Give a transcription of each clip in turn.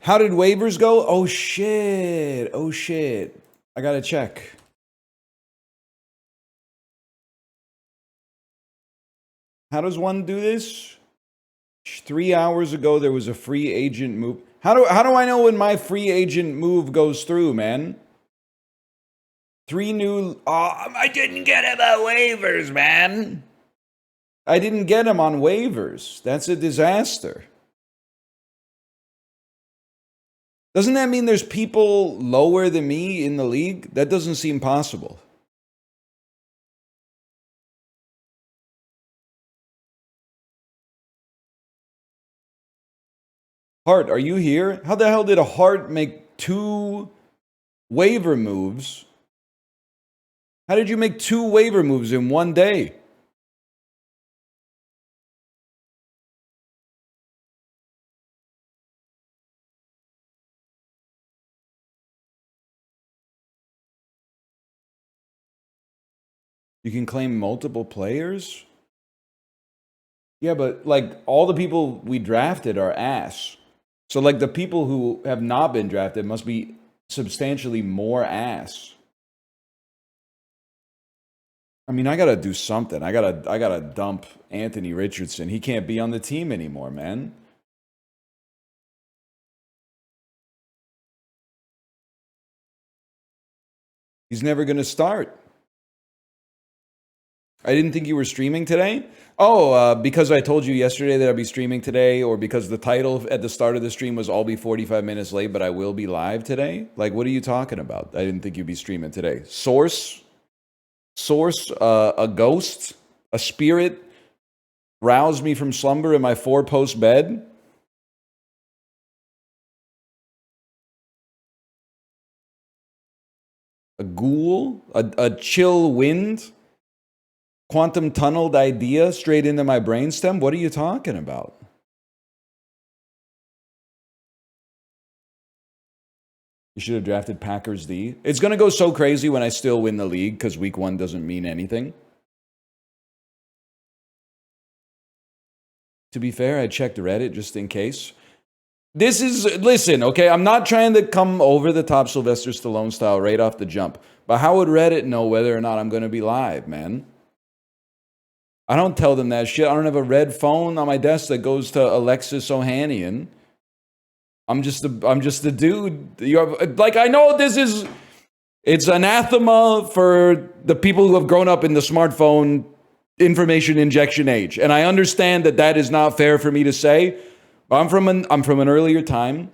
How did waivers go? Oh shit. Oh shit. I gotta check. How does one do this? 3 hours ago there was a free agent move. How do I know when my free agent move goes through, man? 3 new. Oh, I didn't get him on waivers, man. I didn't get him on waivers. That's a disaster. Doesn't that mean there's people lower than me in the league? That doesn't seem possible. Hart, are you here? How the hell did a Hart make 2 waiver moves? How did you make 2 waiver moves in one day? You can claim multiple players? Yeah, but like all the people we drafted are ass. So like the people who have not been drafted must be substantially more ass. I mean, I gotta do something. I gotta dump Anthony Richardson. He can't be on the team anymore, man. He's never gonna start. I didn't think you were streaming today. Oh, because I told you yesterday that I'd be streaming today, or because the title at the start of the stream was "I'll be 45 minutes late, but I will be live today." Like, what are you talking about? I didn't think you'd be streaming today. Source, a ghost, a spirit roused me from slumber in my 4-post bed. A ghoul, a chill wind. Quantum tunneled idea straight into my brainstem? What are you talking about? You should have drafted Packers D. It's going to go so crazy when I still win the league because week 1 doesn't mean anything. To be fair, I checked Reddit just in case. Listen, okay, I'm not trying to come over the top Sylvester Stallone style right off the jump. But how would Reddit know whether or not I'm going to be live, man? I don't tell them that shit. I don't have a red phone on my desk that goes to Alexis Ohanian. I'm just a dude. You have, like, I know it's anathema for the people who have grown up in the smartphone information injection age, and I understand that is not fair for me to say. But I'm from an earlier time.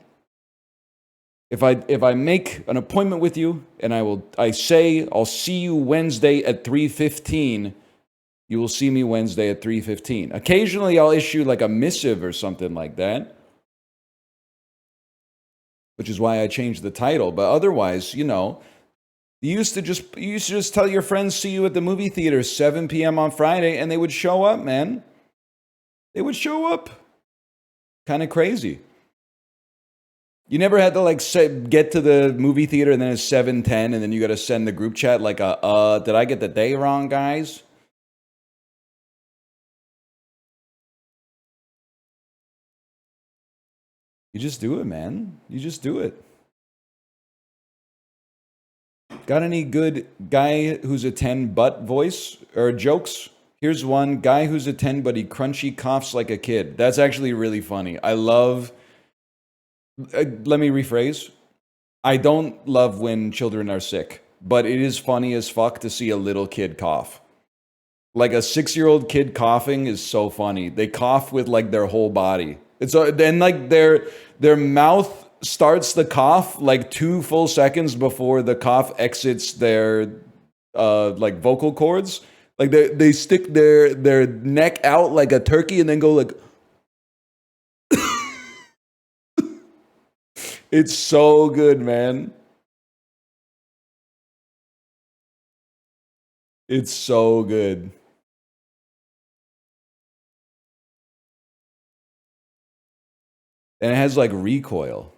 If I make an appointment with you and I say I'll see you Wednesday at 3:15. You will see me Wednesday at 3:15. Occasionally, I'll issue like a missive or something like that, which is why I changed the title. But otherwise, you used to just tell your friends, see you at the movie theater 7 p.m. on Friday, and they would show up, man. They would show up. Kind of crazy. You never had to get to the movie theater and then it's 7:10 and then you got to send the group chat like did I get the day wrong, guys? You just do it, man. You just do it. Got any good guy who's a 10 butt voice or jokes? Here's one. Guy who's a 10 but he crunchy coughs like a kid. That's actually really funny. I love... let me rephrase. I don't love when children are sick, but it is funny as fuck to see a little kid cough. Like a 6-year-old kid coughing is so funny. They cough with like their whole body. It's then like their mouth starts the cough like 2 full seconds before the cough exits their like vocal cords. Like they stick their neck out like a turkey and then go like. It's so good, man. It's so good. And it has like recoil.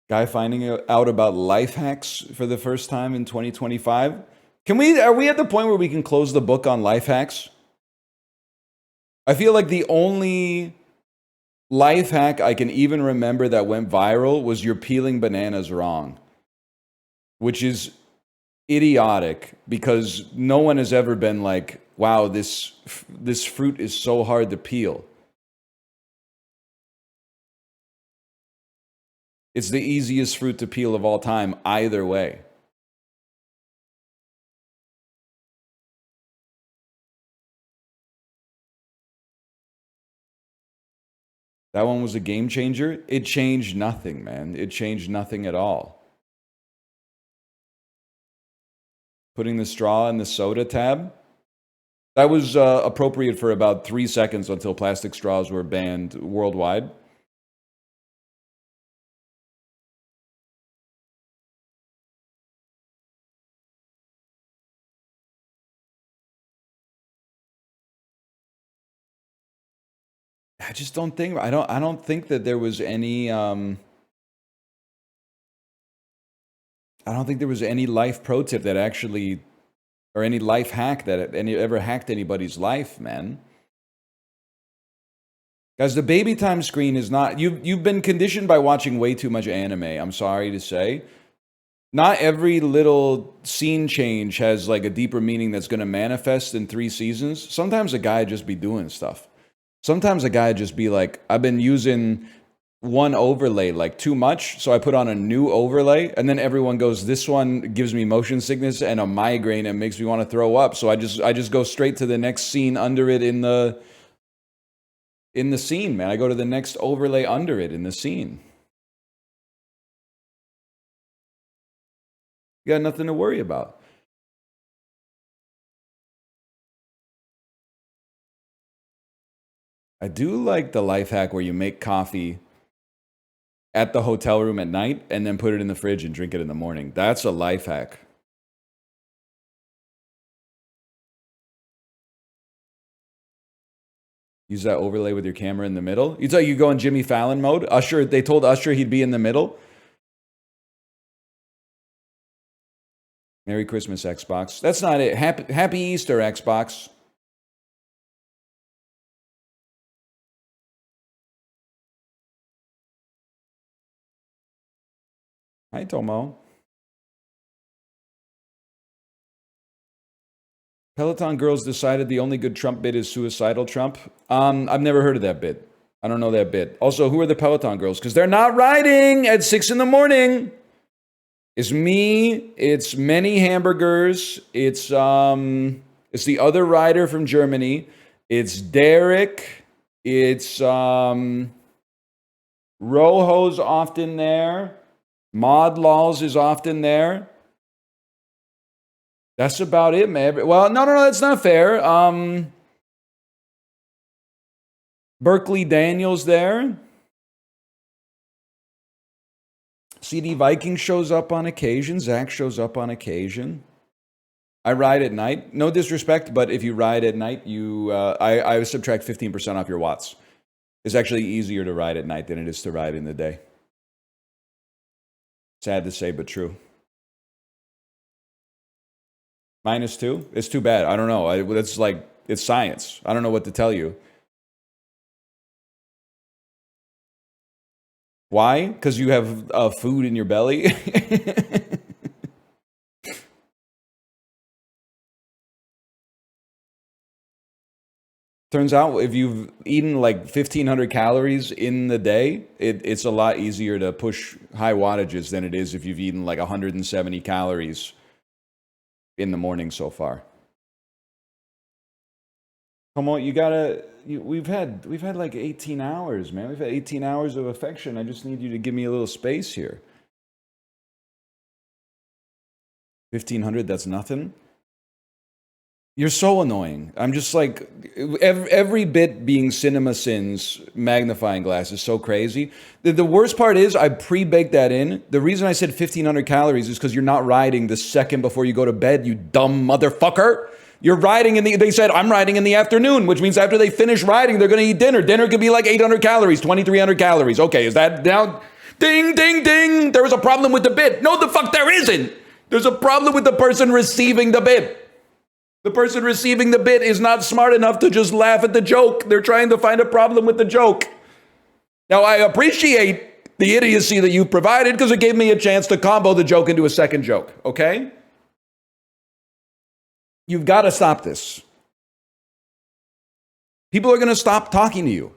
Guy finding out about life hacks for the first time in 2025. Are we at the point where we can close the book on life hacks? I feel like the only life hack I can even remember that went viral was you're peeling bananas wrong, which is idiotic because no one has ever been like, wow, this fruit is so hard to peel. It's the easiest fruit to peel of all time, either way. That one was a game changer. It changed nothing, man. It changed nothing at all. Putting the straw in the soda tab. That was appropriate for about 3 seconds until plastic straws were banned worldwide. I just don't think I don't think that there was any I don't think there was any life pro tip that actually, or any life hack that ever hacked anybody's life, man. Guys, the baby time screen is not, you've been conditioned by watching way too much anime, I'm sorry to say. Not every little scene change has like a deeper meaning that's going to manifest in 3 seasons. Sometimes a guy just be doing stuff. Sometimes a guy just be like, I've been using one overlay like too much, so I put on a new overlay, and then everyone goes, this one gives me motion sickness and a migraine and makes me want to throw up, so I just go straight to the next scene under it in the scene, man. I go to the next overlay under it in the scene. You got nothing to worry about. I do like the life hack where you make coffee at the hotel room at night and then put it in the fridge and drink it in the morning. That's a life hack. Use that overlay with your camera in the middle. You go in Jimmy Fallon mode. Usher, they told Usher he'd be in the middle. Merry Christmas, Xbox. That's not it. Happy Easter, Xbox. Hi, Tomo. Peloton girls decided the only good Trump bit is suicidal Trump. I've never heard of that bit. I don't know that bit. Also, who are the Peloton girls? Because they're not riding at 6 in the morning. It's me. It's many hamburgers. It's the other rider from Germany. It's Derek. It's Rojo's often there. Mod Laws is often there. That's about it, man. Well, no, that's not fair. Berkeley Daniels there. CD Viking shows up on occasion. Zach shows up on occasion. I ride at night. No disrespect, but if you ride at night, I subtract 15% off your watts. It's actually easier to ride at night than it is to ride in the day. Sad to say, but true. -2? It's too bad. I don't know. It's like, it's science. I don't know what to tell you. Why? Because you have food in your belly? Turns out if you've eaten like 1,500 calories in the day, it's a lot easier to push high wattages than it is if you've eaten like 170 calories in the morning so far. Come on, we've had like 18 hours, man. We've had 18 hours of affection. I just need you to give me a little space here. 1,500, that's nothing. You're so annoying. I'm just like, every bit being Cinema Sins magnifying glass is so crazy. The worst part is I pre-baked that in. The reason I said 1,500 calories is because you're not riding the second before you go to bed, you dumb motherfucker. You're riding they said, I'm riding in the afternoon, which means after they finish riding, they're going to eat dinner. Dinner could be like 800 calories, 2,300 calories. Okay, is that now? Ding, ding, ding. There was a problem with the bit. No, the fuck there isn't. There's a problem with the person receiving the bit. The person receiving the bit is not smart enough to just laugh at the joke. They're trying to find a problem with the joke. Now, I appreciate the idiocy that you provided because it gave me a chance to combo the joke into a second joke, okay? You've got to stop this. People are going to stop talking to you.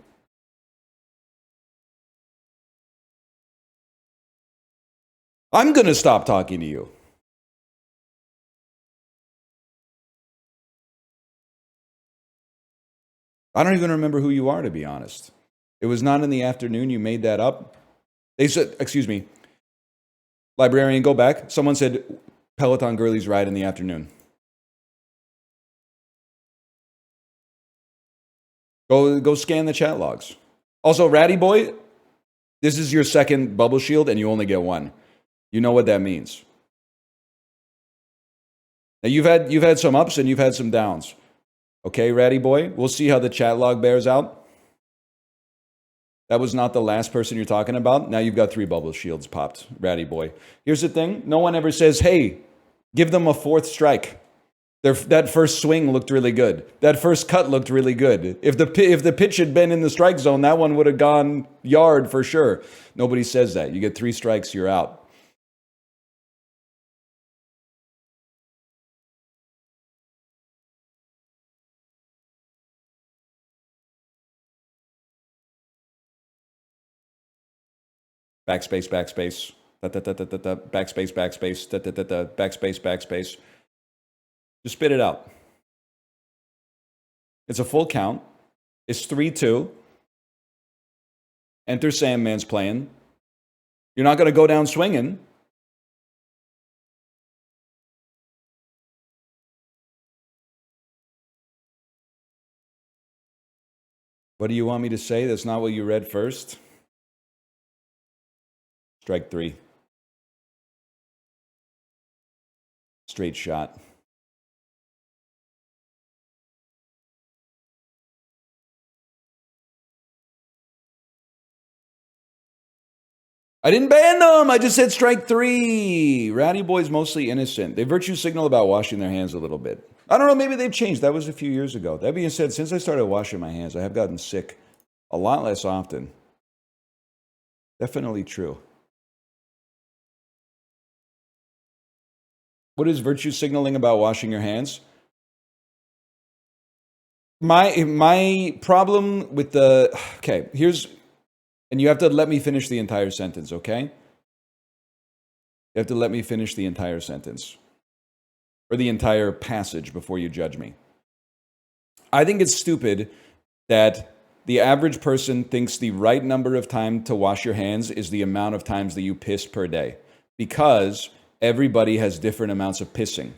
I'm going to stop talking to you. I don't even remember who you are, to be honest. It was not in the afternoon. You made that up. They said, excuse me, librarian, go back. Someone said Peloton girlies ride in the afternoon. Go scan the chat logs. Also, Ratty Boy, this is your second bubble shield and you only get one. You know what that means. Now you've had some ups and you've had some downs. Okay, Ratty Boy, we'll see how the chat log bears out. That was not the last person you're talking about. Now you've got 3 bubble shields popped, Ratty Boy. Here's the thing. No one ever says, hey, give them a 4th strike. That first swing looked really good. That first cut looked really good. If the pitch had been in the strike zone, that one would have gone yard for sure. Nobody says that. You get 3 strikes, you're out. Backspace, backspace, backspace, backspace, backspace, backspace. Just spit it out. It's a full count. It's 3-2. Enter Sandman's playing. You're not going to go down swinging. What do you want me to say? That's not what you read first. Strike 3. Straight shot. I didn't ban them. I just said strike 3. Ratty Boy's mostly innocent. They virtue signal about washing their hands a little bit. I don't know. Maybe they've changed. That was a few years ago. That being said, since I started washing my hands, I have gotten sick a lot less often. Definitely true. What is virtue signaling about washing your hands? My problem with the... Okay, here's... And you have to let me finish the entire sentence, okay? You have to let me finish the entire sentence. Or the entire passage before you judge me. I think it's stupid that the average person thinks the right number of time to wash your hands is the amount of times that you piss per day. Because everybody has different amounts of pissing.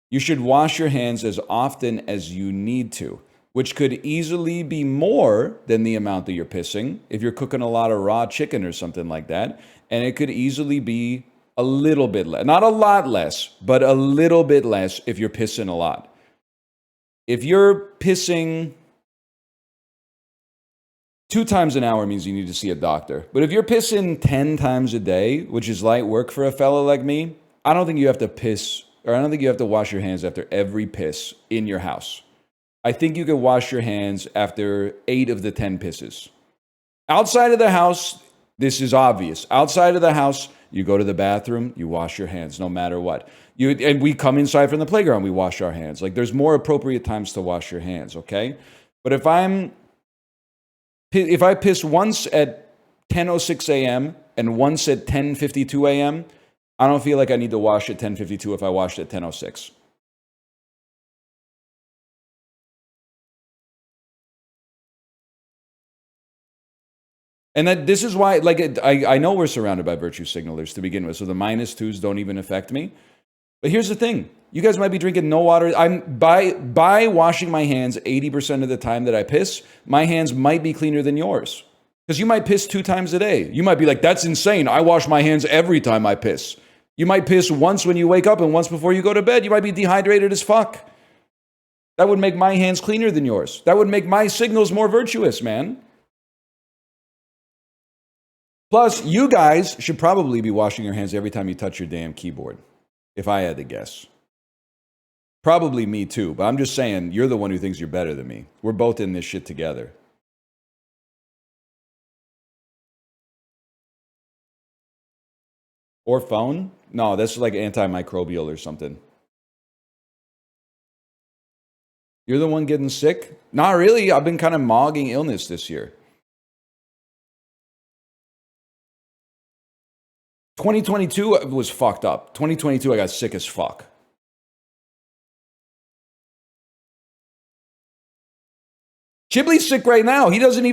You should wash your hands as often as you need to, which could easily be more than the amount that you're pissing if you're cooking a lot of raw chicken or something like that. And it could easily be a little bit less, not a lot less, but a little bit less if you're pissing a lot. If you're pissing 2 times an hour means you need to see a doctor. But if you're pissing 10 times a day, which is light work for a fella like me, I don't think you have to piss, or I don't think you have to wash your hands after every piss in your house. I think you can wash your hands after 8 of the 10 pisses. Outside of the house, this is obvious. Outside of the house, you go to the bathroom, you wash your hands no matter what. And we come inside from the playground, we wash our hands. Like, there's more appropriate times to wash your hands, okay? But if I piss once at 10:06 a.m. and once at 10:52 a.m., I don't feel like I need to wash at 10:52 if I washed at 10:06. And this is why, like, I know we're surrounded by virtue signalers to begin with, so the -2s don't even affect me. But here's the thing. You guys might be drinking no water. By washing my hands 80% of the time that I piss, my hands might be cleaner than yours. Because you might piss 2 times a day. You might be like, that's insane. I wash my hands every time I piss. You might piss once when you wake up and once before you go to bed. You might be dehydrated as fuck. That would make my hands cleaner than yours. That would make my signals more virtuous, man. Plus, you guys should probably be washing your hands every time you touch your damn keyboard, if I had to guess. Probably me too, but I'm just saying, you're the one who thinks you're better than me. We're both in this shit together. Or phone? No, that's like antimicrobial or something. You're the one getting sick? Not really. I've been kind of mogging illness this year. 2022 was fucked up. 2022, I got sick as fuck. Chibley's sick right now. He doesn't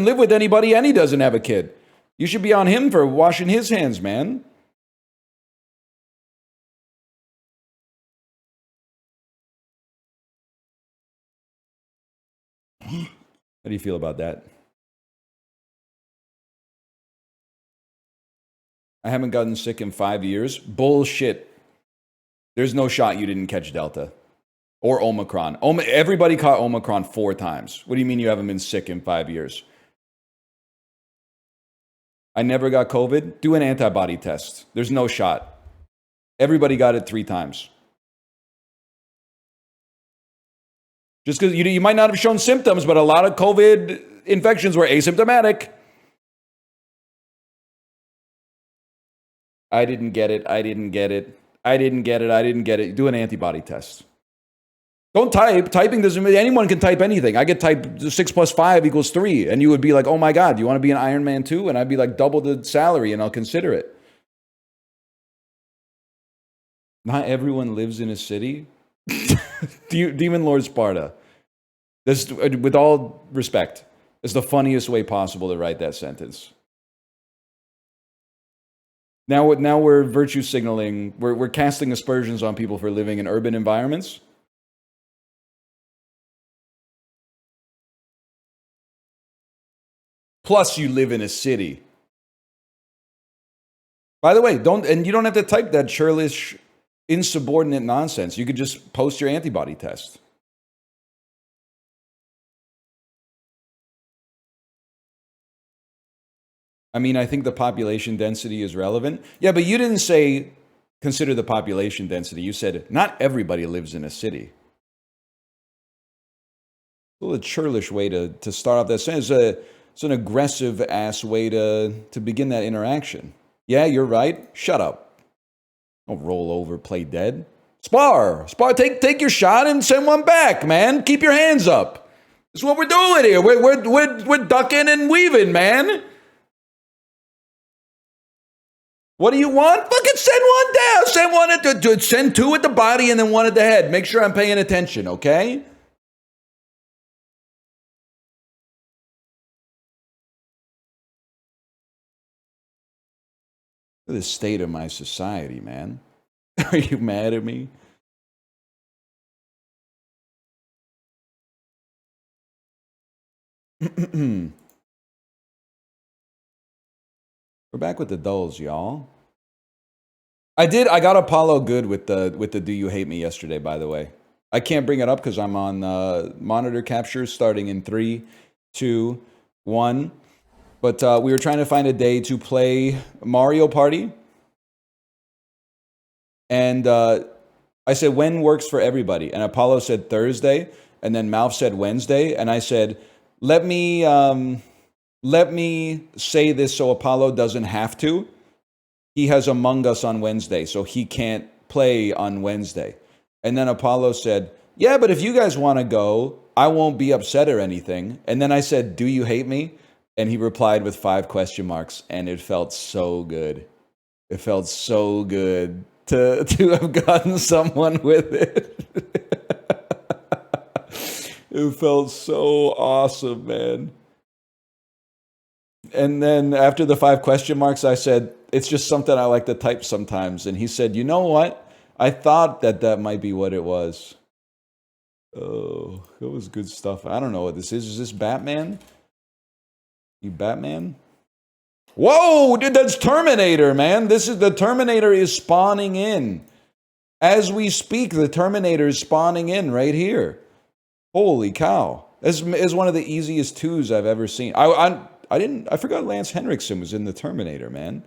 live with anybody and he doesn't have a kid. You should be on him for washing his hands, man. How do you feel about that? I haven't gotten sick in 5 years. Bullshit. There's no shot you didn't catch Delta. Or Omicron. Everybody caught Omicron 4 times. What do you mean you haven't been sick in 5 years? I never got COVID. Do an antibody test. There's no shot. Everybody got it 3 times. Just because you might not have shown symptoms, but a lot of COVID infections were asymptomatic. I didn't get it. Do an antibody test. Don't type. Typing doesn't mean anyone can type anything. I could type 6 + 5 = 3. And you would be like, oh my God, you want to be an Iron Man too? And I'd be like, double the salary and I'll consider it. Not everyone lives in a city. Demon Lord Sparta. This, with all respect, is the funniest way possible to write that sentence. Now we're virtue signaling. We're casting aspersions on people for living in urban environments. Plus, you live in a city. By the way, you don't have to type that churlish, insubordinate nonsense. You could just post your antibody test. I mean, I think the population density is relevant. Yeah, but you didn't say consider the population density. You said not everybody lives in a city. A little churlish way to start off that sentence. It's an aggressive ass way to begin that interaction. Yeah, you're right. Shut up. Don't roll over, play dead. Spar. Take your shot and send one back, man. Keep your hands up. That's what we're doing here. We're ducking and weaving, man. What do you want? Fucking send one down. Send one send 2 at the body and then 1 at the head. Make sure I'm paying attention, okay? Look at the state of my society, man. Are you mad at me? We're back with the dulls, y'all. I got Apollo good with the Do You Hate Me yesterday, by the way. I can't bring it up because I'm on monitor capture starting in 3, 2, 1. But we were trying to find a day to play Mario Party. And I said, when works for everybody? And Apollo said Thursday. And then Malf said Wednesday. And I said, let me say this so Apollo doesn't have to. He has Among Us on Wednesday, so he can't play on Wednesday. And then Apollo said, yeah, but if you guys want to go, I won't be upset or anything. And then I said, do you hate me? And he replied with 5 question marks, and it felt so good. It felt so good to have gotten someone with it. It felt so awesome, man. And then after the 5 question marks, I said, it's just something I like to type sometimes. And he said, you know what? I thought that might be what it was. Oh, it was good stuff. I don't know what this is. Is this Batman? You Batman? Whoa, dude, that's Terminator, man. The Terminator is spawning in. As we speak, the Terminator is spawning in right here. Holy cow. This is one of the easiest 2s I've ever seen. I forgot Lance Henriksen was in the Terminator, man.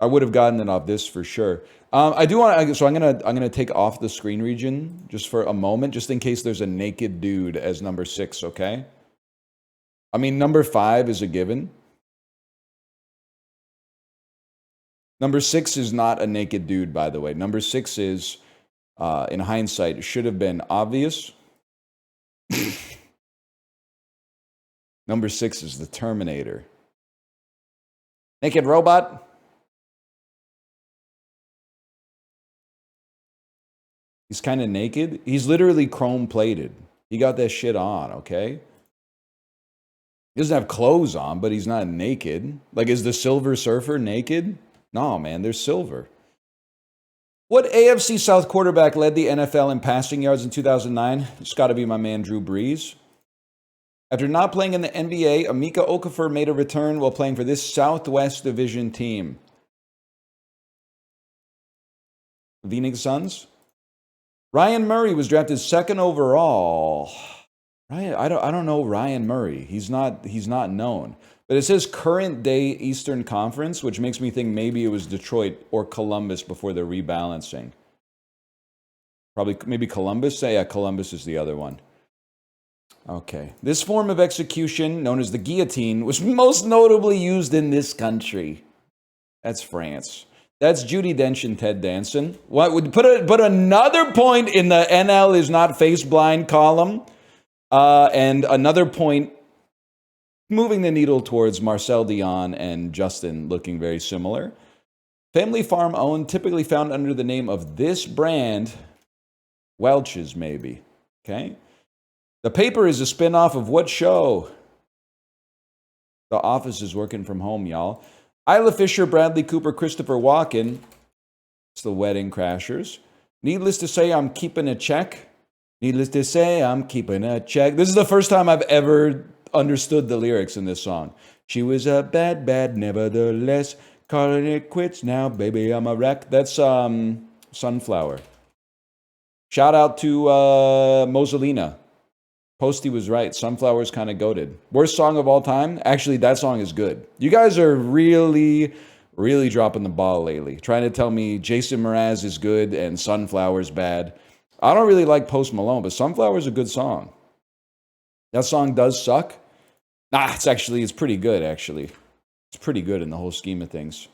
I would have gotten it off this for sure. I do want to, so I'm gonna take off the screen region just for a moment, just in case there's a naked dude as number 6. Okay. I mean, number 5 is a given. Number 6 is not a naked dude, by the way. Number 6 is, in hindsight, should have been obvious. Number 6 is the Terminator. Naked robot. He's kind of naked. He's literally chrome plated. He got that shit on, okay? He doesn't have clothes on, but he's not naked. Like, is the Silver Surfer naked? No, man, there's silver. What AFC South quarterback led the NFL in passing yards in 2009? It's got to be my man Drew Brees. After not playing in the NBA, Emeka Okafor made a return while playing for this Southwest Division team. Phoenix Suns. Ryan Murray was drafted 2nd overall. I don't know Ryan Murray. He's not known. But it says current day Eastern Conference, which makes me think maybe it was Detroit or Columbus before the rebalancing. Probably maybe Columbus. Yeah, Columbus is the other one. Okay. This form of execution, known as the guillotine, was most notably used in this country. That's France. That's Judi Dench and Ted Danson. What would put another point in the NL is not face blind column, and another point moving the needle towards Marcel Dion and Justin looking very similar. Family farm owned, typically found under the name of this brand, Welch's maybe. Okay. The paper is a spinoff of what show? The Office is working from home, y'all. Isla Fisher, Bradley Cooper, Christopher Walken. It's the Wedding Crashers. Needless to say, I'm keeping a check. Needless to say, I'm keeping a check. This is the first time I've ever understood the lyrics in this song. She was a bad, nevertheless. Calling it quits now, baby, I'm a wreck. That's Sunflower. Shout out to Moselina. Posty was right. Sunflower's kind of goated. Worst song of all time? Actually, that song is good. You guys are really, really dropping the ball lately. Trying to tell me Jason Mraz is good and Sunflower's bad. I don't really like Post Malone, but Sunflower's a good song. That song does suck. Nah, it's pretty good, actually. It's pretty good in the whole scheme of things.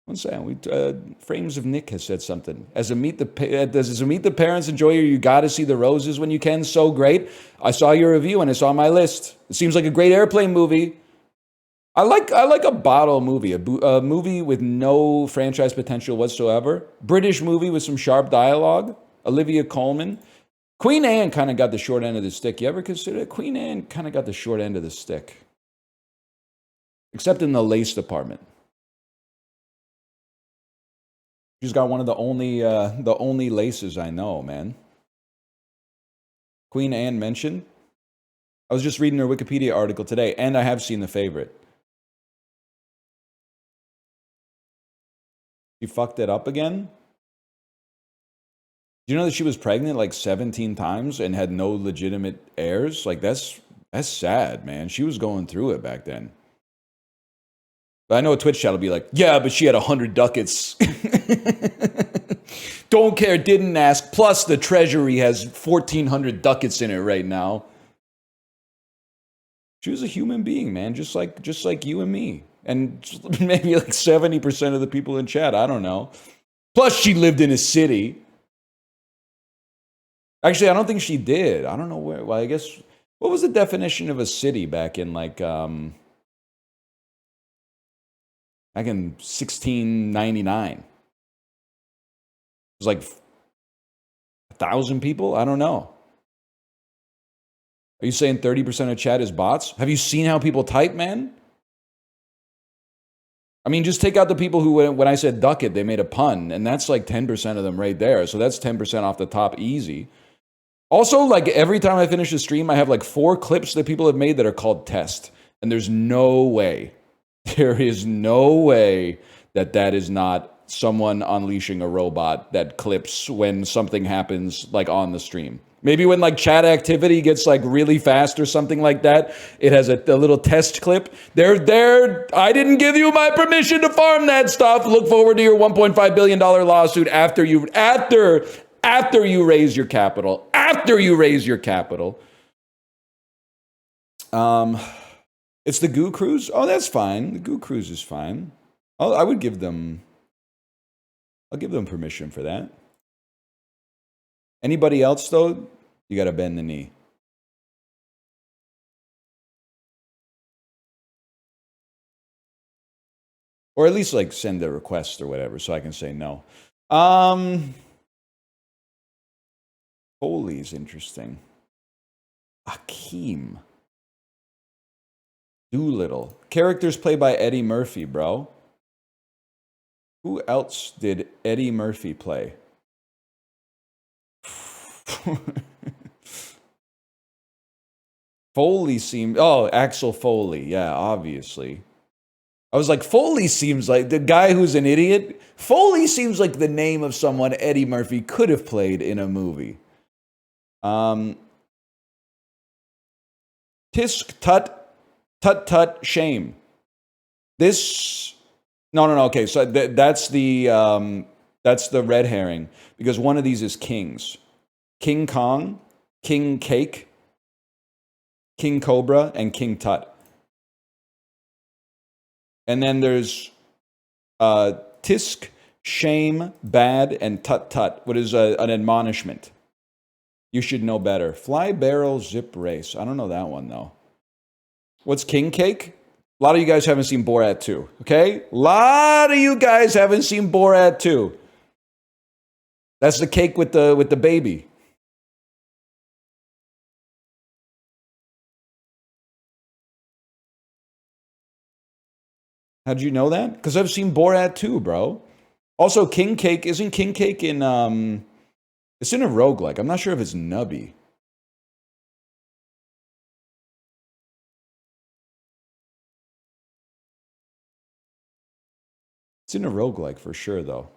One second. Frames of Nick has said something. Does Meet the Parents enjoy you got to see the roses when you can? So great. I saw your review and it's on my list. It seems like a great airplane movie. I like a bottle movie, a movie with no franchise potential whatsoever. British movie with some sharp dialogue. Olivia Colman. Queen Anne kind of got the short end of the stick. You ever consider it? Queen Anne kind of got the short end of the stick. Except in the lace department. She's got one of the only laces I know, man. Queen Anne mentioned. I was just reading her Wikipedia article today, and I have seen The Favorite. She fucked it up again? Do you know that she was pregnant like 17 times and had no legitimate heirs? Like, that's sad, man. She was going through it back then. But I know a Twitch chat will be like, yeah, but she had 100 ducats. Don't care, didn't ask. Plus, the treasury has 1,400 ducats in it right now. She was a human being, man, just like you and me. And maybe like 70% of the people in chat, I don't know. Plus, she lived in a city. Actually, I don't think she did. I don't know where. Well, I guess, what was the definition of a city back in like... back in 1699. It was like 1,000 people? I don't know. Are you saying 30% of chat is bots? Have you seen how people type, man? I mean, just take out the people who, when I said ducat, they made a pun, and that's like 10% of them right there. So that's 10% off the top easy. Also, like every time I finish a stream, I have like 4 clips that people have made that are called test. And there is no way that is not someone unleashing a robot that clips when something happens like on the stream. Maybe when like chat activity gets like really fast or something like that, it has a little test clip. I didn't give you my permission to farm that stuff. Look forward to your $1.5 billion lawsuit after you raise your capital. After you raise your capital. It's the Goo Cruise. Oh, that's fine. The Goo Cruise is fine. I'll give them permission for that. Anybody else, though, you got to bend the knee. Or at least, like, send a request or whatever so I can say no. Holy's interesting. Akeem. Doolittle. Characters played by Eddie Murphy, bro. Who else did Eddie Murphy play? Foley seemed... Oh, Axel Foley. Yeah, obviously. I was like, Foley seems like... The guy who's an idiot? Foley seems like the name of someone Eddie Murphy could have played in a movie. Tisk, tut, tut, tut, shame. This... No. Okay, so that's the red herring. Because one of these is kings. King Kong, King Cake, King Cobra, and King Tut. And then there's tisk, shame, bad, and tut tut, what is an admonishment. You should know better. Fly, barrel, zip, race. I don't know that one, though. What's King Cake? A lot of you guys haven't seen Borat 2, okay? A lot of you guys haven't seen Borat 2. That's the cake with the baby. How'd you know that? Because I've seen Borat 2, bro. Also, King Cake, isn't King Cake in, it's in a roguelike. I'm not sure if it's Nubby. It's in a roguelike for sure, though.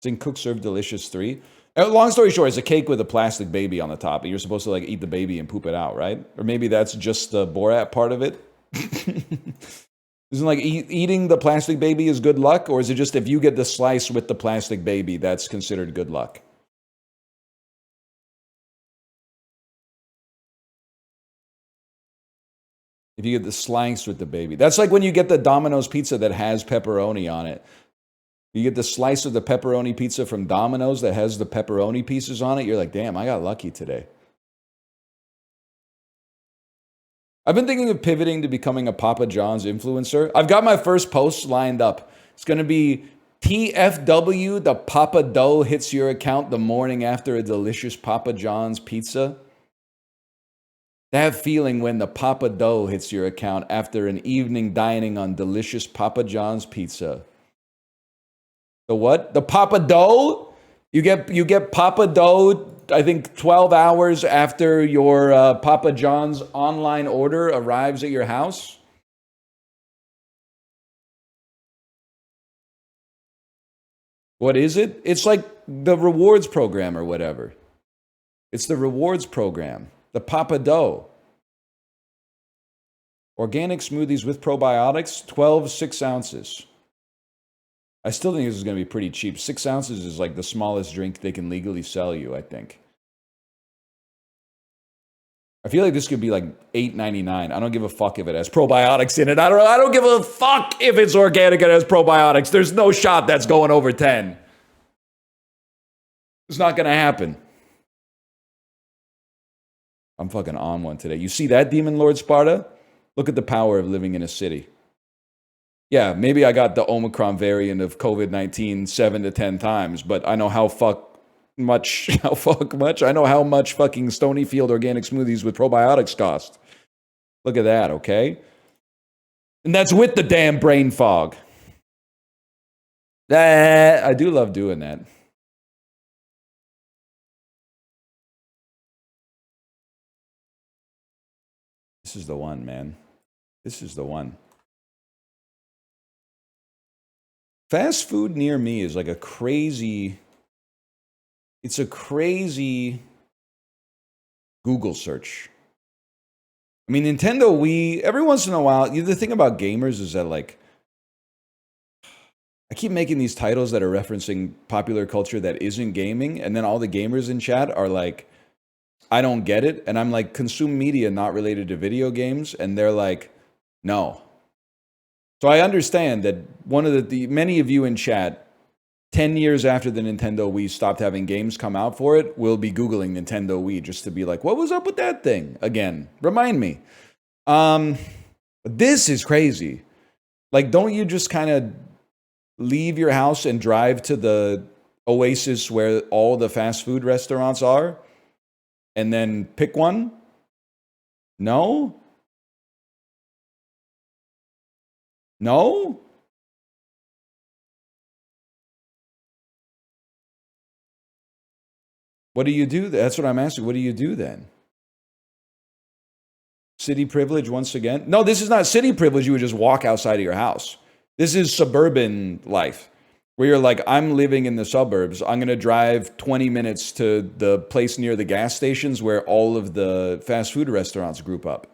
It's in Cook Serve Delicious 3. Long story short, it's a cake with a plastic baby on the top, and you're supposed to like eat the baby and poop it out, right? Or maybe that's just the Borat part of it. Isn't like eating the plastic baby is good luck, or is it just if you get the slice with the plastic baby, that's considered good luck? If you get the slice with the baby. That's like when you get the Domino's pizza that has pepperoni on it. You get the slice of the pepperoni pizza from Domino's that has the pepperoni pieces on it. You're like, damn, I got lucky today. I've been thinking of pivoting to becoming a Papa John's influencer. I've got my first post lined up. It's going to be TFW, the Papa Dough hits your account the morning after a delicious Papa John's pizza. That feeling when the Papa Dough hits your account after an evening dining on delicious Papa John's pizza. The what? The Papa Dough? You get Papa Dough, I think 12 hours after your Papa John's online order arrives at your house. What is it? It's like the rewards program or whatever. It's the rewards program. The Papa Dough. Organic smoothies with probiotics, 12 6 ounces. I still think this is going to be pretty cheap. 6 ounces is like the smallest drink they can legally sell you, I think. I feel like this could be like $8.99. I don't give a fuck if it has probiotics in it. I don't give a fuck if it's organic and has probiotics. There's no shot that's going over 10. It's not going to happen. I'm fucking on one today. You see that, Demon Lord Sparta? Look at the power of living in a city. Yeah, maybe I got the Omicron variant of COVID-19 7 to 10 times, but I know how much. I know how much fucking Stonyfield organic smoothies with probiotics cost. Look at that, okay? And that's with the damn brain fog. I do love doing that. This is the one, man. This is the one. Fast food near me is like a crazy... It's a crazy Google search. I mean, Nintendo Wii, every once in a while, the thing about gamers is that, like, I keep making these titles that are referencing popular culture that isn't gaming, and then all the gamers in chat are like, I don't get it, and I'm like, consume media not related to video games, and they're like, no. So I understand that one of the many of you in chat, 10 years after the Nintendo Wii stopped having games come out for it, will be Googling Nintendo Wii just to be like, what was up with that thing? Again, remind me. This is crazy. Like, don't you just kind of leave your house and drive to the oasis where all the fast food restaurants are and then pick one? No? No? What do you do? That's what I'm asking. What do you do then? City privilege once again? No, this is not city privilege. You would just walk outside of your house. This is suburban life where you're like, I'm living in the suburbs. I'm going to drive 20 minutes to the place near the gas stations where all of the fast food restaurants group up.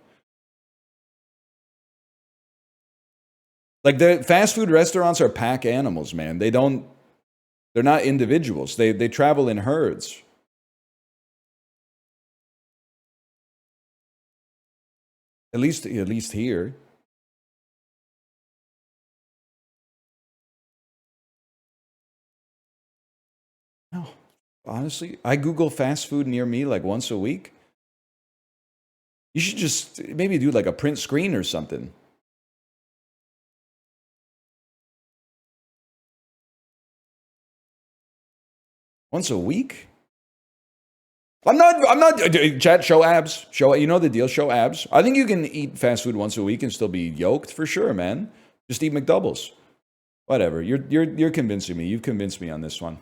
Like, the fast food restaurants are pack animals, man. They're not individuals. They travel in herds. At least here. No, honestly, I Google fast food near me like once a week. You should just maybe do like a print screen or something. Once a week? I'm not, chat, show abs. You know the deal, show abs. I think you can eat fast food once a week and still be yoked for sure, man. Just eat McDoubles. Whatever. You're convincing me. You've convinced me on this one.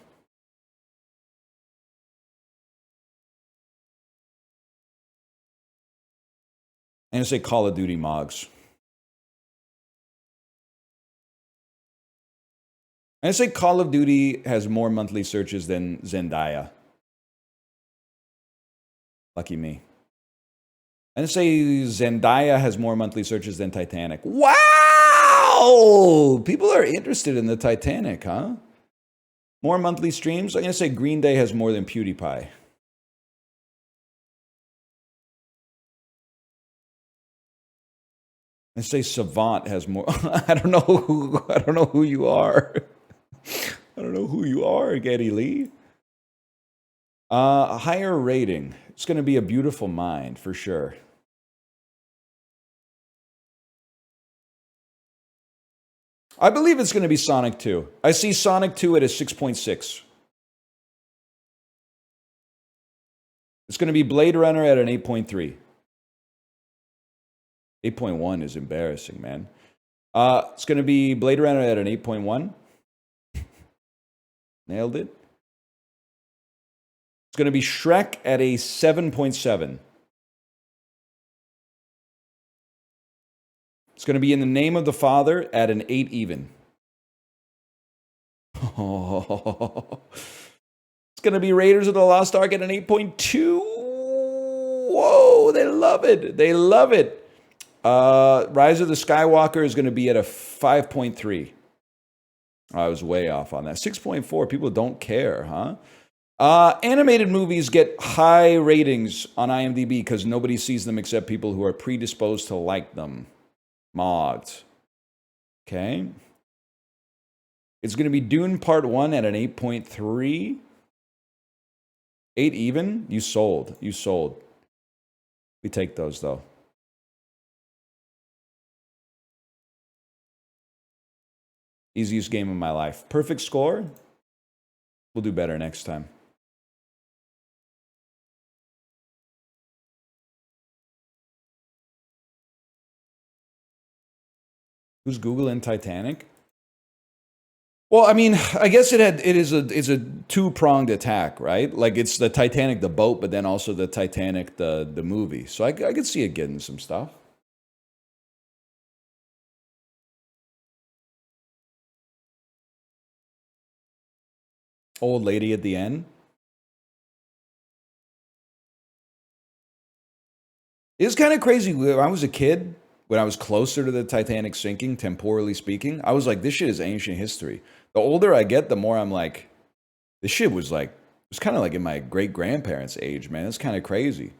And say Call of Duty Mogs. And say Call of Duty has more monthly searches than Zendaya. Lucky me. And say Zendaya has more monthly searches than Titanic. Wow! People are interested in the Titanic, huh? More monthly streams? I'm going to say Green Day has more than PewDiePie. I say Savant has more. I don't know who you are. I don't know who you are, Geddy Lee. A higher rating. It's going to be A Beautiful Mind, for sure. I believe it's going to be Sonic 2. I see Sonic 2 at a 6.6. It's going to be Blade Runner at an 8.3. 8.1 is embarrassing, man. It's going to be Blade Runner at an 8.1. Nailed it. It's going to be Shrek at a 7.7. It's going to be In the Name of the Father at an 8 even. Oh. It's going to be Raiders of the Lost Ark at an 8.2. Whoa, they love it. They love it. Rise of the Skywalker is going to be at a 5.3. I was way off on that. 6.4. People don't care, huh? Animated movies get high ratings on IMDb because nobody sees them except people who are predisposed to like them. Mods. Okay. It's going to be Dune Part 1 at an 8.3. 8 even? You sold. You sold. We take those, though. Easiest game of my life. Perfect score? We'll do better next time. Who's Googling Titanic? Well, I mean, I guess it's a two-pronged attack, right? Like, it's the Titanic, the boat, but then also the Titanic, the movie. So I could see it getting some stuff. Old lady at the end. It's kind of crazy. When I was a kid, when I was closer to the Titanic sinking, temporally speaking, I was like, this shit is ancient history. The older I get, the more I'm like, this shit was like, it was kind of like in my great grandparents' age, man. It's kind of crazy.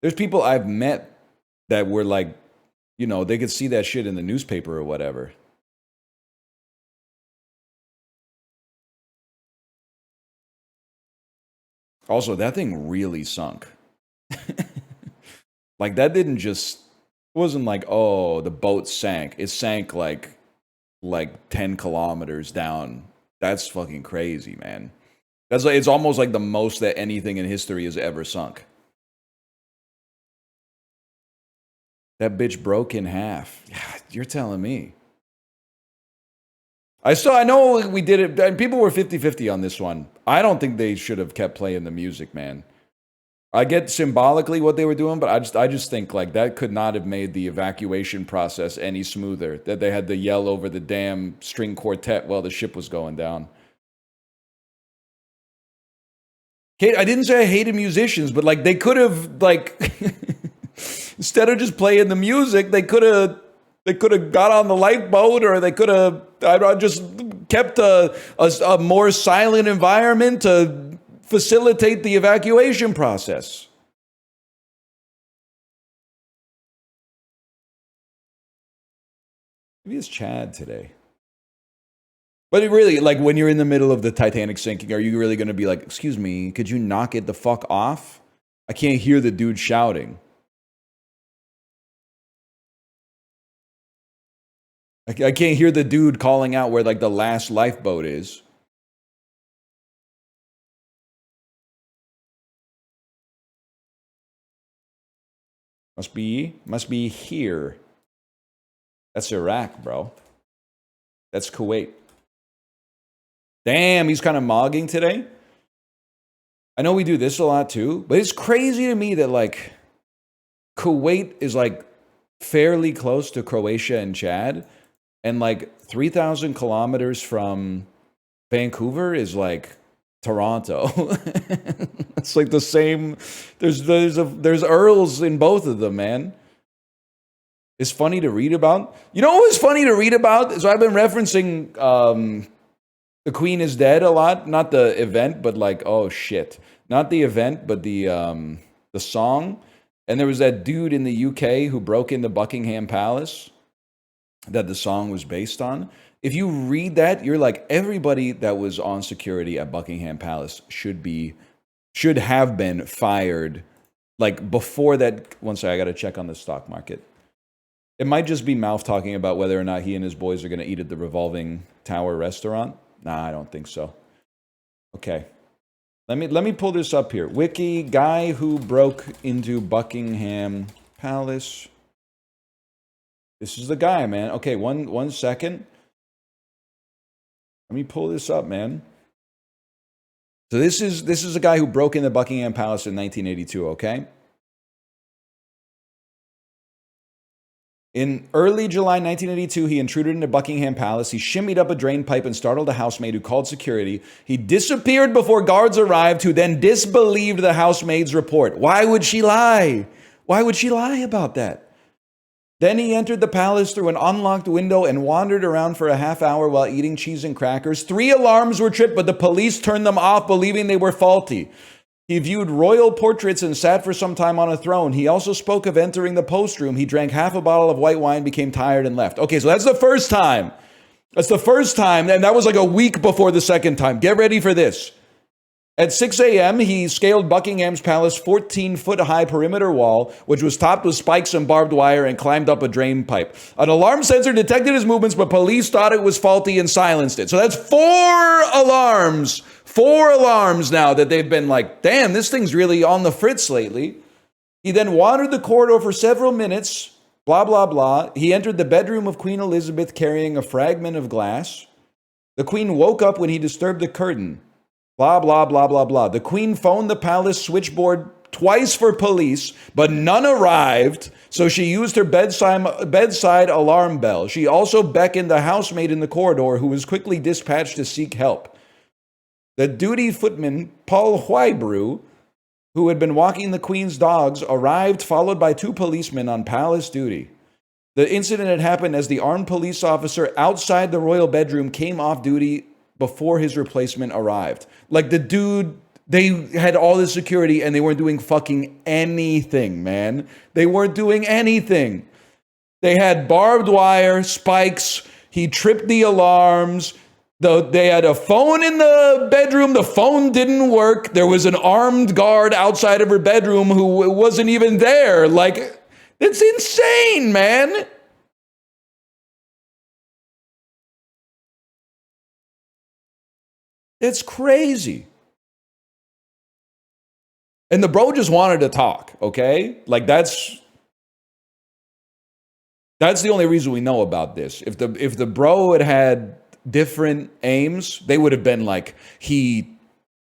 There's people I've met that were like, you know, they could see that shit in the newspaper or whatever. Also, that thing really sunk. Like that didn't just, it wasn't like, oh, the boat sank. It sank like 10 kilometers down. That's fucking crazy, man. That's like, it's almost like the most that anything in history has ever sunk. That bitch broke in half. Yeah, you're telling me. I know we did it, and people were 50-50 on this one. I don't think they should have kept playing the music, man. I get symbolically what they were doing, but I just think like that could not have made the evacuation process any smoother. That they had to yell over the damn string quartet while the ship was going down. I didn't say I hated musicians, but like they could have like instead of just playing the music, they could have got on the lifeboat, or they could have just kept a more silent environment to facilitate the evacuation process. Maybe it's Chad today. But it really, like when you're in the middle of the Titanic sinking, are you really going to be like, excuse me, could you knock it the fuck off? I can't hear the dude shouting. I can't hear the dude calling out where like the last lifeboat is. Must be here. That's Iraq, bro. That's Kuwait. Damn, he's kind of mogging today. I know we do this a lot too, but it's crazy to me that like Kuwait is like fairly close to Croatia and Chad, and like 3,000 kilometers from Vancouver is like Toronto. It's like the same. There's Earls in both of them, man. It's funny to read about. You know what was funny to read about? So I've been referencing The Queen is Dead a lot. Not the event, but like, oh shit. Not the event, but the song. And there was that dude in the UK who broke into Buckingham Palace that the song was based on. If you read that, you're like, everybody that was on security at Buckingham Palace should have been fired. Like before that, one second, I got to check on the stock market. It might just be Mouth talking about whether or not he and his boys are going to eat at the Revolving Tower restaurant. Nah, I don't think so. Okay. Let me pull this up here. Wiki, guy who broke into Buckingham Palace. This is the guy, man. Okay, one second. Let me pull this up, man. So this is a guy who broke into Buckingham Palace in 1982, okay? In early July 1982, he intruded into Buckingham Palace. He shimmied up a drain pipe and startled a housemaid who called security. He disappeared before guards arrived, who then disbelieved the housemaid's report. Why would she lie? Why would she lie about that? Then he entered the palace through an unlocked window and wandered around for a half hour while eating cheese and crackers. 3 alarms were tripped, but the police turned them off, believing they were faulty. He viewed royal portraits and sat for some time on a throne. He also spoke of entering the post room. He drank half a bottle of white wine, became tired, and left. Okay, so that's the first time. That's the first time, and that was like a week before the second time. Get ready for this. At 6 a.m., he scaled Buckingham's Palace 14-foot-high perimeter wall, which was topped with spikes and barbed wire, and climbed up a drain pipe. An alarm sensor detected his movements, but police thought it was faulty and silenced it. So that's 4 alarms. 4 alarms now that they've been like, damn, this thing's really on the fritz lately. He then wandered the corridor for several minutes, blah, blah, blah. He entered the bedroom of Queen Elizabeth carrying a fragment of glass. The Queen woke up when he disturbed the curtain. Blah, blah, blah, blah, blah. The Queen phoned the palace switchboard twice for police, but none arrived, so she used her bedside alarm bell. She also beckoned the housemaid in the corridor, who was quickly dispatched to seek help. The duty footman, Paul Hoybrew, who had been walking the Queen's dogs, arrived followed by 2 policemen on palace duty. The incident had happened as the armed police officer outside the royal bedroom came off duty before his replacement arrived. Like the dude, they had all this security and they weren't doing fucking anything, man. They weren't doing anything. They had barbed wire, spikes. He tripped the alarms. They had a phone in the bedroom. The phone didn't work. There was an armed guard outside of her bedroom who wasn't even there. Like, it's insane, man. It's crazy. And the bro just wanted to talk, okay? Like, that's the only reason we know about this. If the bro had different aims, they would have been like, he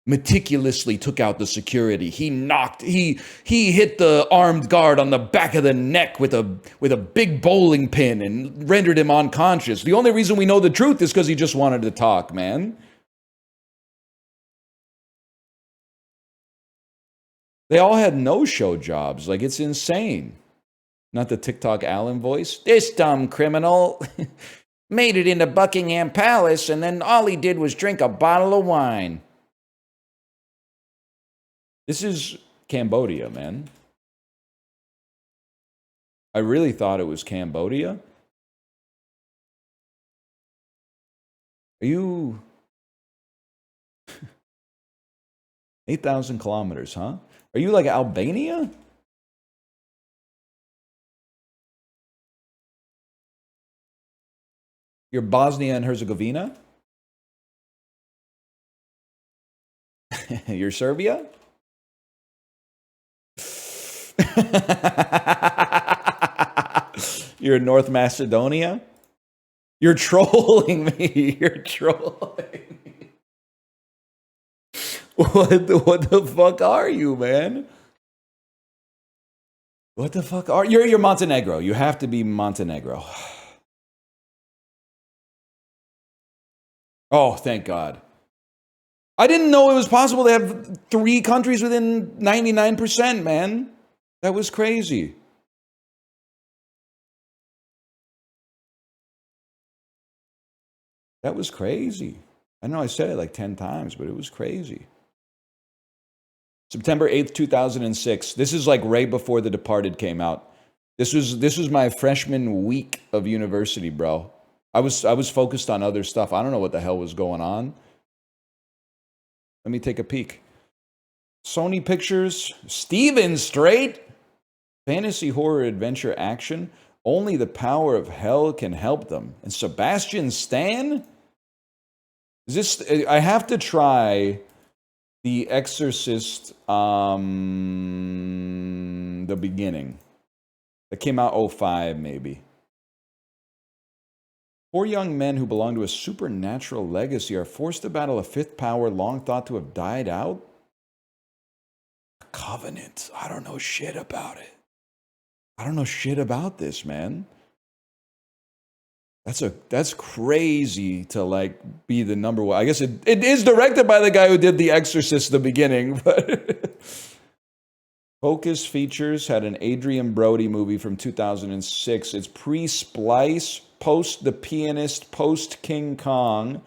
meticulously took out the security. He hit the armed guard on the back of the neck with a big bowling pin and rendered him unconscious. The only reason we know the truth is because he just wanted to talk, man. They all had no-show jobs. Like, it's insane. Not the TikTok Allen voice. This dumb criminal made it into Buckingham Palace, and then all he did was drink a bottle of wine. This is Cambodia, man. I really thought it was Cambodia. Are you 8,000 kilometers, huh? Are you like Albania? You're Bosnia and Herzegovina? You're Serbia? You're North Macedonia? You're trolling me. You're trolling me. What the fuck are you, man? What the fuck are you're Montenegro. You have to be Montenegro. Oh, thank God. I didn't know it was possible to have 3 countries within 99%, man. That was crazy. That was crazy. I know I said it like 10 times, but it was crazy. September 8th, 2006. This is like right before The Departed came out. This was my freshman week of university, bro. I was focused on other stuff. I don't know what the hell was going on. Let me take a peek. Sony Pictures, Steven Strait, fantasy horror adventure action. Only the power of hell can help them. And Sebastian Stan? Is this? I have to try The Exorcist. The beginning. That came out 2005, maybe. 4 young men who belong to a supernatural legacy are forced to battle a 5th power long thought to have died out. Covenant. I don't know shit about it. I don't know shit about this, man. That's crazy to like be the number one. I guess it is directed by the guy who did The Exorcist, the beginning, but Focus Features had an Adrian Brody movie from 2006. It's pre-Splice, post The Pianist, post King Kong.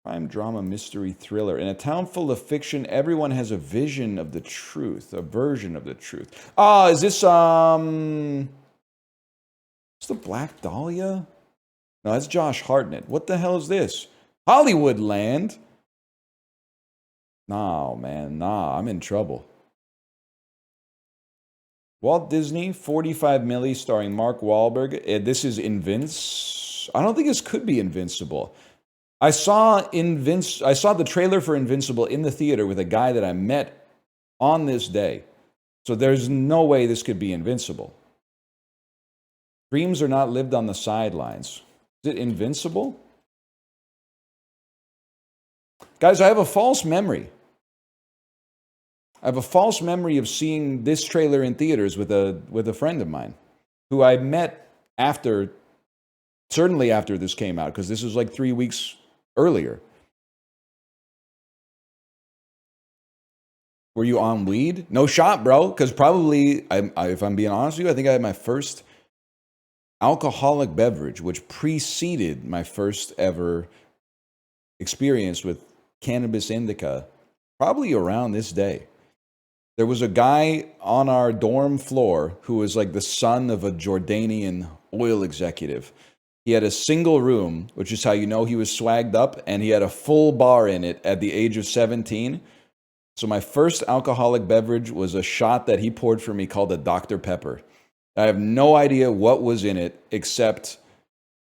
Crime, drama, mystery, thriller. In a town full of fiction, everyone has a vision of the truth, a version of the truth. Ah, is this, it's the Black Dahlia? No, that's Josh Hartnett. What the hell is this? Hollywood Land? Nah, man, nah, I'm in trouble. Walt Disney, 45 milli, starring Mark Wahlberg. This is I don't think this could be Invincible. I saw the trailer for Invincible in the theater with a guy that I met on this day. So there's no way this could be Invincible. Dreams are not lived on the sidelines. Is it Invincible? Guys, I have a false memory. I have a false memory of seeing this trailer in theaters with a friend of mine who I met certainly after this came out, because this was like 3 weeks earlier. Were you on weed? No shot, bro. Because probably, if I'm being honest with you, I think I had my first alcoholic beverage, which preceded my first ever experience with cannabis indica, probably around this day. There was a guy on our dorm floor who was like the son of a Jordanian oil executive. He had a single room, which is how you know he was swagged up, and he had a full bar in it at the age of 17. So my first alcoholic beverage was a shot that he poured for me called a Dr. Pepper. I have no idea what was in it, except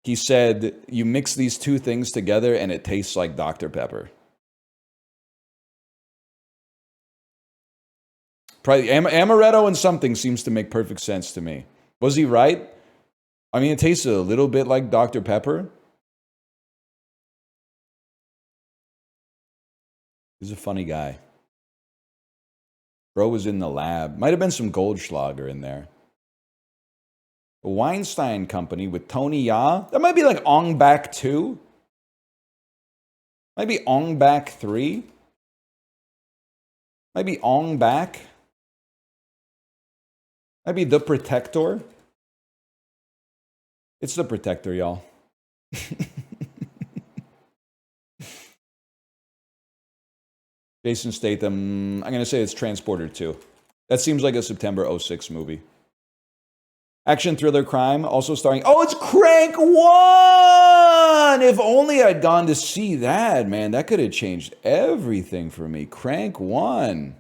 he said, you mix these two things together and it tastes like Dr. Pepper. Probably amaretto and something seems to make perfect sense to me. Was he right? I mean, it tasted a little bit like Dr. Pepper. He's a funny guy. Bro was in the lab. Might have been some Goldschlager in there. The Weinstein Company with Tony Ya. That might be like Ong Bak 2. Might be Ong Bak 3. Might be Ong Bak. Might be The Protector. It's The Protector, y'all. Jason Statham. I'm going to say it's Transporter 2. That seems like a September 06 movie. Action, thriller, crime, also starring... Oh, it's Crank 1! If only I'd gone to see that, man. That could have changed everything for me. Crank 1.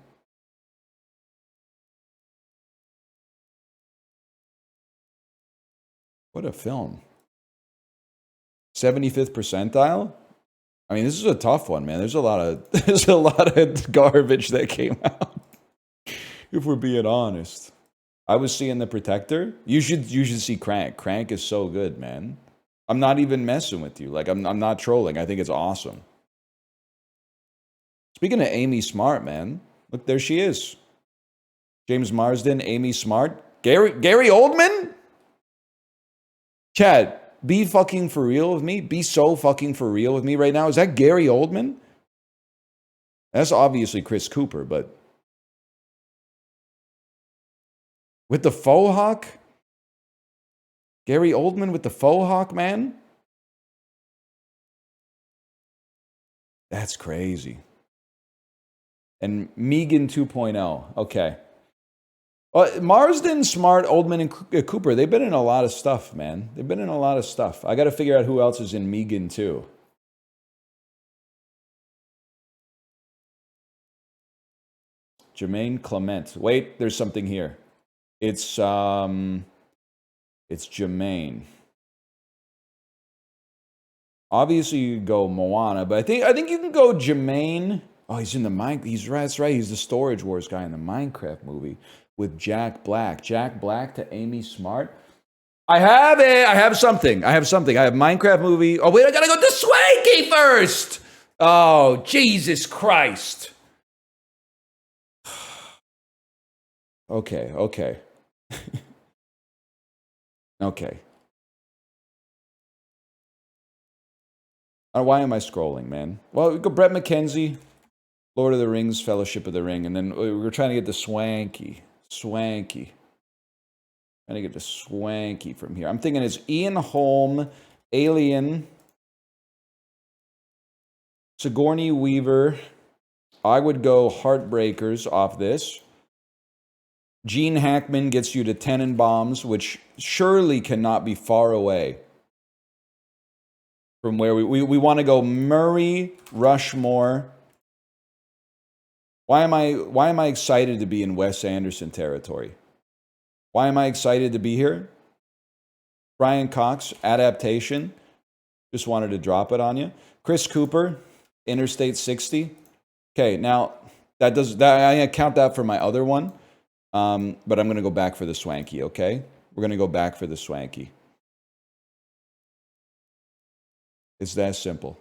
What a film. 75th percentile? I mean, this is a tough one, man. There's a lot of garbage that came out. If we're being honest. I was seeing The Protector. You should see Crank. Crank is so good, man. I'm not even messing with you. Like, I'm not trolling. I think it's awesome. Speaking of Amy Smart, man. Look, there she is. James Marsden, Amy Smart. Gary Oldman? Chad, be fucking for real with me. Be so fucking for real with me right now. Is that Gary Oldman? That's obviously Chris Cooper, but... With the faux hawk? Gary Oldman with the faux hawk, man? That's crazy. And Megan 2.0. Okay. Marsden, Smart, Oldman, and Cooper, they've been in a lot of stuff, man. They've been in a lot of stuff. I got to figure out who else is in Megan too. Jermaine Clement. Wait, there's something here. It's Jermaine. Obviously, you could go Moana, but I think you can go Jermaine. Oh, he's in the Minecraft. He's right. That's right. He's the Storage Wars guy in the Minecraft movie with Jack Black. Jack Black to Amy Smart. I have it. I have something. I have Minecraft movie. Oh wait, I gotta go to Swanky first. Oh Jesus Christ. Okay. Okay. Why am I scrolling, man? Well, we go Brett McKenzie, Lord of the Rings, Fellowship of the Ring, and then we're trying to get the Swanky. Trying to get the Swanky from here. I'm thinking it's Ian Holm, Alien, Sigourney Weaver. I would go Heartbreakers off this. Gene Hackman gets you to Tenenbaums, which surely cannot be far away from where we want to go. Murray, Rushmore. Why am I excited to be in Wes Anderson territory? Why am I excited to be here? Brian Cox, adaptation. Just wanted to drop it on you. Chris Cooper, Interstate 60. Okay, now I count that for my other one. But I'm going to go back for the Swanky, okay? We're going to go back for the Swanky. It's that simple.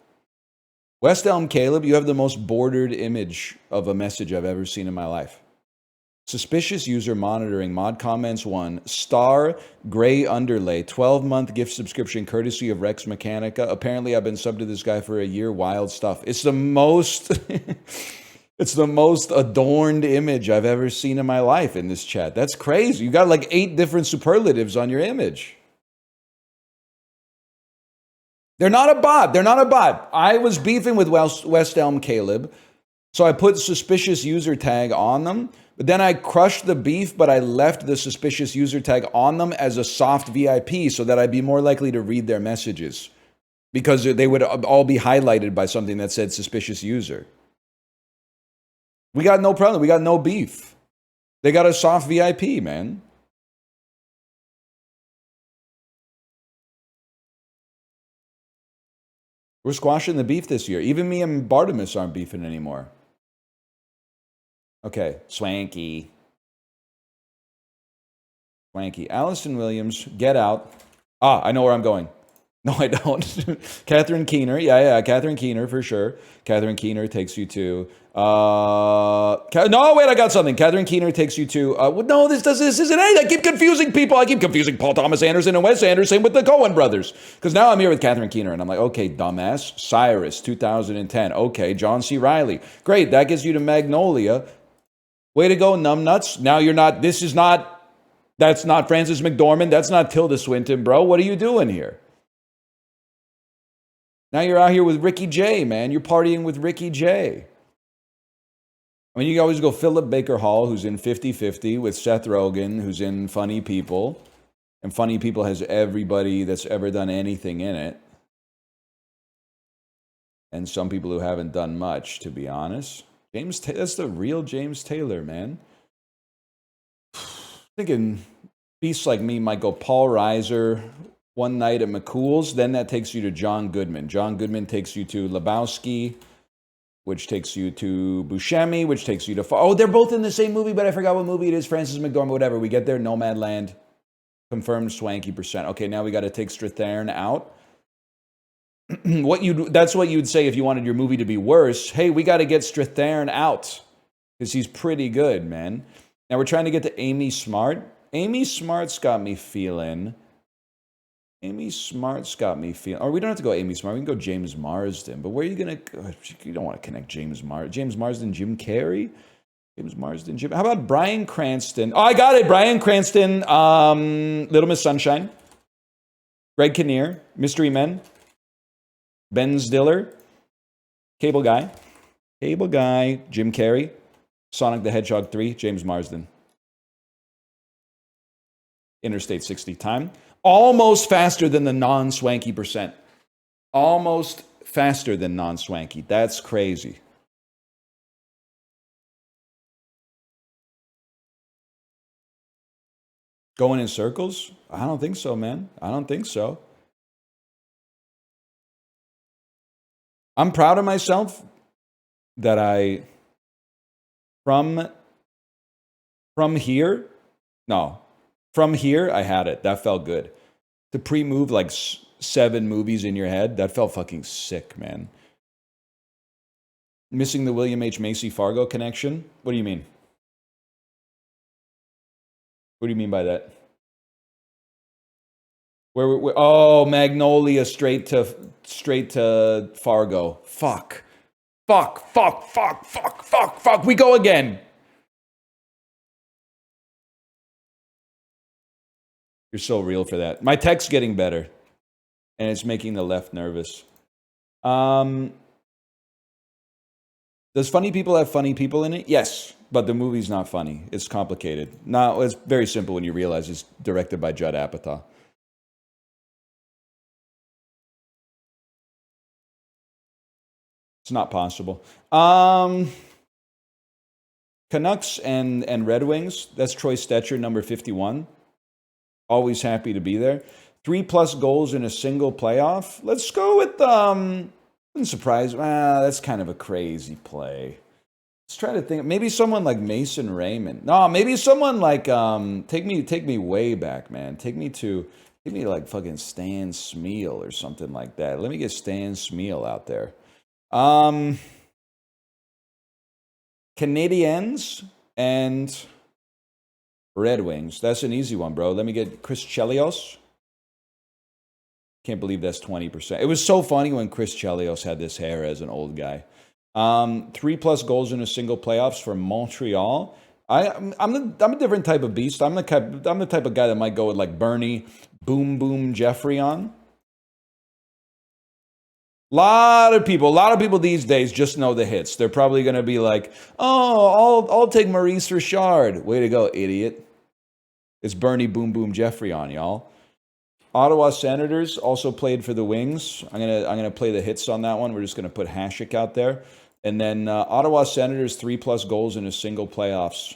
West Elm Caleb, you have the most bordered image of a message I've ever seen in my life. Suspicious user monitoring, mod comments 1, star, gray underlay, 12-month gift subscription courtesy of Rex Mechanica. Apparently I've been subbed to this guy for a year, wild stuff. It's the most... It's the most adorned image I've ever seen in my life in this chat. That's crazy. You got like 8 different superlatives on your image. They're not a bot. They're not a bot. I was beefing with West Elm Caleb, so I put suspicious user tag on them. But then I crushed the beef, but I left the suspicious user tag on them as a soft VIP so that I'd be more likely to read their messages because they would all be highlighted by something that said suspicious user. We got no problem. We got no beef. They got a soft VIP, man. We're squashing the beef this year. Even me and Bartimus aren't beefing anymore. Okay, Swanky. Swanky. Allison Williams, Get Out. Ah, I know where I'm going. No, I don't. Catherine Keener. Yeah, Catherine Keener for sure. Catherine Keener takes you to... no, wait, I got something. Catherine Keener takes you to... no, this isn't it. I keep confusing people. I keep confusing Paul Thomas Anderson and Wes Anderson with the Coen brothers. Because now I'm here with Catherine Keener, and I'm like, okay, dumbass. Cyrus, 2010. Okay, John C. Reilly. Great, that gets you to Magnolia. Way to go, numbnuts. Now you're not... That's not Frances McDormand. That's not Tilda Swinton, bro. What are you doing here? Now you're out here with Ricky Jay, man. You're partying with Ricky Jay. I mean, you can always go Philip Baker Hall, who's in 50-50, with Seth Rogen, who's in Funny People. And Funny People has everybody that's ever done anything in it. And some people who haven't done much, to be honest. That's the real James Taylor, man. Thinking beasts like me might go Paul Reiser, One Night at McCool's. Then that takes you to John Goodman. John Goodman takes you to Lebowski, which takes you to Buscemi, which takes you to... Oh, they're both in the same movie, but I forgot what movie it is. Frances McDormand, whatever. We get there, Nomadland. Confirmed swanky %. Okay, now we got to take Strathern out. That's what you'd say if you wanted your movie to be worse. Hey, we got to get Strathern out because he's pretty good, man. Now we're trying to get to Amy Smart. Amy Smart's got me feeling... Or we don't have to go Amy Smart. We can go James Marsden. But where are you going to go? You don't want to connect James Marsden. James Marsden, Jim Carrey? James Marsden, Jim... How about Bryan Cranston? Oh, I got it. Bryan Cranston, Little Miss Sunshine. Greg Kinnear, Mystery Men. Ben Stiller. Cable Guy, Jim Carrey. Sonic the Hedgehog 3, James Marsden. Interstate 60 time. Almost faster than the non-swanky %. Almost faster than non-swanky. That's crazy. Going in circles? I don't think so, man. I don't think so. I'm proud of myself that I... From here, I had it. That felt good. To pre-move like 7 movies in your head, that felt fucking sick, man. Missing the William H. Macy Fargo connection? What do you mean? What do you mean by that? Oh, Magnolia straight to Fargo. Fuck. We go again. You're so real for that. My tech's getting better, and it's making the left nervous. Does Funny People have funny people in it? Yes, but the movie's not funny. It's complicated. No, it's very simple when you realize it's directed by Judd Apatow. It's not possible. Canucks and Red Wings. That's Troy Stetcher, number 51. Always happy to be there. 3+ goals in a single playoff. Let's go with surprise. That's kind of a crazy play. Let's try to think. Maybe someone like Mason Raymond. No, maybe someone like take me way back, man. Take me to like fucking Stan Smeal or something like that. Let me get Stan Smeal out there. Canadiens and Red Wings. That's an easy one, bro. Let me get Chris Chelios. Can't believe that's 20%. It was so funny when Chris Chelios had this hair as an old guy. 3+ goals in a single playoffs for Montreal. I'm a different type of beast. I'm the type of guy that might go with like Bernie, Boom Boom Jeffrey on. A lot of people these days just know the hits. They're probably going to be like, "Oh, I'll take Maurice Richard." Way to go, idiot! It's Bernie Boom Boom Jeffrey on, y'all. Ottawa Senators also played for the Wings. I'm gonna play the hits on that one. We're just gonna put Hasek out there, and then Ottawa Senators 3+ goals in a single playoffs.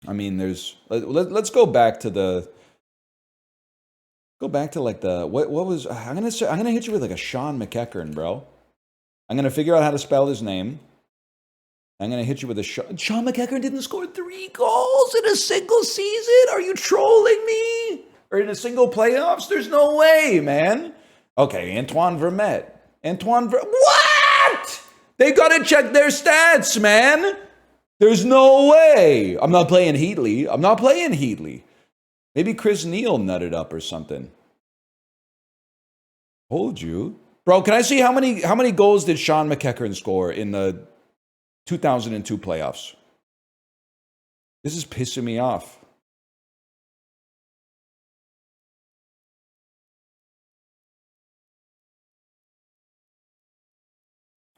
I mean, let's go back to like the what was I'm gonna hit you with like a Sean McEachern, bro. I'm gonna figure out how to spell his name. I'm gonna hit you with a Sean McEachern didn't score 3 goals in a single season. Are you trolling me? Or in a single playoffs? There's no way, man. Okay, Antoine Vermette. What? They gotta check their stats, man. There's no way. I'm not playing Heatley. Maybe Chris Neal nutted up or something. Told you. Bro, can I see how many goals did Sean McEachern score in the 2002 playoffs? This is pissing me off.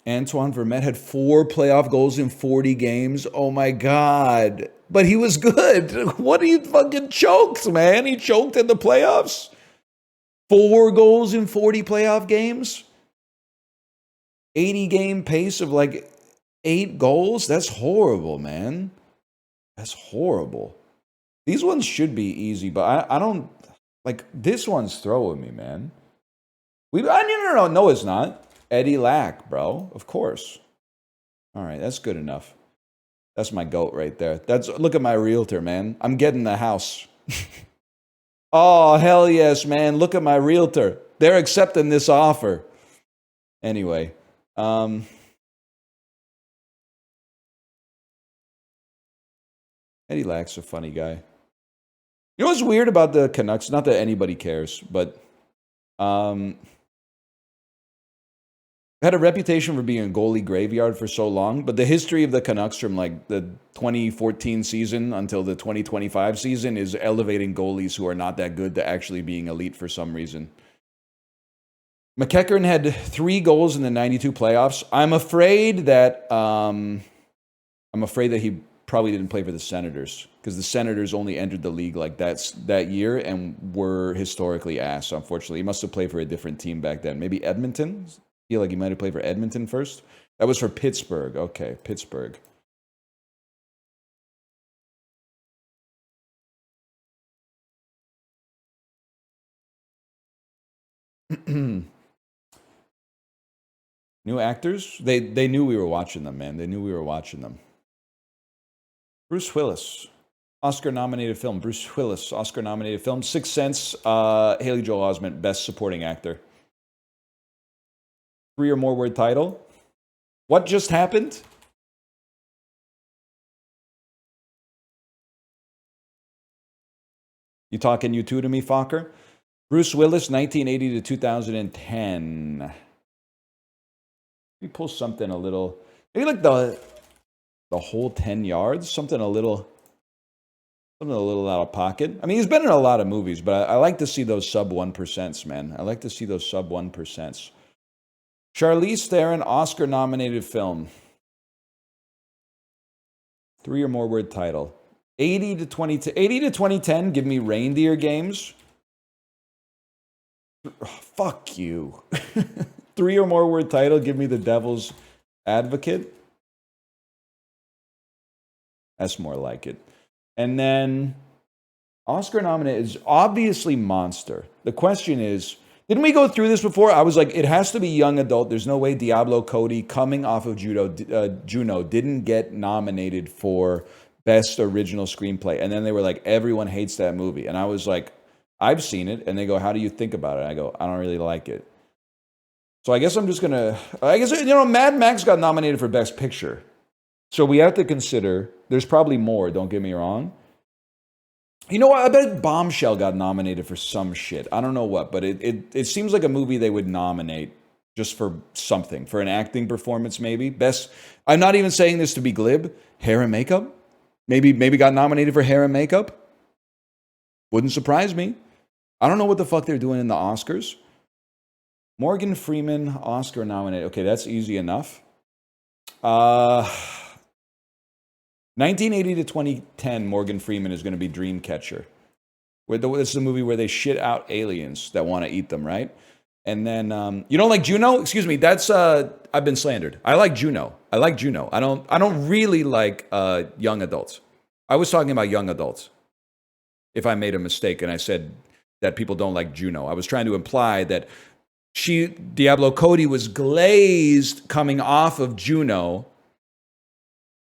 Antoine Vermette had 4 playoff goals in 40 games. Oh my God. But he was good. What, he fucking choked, man? He choked in the playoffs? 4 goals in 40 playoff games? 80 game pace of like 8 goals? That's horrible, man. That's horrible. These ones should be easy, but I don't, like, this one's throwing me, man. No, it's not. Eddie Lack, bro. Of course. All right, that's good enough. That's my goat right there. Look at my realtor, man. I'm getting the house. Oh, hell yes, man. Look at my realtor. They're accepting this offer. Anyway, Eddie Lack's a funny guy. You know what's weird about the Canucks? Not that anybody cares, but had a reputation for being a goalie graveyard for so long, but the history of the Canucks from like the 2014 season until the 2025 season is elevating goalies who are not that good to actually being elite for some reason. McEachern had 3 goals in the 92 playoffs. I'm afraid that he probably didn't play for the Senators, because the Senators only entered the league like that year and were historically ass, unfortunately. He must have played for a different team back then. Maybe Edmonton? I feel like he might have played for Edmonton first. That was for Pittsburgh. Okay, Pittsburgh. New actors? They knew we were watching them, man. They knew we were watching them. Bruce Willis. Oscar-nominated film. Bruce Willis, Oscar-nominated film. Sixth Sense. Haley Joel Osment, Best Supporting Actor. 3 or more word title. What just happened? You talking you two to me, Fokker? Bruce Willis, 1980 to 2010. Let me pull something a little, maybe like the whole 10 yards, something a little out of pocket. I mean, he's been in a lot of movies, but I like to see those sub 1%, man. I like to see those sub 1%. Charlize Theron, Oscar-nominated film. 3 or more word title. 80 to 2010, give me Reindeer Games. Oh, fuck you. 3 or more word title, give me The Devil's Advocate. That's more like it. And then Oscar-nominated is obviously Monster. The question is, didn't we go through this before? I was like, it has to be young adult. There's no way Diablo Cody, coming off of Juno, didn't get nominated for Best Original Screenplay. And then they were like, everyone hates that movie. And I was like, I've seen it. And they go, how do you think about it? I go, I don't really like it. So I guess I'm just going to, Mad Max got nominated for Best Picture. So we have to consider, there's probably more, don't get me wrong. You know what? I bet Bombshell got nominated for some shit. I don't know what, but it seems like a movie they would nominate just for something, for an acting performance, maybe. Best, I'm not even saying this to be glib. Hair and makeup? Maybe got nominated for hair and makeup? Wouldn't surprise me. I don't know what the fuck they're doing in the Oscars. Morgan Freeman, Oscar nominated. Okay, that's easy enough. 1980 to 2010, Morgan Freeman is going to be Dreamcatcher. This is a movie where they shit out aliens that want to eat them, right? And then you don't like Juno? Excuse me, that's I've been slandered. I like Juno. I don't really like young adults. I was talking about young adults. If I made a mistake and I said that people don't like Juno, I was trying to imply that Diablo Cody was glazed coming off of Juno,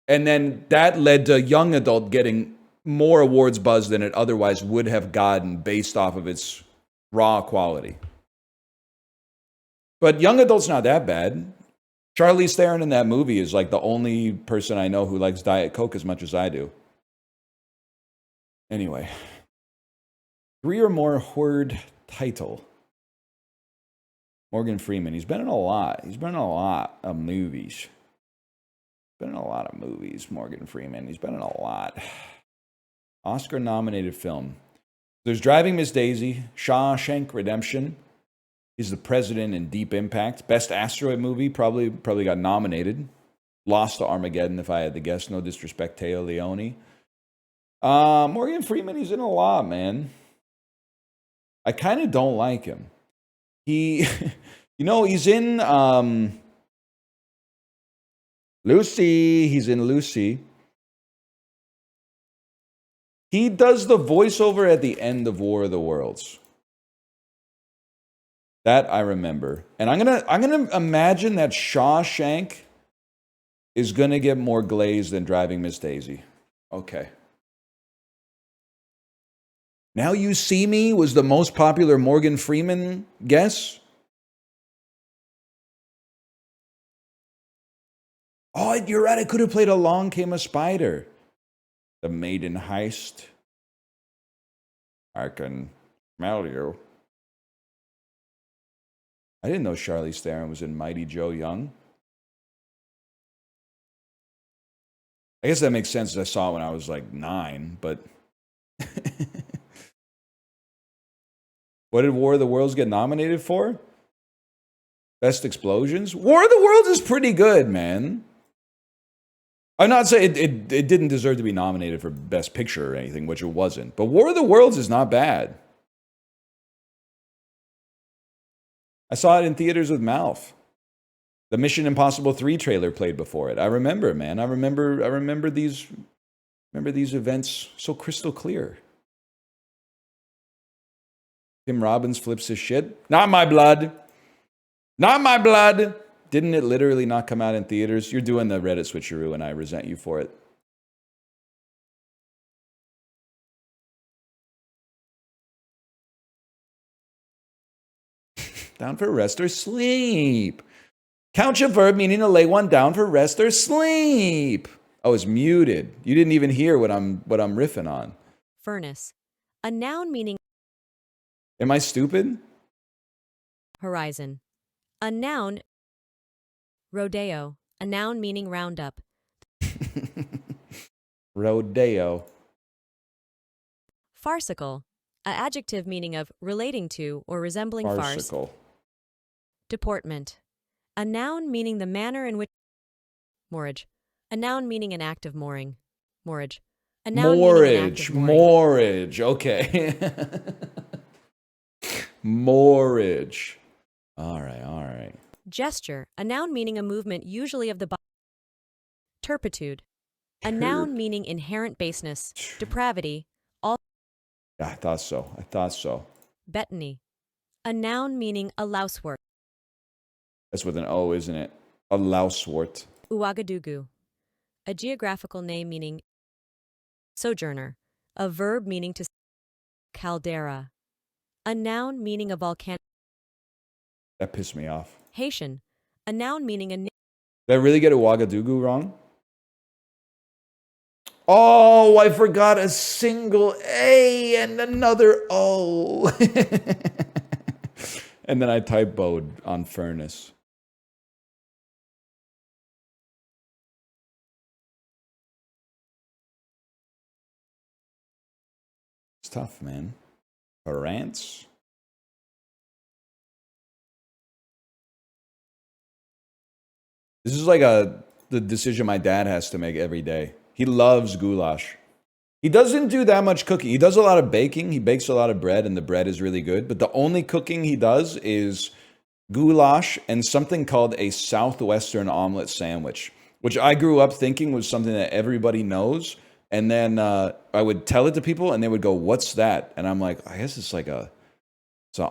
and then that led to young adult getting more awards buzz than it otherwise would have gotten based off of its raw quality. But young adult's not that bad. Charlize Theron in that movie is like the only person I know who likes Diet Coke as much as I do. Anyway, 3 or more word title. Morgan Freeman. He's been in a lot. He's been in a lot of movies. Morgan Freeman. He's been in a lot. Oscar-nominated film. There's Driving Miss Daisy, Shawshank Redemption. He's the president in Deep Impact. Best asteroid movie, probably got nominated. Lost to Armageddon, if I had to guess. No disrespect, Teo Leone. Morgan Freeman, he's in a lot, man. I kind of don't like him. He, he's in Lucy. He's in Lucy. He does the voiceover at the end of War of the Worlds. That I remember. And I'm gonna imagine that Shawshank is gonna get more glazed than Driving Miss Daisy. Okay. Now You See Me was the most popular Morgan Freeman guess. Oh, you're right. I could have played Along Came a Spider. The Maiden Heist. I Can Smell You. I didn't know Charlize Theron was in Mighty Joe Young. I guess that makes sense. I saw it when I was like 9, but... What did War of the Worlds get nominated for? Best Explosions? War of the Worlds is pretty good, man. I'm not saying it didn't deserve to be nominated for Best Picture or anything, which it wasn't. But War of the Worlds is not bad. I saw it in theaters with Malf. The Mission Impossible 3 trailer played before it. I remember, man. I remember these events so crystal clear. Tim Robbins flips his shit. Not my blood. Not my blood. Didn't it literally not come out in theaters? You're doing the Reddit switcheroo, and I resent you for it. Down for rest or sleep. Count your verb meaning to lay one down for rest or sleep. Oh, it's muted. You didn't even hear what I'm riffing on. Furnace. A noun meaning... Am I stupid? Horizon. A noun... Rodeo. A noun meaning roundup. Rodeo. Farcical. A adjective meaning of relating to or resembling Farcical. farce. Deportment. A noun meaning the manner in which... Moorage. A noun meaning an act of mooring. Moorage. A noun meaning an act of mooring. Moorage. Okay. Moorage. All right. Gesture. A noun meaning a movement usually of the body. Turpitude. A noun meaning inherent baseness, depravity, all... Yeah, I thought so. Betony. A noun meaning a lousewort. That's with an O, isn't it? A lousewort. Ouagadougou. A geographical name meaning sojourner. A verb meaning to... Caldera. A noun meaning a volcanic... That pissed me off. Haitian. A noun meaning a... Did I really get Ouagadougou wrong? Oh, I forgot a single A and another O. And then I typoed on furnace. tough, man. France. This is like the decision my dad has to make every day. He loves goulash. He doesn't do that much cooking. He does a lot of baking. He bakes a lot of bread, and the bread is really good. But the only cooking he does is goulash and something called a Southwestern omelet sandwich, which I grew up thinking was something that everybody knows. And then I would tell it to people, and they would go, "What's that?" And I'm like, "I guess it's an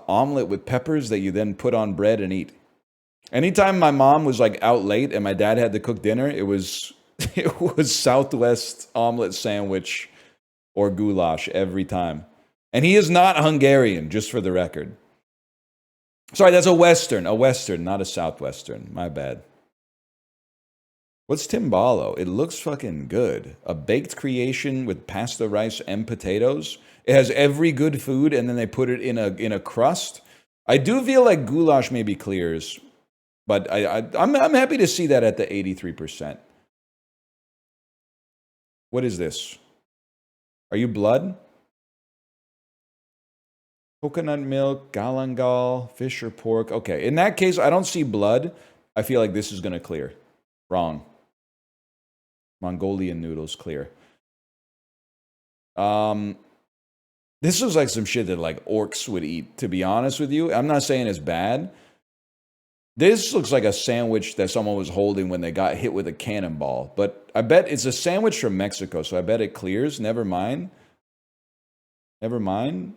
omelet with peppers that you then put on bread and eat." Anytime my mom was like out late and my dad had to cook dinner, it was Southwest omelet sandwich or goulash every time. And he is not Hungarian, just for the record. Sorry, that's a Western, not a Southwestern. My bad. What's timbalo? It looks fucking good. A baked creation with pasta, rice, and potatoes. It has every good food, and then they put it in a crust. I do feel like goulash maybe clears, but I'm happy to see that at the 83%. What is this? Are you blood? Coconut milk, galangal, fish or pork. Okay, in that case, I don't see blood. I feel like this is going to clear. Wrong. Mongolian noodles, clear. This looks like some shit that like orcs would eat, to be honest with you. I'm not saying it's bad. This looks like a sandwich that someone was holding when they got hit with a cannonball. But I bet it's a sandwich from Mexico, so I bet it clears. Never mind. Never mind.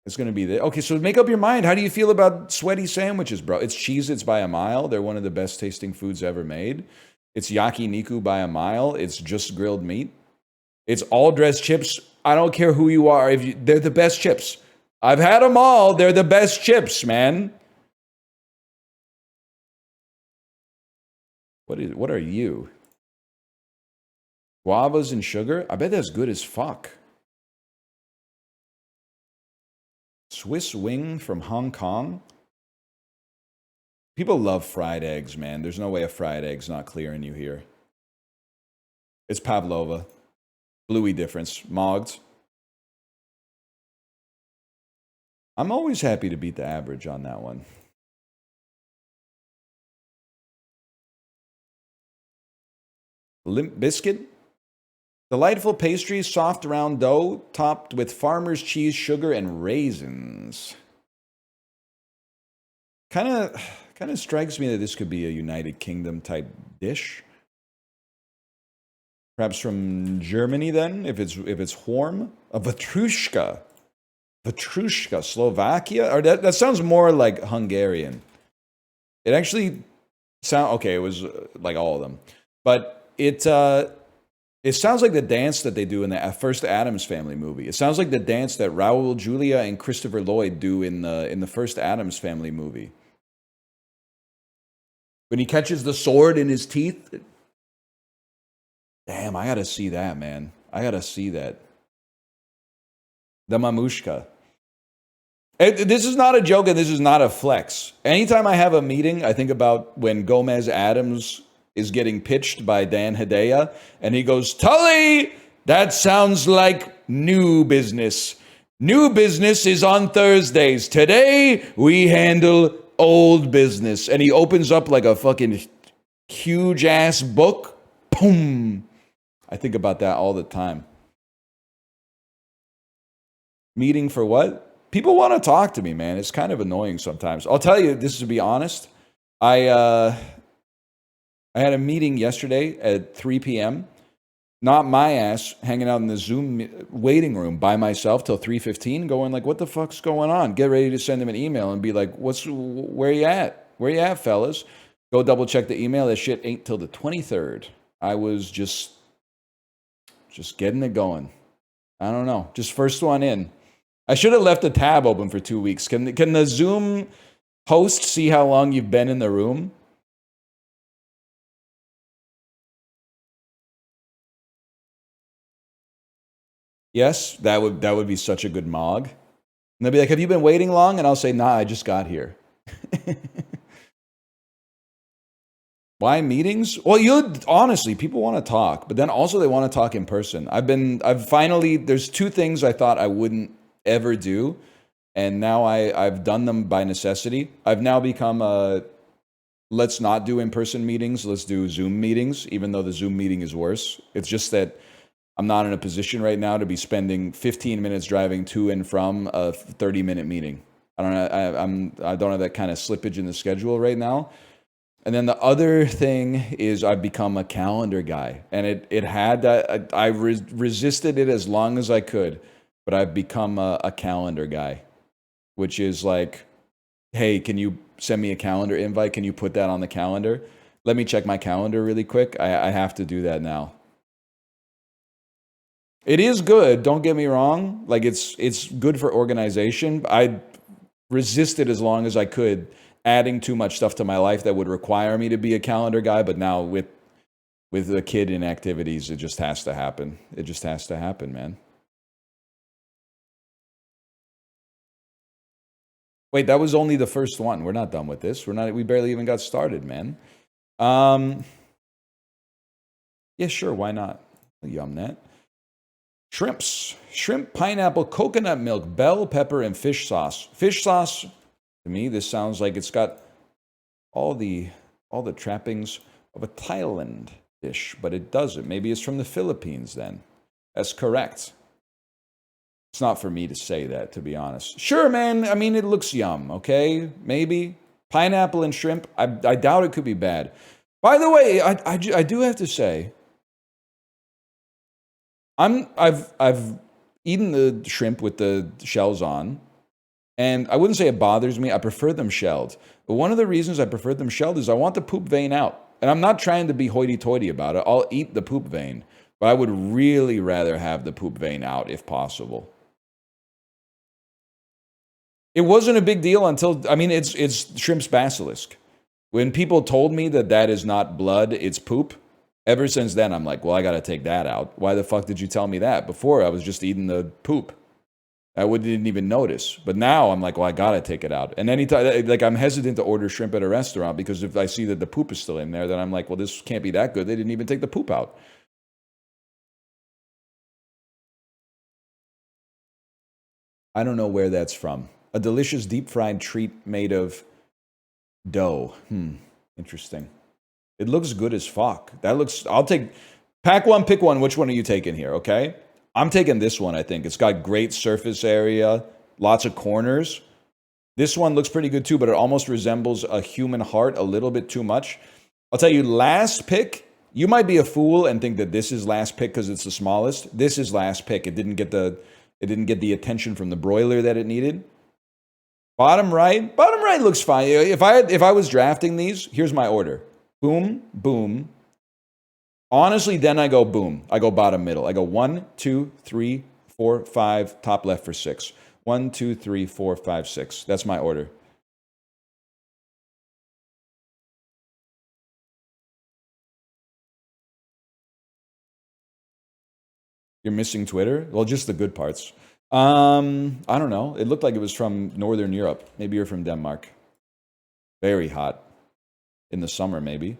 It's going to be there. Okay, so make up your mind. How do you feel about sweaty sandwiches, bro? It's Cheez-Its by a mile. They're one of the best tasting foods ever made. It's yakiniku by a mile. It's just grilled meat. It's all dressed chips. I don't care who you are. They're the best chips. I've had them all. They're the best chips, man. What are you? Guavas and sugar? I bet that's good as fuck. Swiss wing from Hong Kong? People love fried eggs, man. There's no way a fried egg's not clearing you here. It's pavlova. Bluey difference. Mogged. I'm always happy to beat the average on that one. Limp biscuit? Delightful pastry, soft round dough, topped with farmer's cheese, sugar, and raisins. Kind of strikes me that this could be a United Kingdom type dish. Perhaps from Germany then, if it's warm. A vatrushka. Vatrushka, Slovakia? Or that sounds more like Hungarian. It actually okay, it was like all of them. But it sounds like the dance that they do in the first Addams Family movie. It sounds like the dance that Raul Julia and Christopher Lloyd do in the first Addams Family movie. When he catches the sword in his teeth. Damn, I gotta see that, man. I gotta see that. The mamushka. This is not a joke and this is not a flex. Anytime I have a meeting, I think about when Gomez Adams is getting pitched by Dan Hedaya, and he goes, "Tully, that sounds like new business. New business is on Thursdays. Today, we handle old business." And he opens up like a fucking huge-ass book. Boom. I think about that all the time. Meeting for what? People want to talk to me, man. It's kind of annoying sometimes. I'll tell you, this is to be honest. I had a meeting yesterday at 3 p.m. Not my ass hanging out in the Zoom waiting room by myself till 3:15, going like, what the fuck's going on? Get ready to send him an email and be like, where you at? Where you at, fellas? Go double check the email. That shit ain't till the 23rd. I was just getting it going. I don't know. Just first one in. I should have left the tab open for 2 weeks. Can the Zoom host see how long you've been in the room? Yes, that would be such a good mog. And they'll be like, "Have you been waiting long?" And I'll say, "Nah, I just got here." Why meetings? Well, honestly, people want to talk, but then also they want to talk in person. I've finally, there's two things I thought I wouldn't ever do, and now I've done them by necessity. I've now become let's not do in-person meetings, let's do Zoom meetings, even though the Zoom meeting is worse. It's just that I'm not in a position right now to be spending 15 minutes driving to and from a 30-minute meeting. I don't have that kind of slippage in the schedule right now. And then the other thing is I've become a calendar guy, and it had that. I resisted it as long as I could, but I've become a calendar guy, which is like, hey, can you send me a calendar invite? Can you put that on the calendar? Let me check my calendar really quick. I have to do that now. It is good. Don't get me wrong. Like it's good for organization. I resisted as long as I could adding too much stuff to my life that would require me to be a calendar guy, but now with the kid in activities, it just has to happen. It just has to happen, man. Wait, that was only the first one. We're not done with this. We barely even got started, man. Yeah, sure, why not? Yum net. Shrimps. Shrimp, pineapple, coconut milk, bell pepper, and fish sauce. Fish sauce, to me, this sounds like it's got all the trappings of a Thailand dish, but it doesn't. Maybe it's from the Philippines then. That's correct. It's not for me to say that, to be honest. Sure, man. I mean, it looks yum, okay? Maybe. Pineapple and shrimp, I doubt it could be bad. By the way, I do have to say, I've eaten the shrimp with the shells on, and I wouldn't say it bothers me. I prefer them shelled. But one of the reasons I prefer them shelled is I want the poop vein out. And I'm not trying to be hoity-toity about it. I'll eat the poop vein. But I would really rather have the poop vein out if possible. It wasn't a big deal until, I mean, it's shrimp's basilisk. When people told me that is not blood, it's poop, ever since then, I'm like, well, I got to take that out. Why the fuck did you tell me that? Before, I was just eating the poop. I didn't even notice. But now I'm like, well, I got to take it out. And anytime, like, I'm hesitant to order shrimp at a restaurant because if I see that the poop is still in there, then I'm like, well, this can't be that good. They didn't even take the poop out. I don't know where that's from. A delicious deep fried treat made of dough. Interesting. It looks good as fuck. I'll take, pack one, pick one. Which one are you taking here, okay? I'm taking this one, I think. It's got great surface area, lots of corners. This one looks pretty good too, but it almost resembles a human heart a little bit too much. I'll tell you, last pick, you might be a fool and think that this is last pick because it's the smallest. This is last pick. It didn't get the attention from the broiler that it needed. Bottom right looks fine. If I was drafting these, here's my order. Boom, boom. Honestly, then I go boom. I go bottom middle. I go 1, 2, 3, 4, 5, top left for 6. 1, 2, 3, 4, 5, 6. That's my order. You're missing Twitter? Well, just the good parts. I don't know. It looked like it was from Northern Europe. Maybe you're from Denmark. Very hot. In the summer, maybe.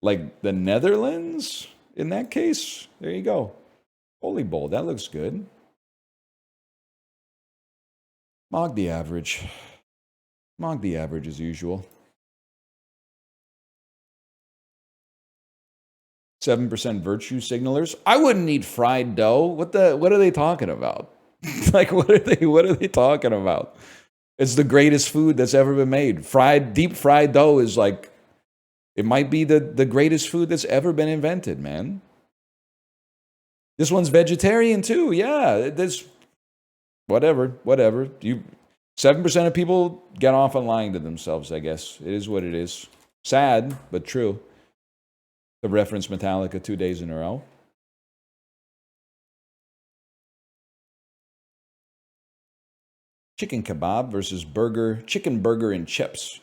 Like the Netherlands, in that case. There you go. Holy bowl, that looks good. Mog the average. Mog the average as usual. 7% virtue signalers. I wouldn't eat fried dough. What are they talking about? Like, what are they talking about? It's the greatest food that's ever been made. Deep fried dough is like, it might be the greatest food that's ever been invented, man. This one's vegetarian too. Yeah, this whatever. 7% of people get off on lying to themselves, I guess. It is what it is. Sad, but true. To reference Metallica 2 days in a row. Chicken kebab versus chicken burger and chips.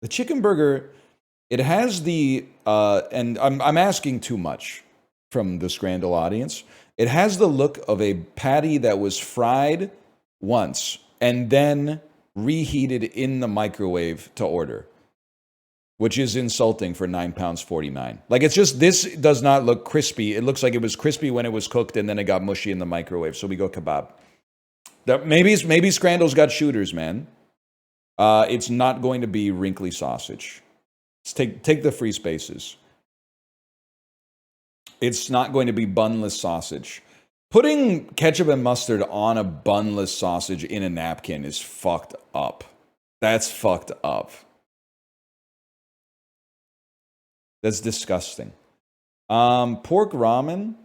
The chicken burger, it has the, and I'm asking too much from the Scrandal audience. It has the look of a patty that was fried once and then reheated in the microwave to order, which is insulting for £9.49. Like, it's just, this does not look crispy. It looks like it was crispy when it was cooked and then it got mushy in the microwave. So we go kebab. Maybe Scrandal's got shooters, man. It's not going to be wrinkly sausage. Take the free spaces. It's not going to be bunless sausage. Putting ketchup and mustard on a bunless sausage in a napkin is fucked up. That's fucked up. That's disgusting. Pork ramen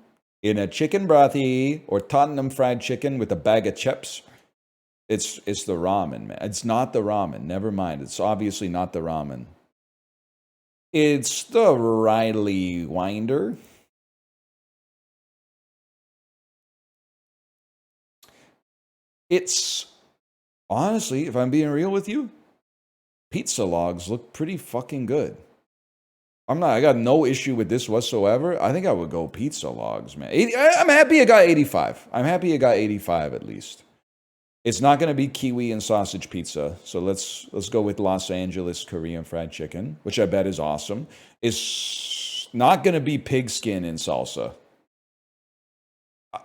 in a chicken brothy or Tottenham fried chicken with a bag of chips. It's the ramen, man. It's not the ramen. Never mind. It's obviously not the ramen. It's the Riley Winder. It's, honestly, if I'm being real with you, pizza logs look pretty fucking good. I got no issue with this whatsoever. I think I would go pizza logs, man. I'm happy I got 85. I'm happy I got 85 at least. It's not going to be kiwi and sausage pizza. So let's go with Los Angeles Korean fried chicken, which I bet is awesome. It's not going to be pigskin and salsa.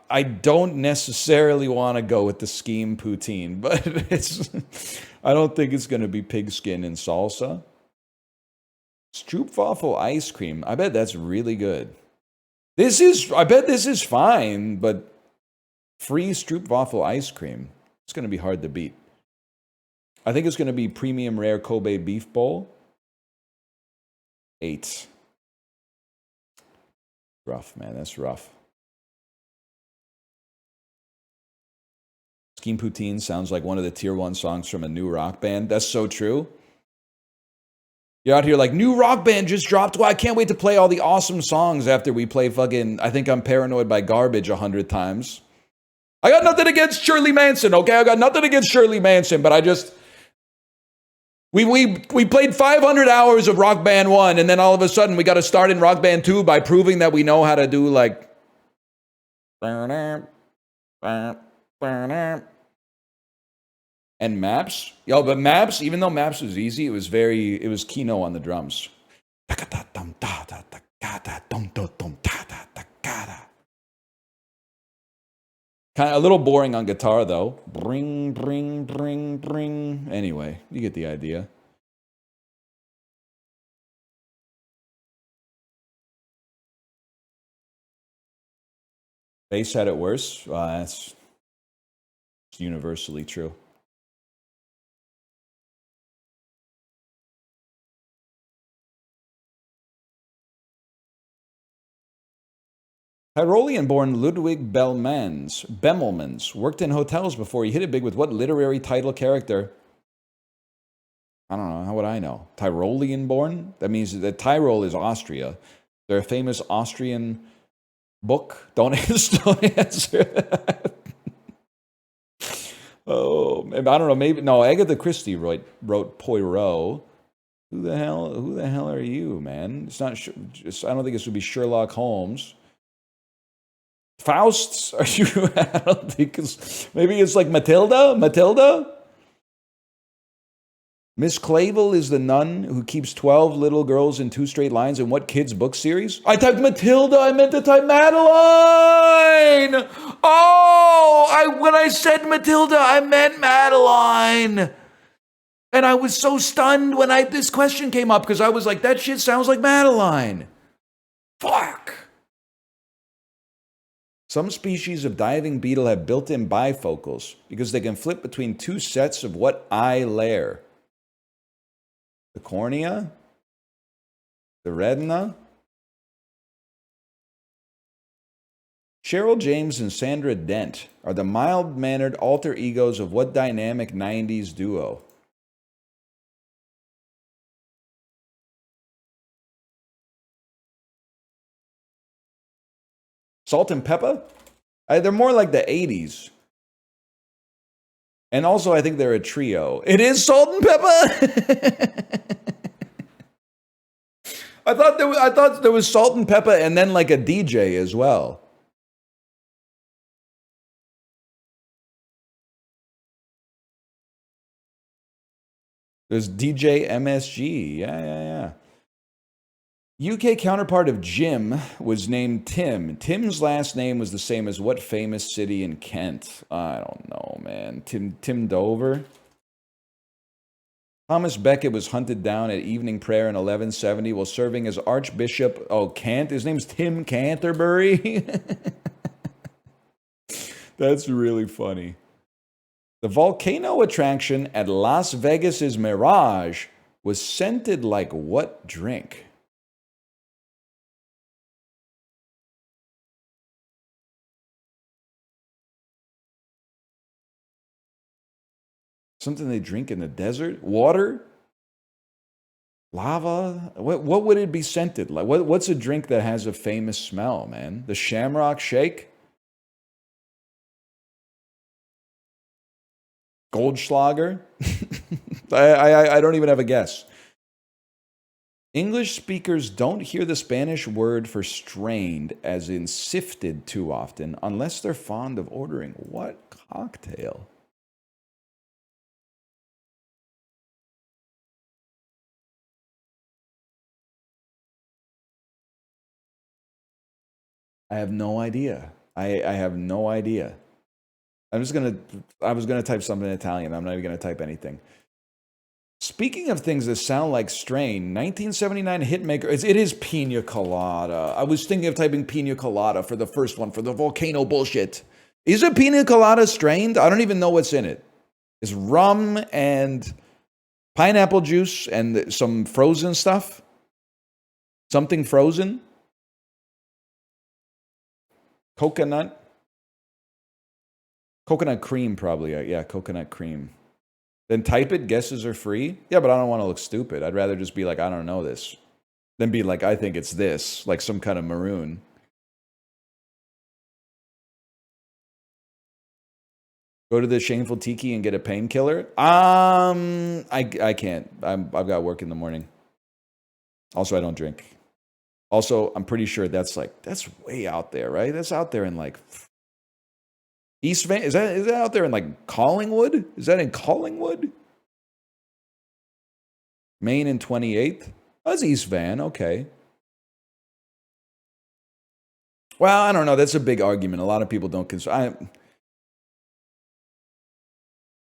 I don't necessarily want to go with the scheme poutine, but I don't think it's going to be pigskin and salsa. Stroopwafel ice cream. I bet that's really good. I bet this is fine, but free Stroopwafel ice cream. It's going to be hard to beat. I think it's going to be premium rare Kobe beef bowl. 8. Rough, man. That's rough. Scheme Poutine sounds like one of the tier 1 songs from a new rock band. That's so true. You're out here like, new rock band just dropped. Well, I can't wait to play all the awesome songs after we play fucking I Think I'm Paranoid by Garbage 100 times. I got nothing against Shirley Manson, okay? I got nothing against Shirley Manson, but I just... We played 500 hours of Rock Band 1, and then all of a sudden we got to start in Rock Band 2 by proving that we know how to do, like... And Maps? Yo, but Maps, even though Maps was easy, it was Kino on the drums. Kind of a little boring on guitar, though. Bring, bring, bring, bring. Anyway, you get the idea. Bass had it worse. That's universally true. Tyrolean-born Ludwig Bemelmans worked in hotels before he hit it big with what literary title character? I don't know. How would I know? Tyrolean-born? That means that Tyrol is Austria. They're a famous Austrian book. Don't answer that. Oh, I don't know. Maybe no. Agatha Christie wrote Poirot. Who the hell are you, man? It's not. I don't think this would be Sherlock Holmes. Faust? Are you? I don't think maybe it's like Matilda? Miss Clavel is the nun who keeps 12 little girls in 2 straight lines in what kid's book series? I typed Matilda. I meant to type Madeline. Oh, when I said Matilda, I meant Madeline. And I was so stunned when this question came up because I was like, that shit sounds like Madeline. Fuck. Some species of diving beetle have built-in bifocals because they can flip between 2 sets of what eye layer? The cornea? The retina? Cheryl James and Sandra Dent are the mild-mannered alter egos of what dynamic 90s duo? Salt and Pepper? They're more like the 80s. And also, I think they're a trio. It is Salt and Pepper? I thought there was Salt and Pepper and then like a DJ as well. There's DJ MSG. Yeah. UK counterpart of Jim was named Tim. Tim's last name was the same as what famous city in Kent? I don't know, man. Tim Dover? Thomas Becket was hunted down at evening prayer in 1170 while serving as Archbishop. Oh, Kent? His name's Tim Canterbury? That's really funny. The volcano attraction at Las Vegas's Mirage was scented like what drink? Something they drink in the desert? Water? Lava? What would it be scented like? What's a drink that has a famous smell, man? The Shamrock Shake? Goldschlager? I don't even have a guess. English speakers don't hear the Spanish word for strained, as in sifted, too often, unless they're fond of ordering what cocktail? I have no idea. I have no idea. I was gonna type something in Italian. I'm not even gonna type anything. Speaking of things that sound like strain, 1979 hitmaker. It is Pina Colada. I was thinking of typing Pina Colada for the first one for the volcano bullshit. Is a Pina Colada strained? I don't even know what's in it. It's rum and pineapple juice and some frozen stuff. Something frozen. Coconut cream, probably. Yeah, coconut cream. Then type it, guesses are free. Yeah, but I don't want to look stupid. I'd rather just be like, I don't know this. Than be like, I think it's this, like some kind of maroon. Go to the Shameful Tiki and get a painkiller? I can't. I've got work in the morning. Also, I don't drink. Also, I'm pretty sure that's way out there, right? That's out there in like East Van. Is that out there in like Collingwood? Is that in Collingwood? Maine and 28th? Oh, that's East Van. Okay. Well, I don't know. That's a big argument. A lot of people don't consider.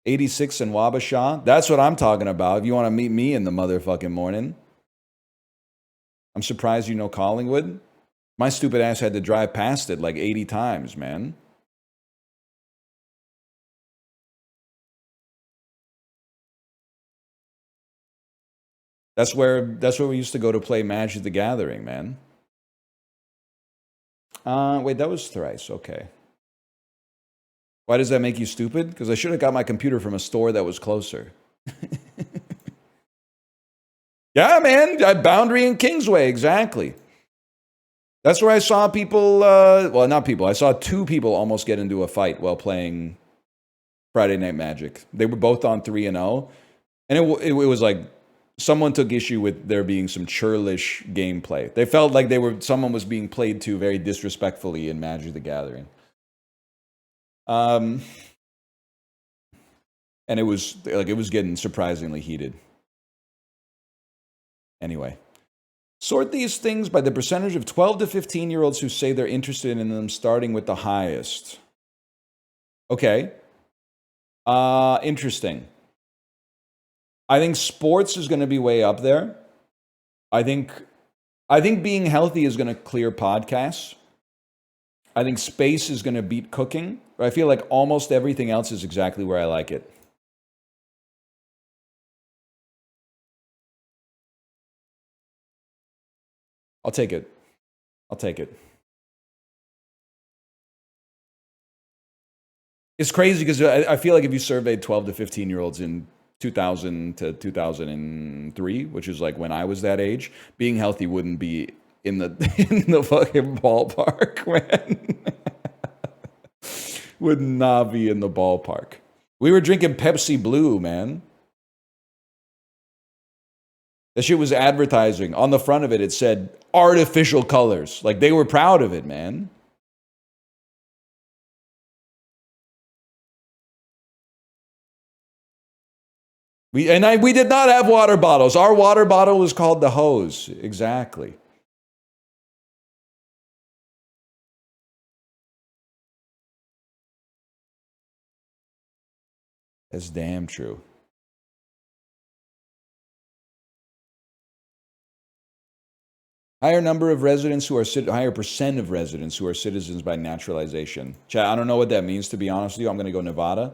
86 in Wabasha. That's what I'm talking about. If you want to meet me in the motherfucking morning. I'm surprised you know Collingwood. My stupid ass had to drive past it like 80 times, man. That's where we used to go to play Magic the Gathering, man. Wait, that was thrice. Okay. Why does that make you stupid? Because I should have got my computer from a store that was closer. Yeah, man. Boundary and Kingsway, exactly. That's where I saw people, well, not people. I saw two people almost get into a fight while playing Friday Night Magic. They were both on 3-0. And it was like someone took issue with there being some churlish gameplay. They felt like someone was being played to very disrespectfully in Magic the Gathering. And it was getting surprisingly heated. Anyway, sort these things by the percentage of 12 to 15-year-olds who say they're interested in them, starting with the highest. Okay. Interesting. I think sports is going to be way up there. I think being healthy is going to clear podcasts. I think space is going to beat cooking. But I feel like almost everything else is exactly where I like it. I'll take it. It's crazy because I feel like if you surveyed 12 to 15-year-olds in 2000 to 2003, which is like when I was that age, being healthy wouldn't be in the fucking ballpark, man. Would not be in the ballpark. We were drinking Pepsi Blue, man. That shit was advertising. On the front of it, it said artificial colors. Like they were proud of it, man. We did not have water bottles. Our water bottle was called the hose. Exactly. That's damn true. Higher number of residents who are higher percent of residents who are citizens by naturalization. Chat, I don't know what that means, to be honest with you. I'm going to go Nevada.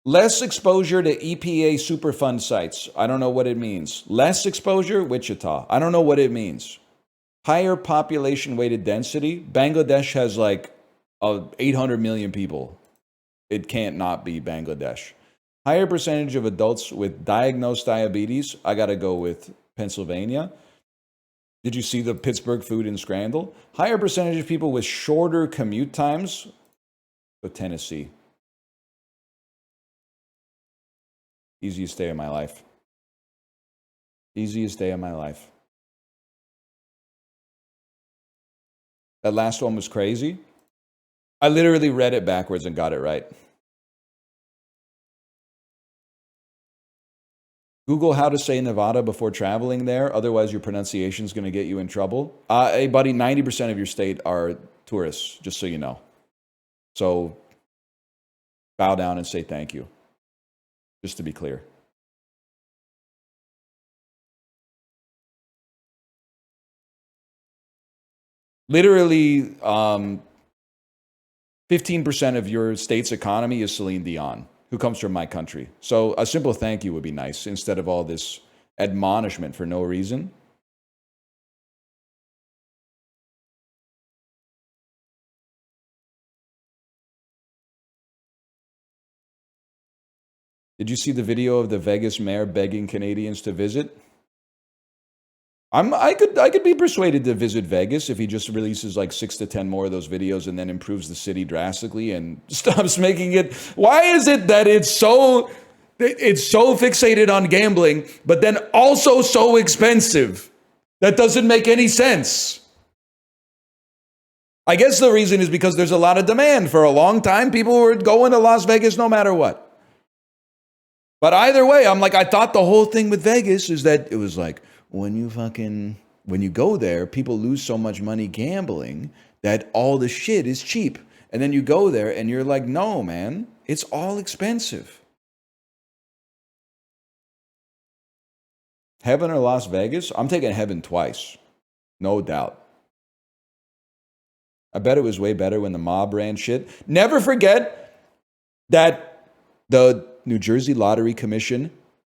Less exposure to EPA Superfund sites. I don't know what it means. Less exposure, Wichita. I don't know what it means. Higher population weighted density. Bangladesh has like 800 million people. It can't not be Bangladesh. Higher percentage of adults with diagnosed diabetes. I got to go with Pennsylvania. Did you see the Pittsburgh food and scandal? Higher percentage of people with shorter commute times. So Tennessee. Easiest day of my life. Easiest day of my life. That last one was crazy. I literally read it backwards and got it right. Google how to say Nevada before traveling there. Otherwise, your pronunciation is going to get you in trouble. Hey, buddy, 90% of your state are tourists, just so you know. So bow down and say thank you, just to be clear. Literally, 15% of your state's economy is Celine Dion, who comes from my country. So a simple thank you would be nice instead of all this admonishment for no reason. Did you see the video of the Vegas mayor begging Canadians to visit? I could be persuaded to visit Vegas if he just releases like 6 to 10 more of those videos and then improves the city drastically and stops making it. Why is it that it's so fixated on gambling, but then also so expensive? That doesn't make any sense. I guess the reason is because there's a lot of demand. For a long time, people were going to Las Vegas no matter what. But either way, I'm like, I thought the whole thing with Vegas is that it was like, when you go there, people lose so much money gambling that all the shit is cheap. And then you go there and you're like, no, man, it's all expensive. Heaven or Las Vegas? I'm taking heaven twice. No doubt. I bet it was way better when the mob ran shit. Never forget that the New Jersey Lottery Commission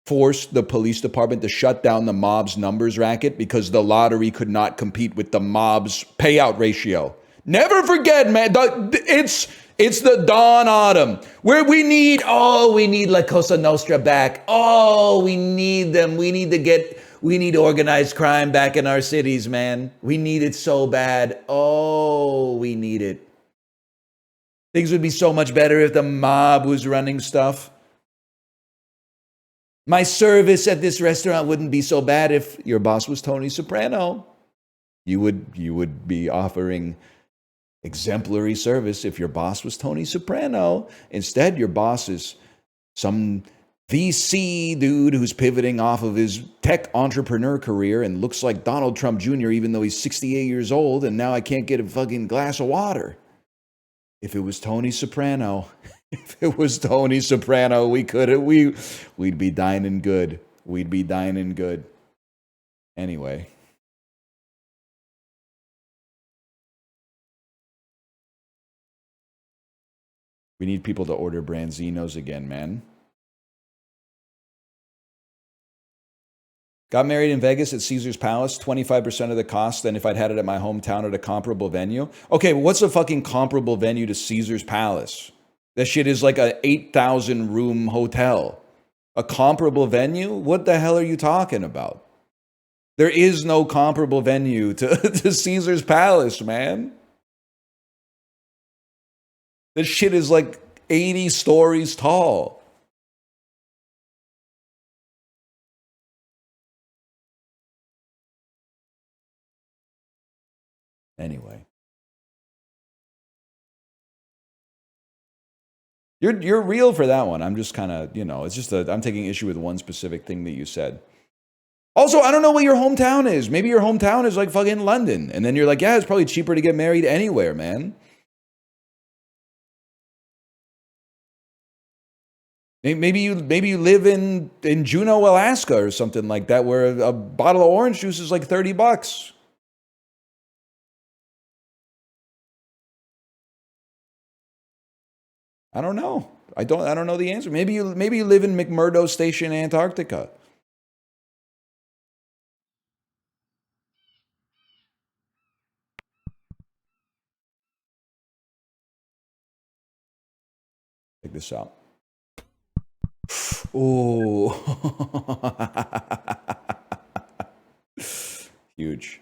forced the police department to shut down the mob's numbers racket because the lottery could not compete with the mob's payout ratio. Never forget, man. It's the Dawn Autumn where we need La Cosa Nostra back. Oh, we need them. We need organized crime back in our cities, man. We need it so bad. Oh, we need it. Things would be so much better if the mob was running stuff. My service at this restaurant wouldn't be so bad if your boss was Tony Soprano. You would be offering exemplary service if your boss was Tony Soprano. Instead, your boss is some VC dude who's pivoting off of his tech entrepreneur career and looks like Donald Trump Jr. even though he's 68 years old and now I can't get a fucking glass of water. If it was Tony Soprano... If it was Tony Soprano, we'd be dining good. We'd be dining good. Anyway. We need people to order Branzinos again, man. Got married in Vegas at Caesar's Palace, 25% of the cost than if I'd had it at my hometown at a comparable venue. Okay, what's a fucking comparable venue to Caesar's Palace? That shit is like a 8,000 room hotel. A comparable venue? What the hell are you talking about? There is no comparable venue to Caesar's Palace, man. This shit is like 80 stories tall. Anyway. You're real for that one. I'm just kind of, you know, it's just I'm taking issue with one specific thing that you said. Also, I don't know what your hometown is. Maybe your hometown is like fucking London. And then you're like, yeah, it's probably cheaper to get married anywhere, man. Maybe you live in Juneau, Alaska or something like that, where a bottle of orange juice is like $30. I don't know. I don't know the answer. Maybe you live in McMurdo Station, Antarctica. Check this out. Oh. Huge.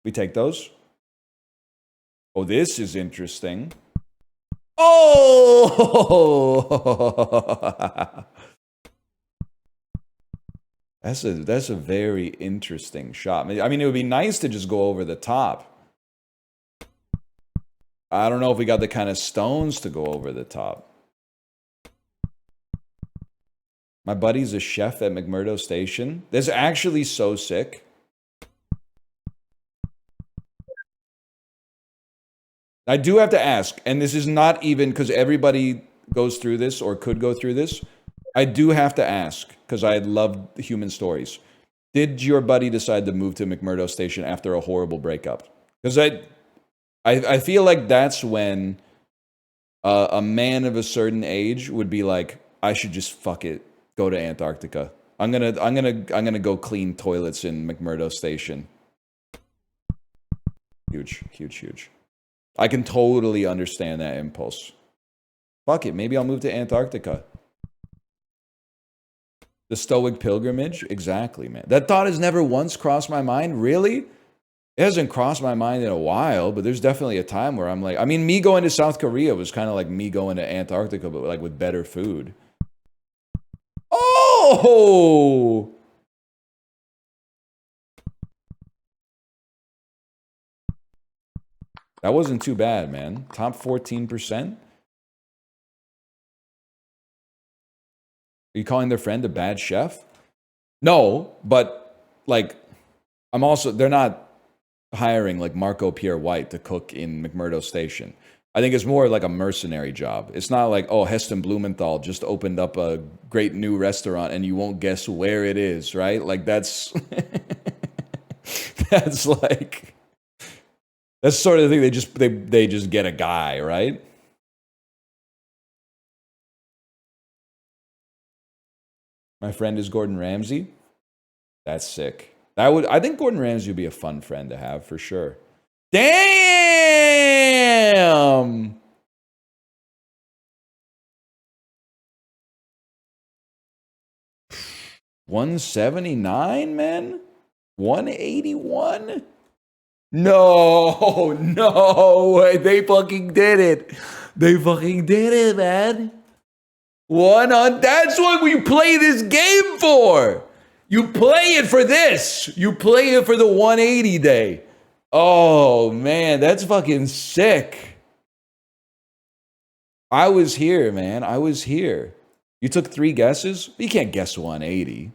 We take those. Oh, this is interesting. Oh! That's a very interesting shot. I mean, it would be nice to just go over the top. I don't know if we got the kind of stones to go over the top. My buddy's a chef at McMurdo Station. That's actually so sick. I do have to ask, and this is not even because everybody goes through this or could go through this. I do have to ask because I love human stories. Did your buddy decide to move to McMurdo Station after a horrible breakup? Because I feel like that's when a man of a certain age would be like, I should just fuck it, go to Antarctica. I'm gonna go clean toilets in McMurdo Station. Huge, huge, huge. I can totally understand that impulse. Fuck it, maybe I'll move to Antarctica. The Stoic Pilgrimage? Exactly, man. That thought has never once crossed my mind. Really? It hasn't crossed my mind in a while, but there's definitely a time where I'm like, I mean, me going to South Korea was kind of like me going to Antarctica, but like with better food. Oh! That wasn't too bad, man. Top 14%? Are you calling their friend a bad chef? No, but like, I'm also, they're not hiring like Marco Pierre White to cook in McMurdo Station. I think it's more like a mercenary job. It's not like, oh, Heston Blumenthal just opened up a great new restaurant and you won't guess where it is, right? Like that's that's like that's sort of the thing. They just get a guy, right? My friend is Gordon Ramsay. That's sick. I think Gordon Ramsay would be a fun friend to have for sure. Damn! $179, man? 181? No, no, they fucking did it. They fucking did it, man. That's what we play this game for. You play it for this. You play it for the 180 day. Oh, man, that's fucking sick. I was here, man. I was here. You took 3 guesses? You can't guess 180.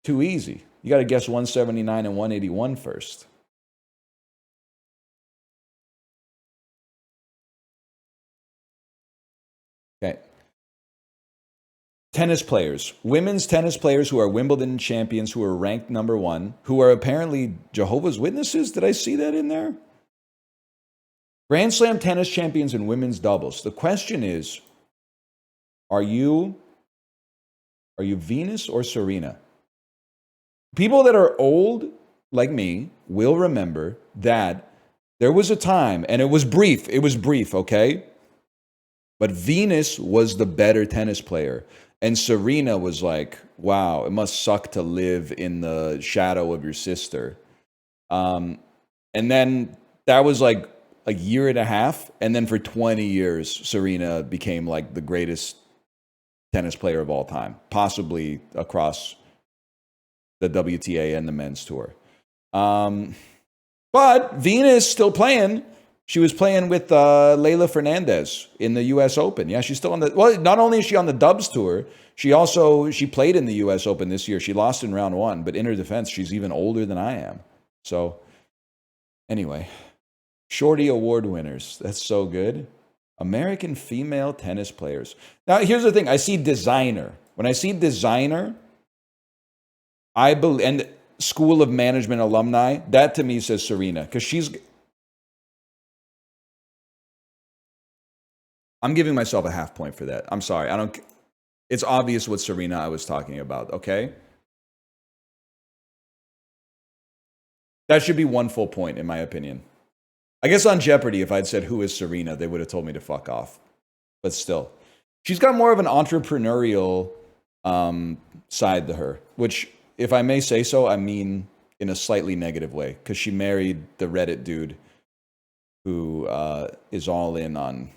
Too easy. You got to guess 179 and 181 first. Okay. Tennis players. Women's tennis players who are Wimbledon champions who are ranked number 1, who are apparently Jehovah's Witnesses. Did I see that in there? Grand Slam tennis champions in women's doubles. The question is, are you Venus or Serena? People that are old, like me, will remember that there was a time, and it was brief, okay? But Venus was the better tennis player. And Serena was like, wow, it must suck to live in the shadow of your sister. And then that was like a year and a half. And then for 20 years, Serena became like the greatest tennis player of all time, possibly across the WTA and the men's tour. But Venus still playing. She was playing with Leylah Fernandez in the U.S. Open. Yeah, she's still on the. Well, not only is she on the Dubs tour, she played in the U.S. Open this year. She lost in round one, but in her defense, she's even older than I am. So, anyway, Shorty Award winners. That's so good. American female tennis players. Now, here's the thing. I see designer. When I see designer, I believe, and School of Management alumni, that to me says Serena, because I'm giving myself a half point for that. I'm sorry. It's obvious what Serena I was talking about, okay? That should be 1 full point, in my opinion. I guess on Jeopardy, if I'd said, who is Serena, they would have told me to fuck off. But still. She's got more of an entrepreneurial side to her, which, if I may say so, I mean in a slightly negative way, because she married the Reddit dude who is all in on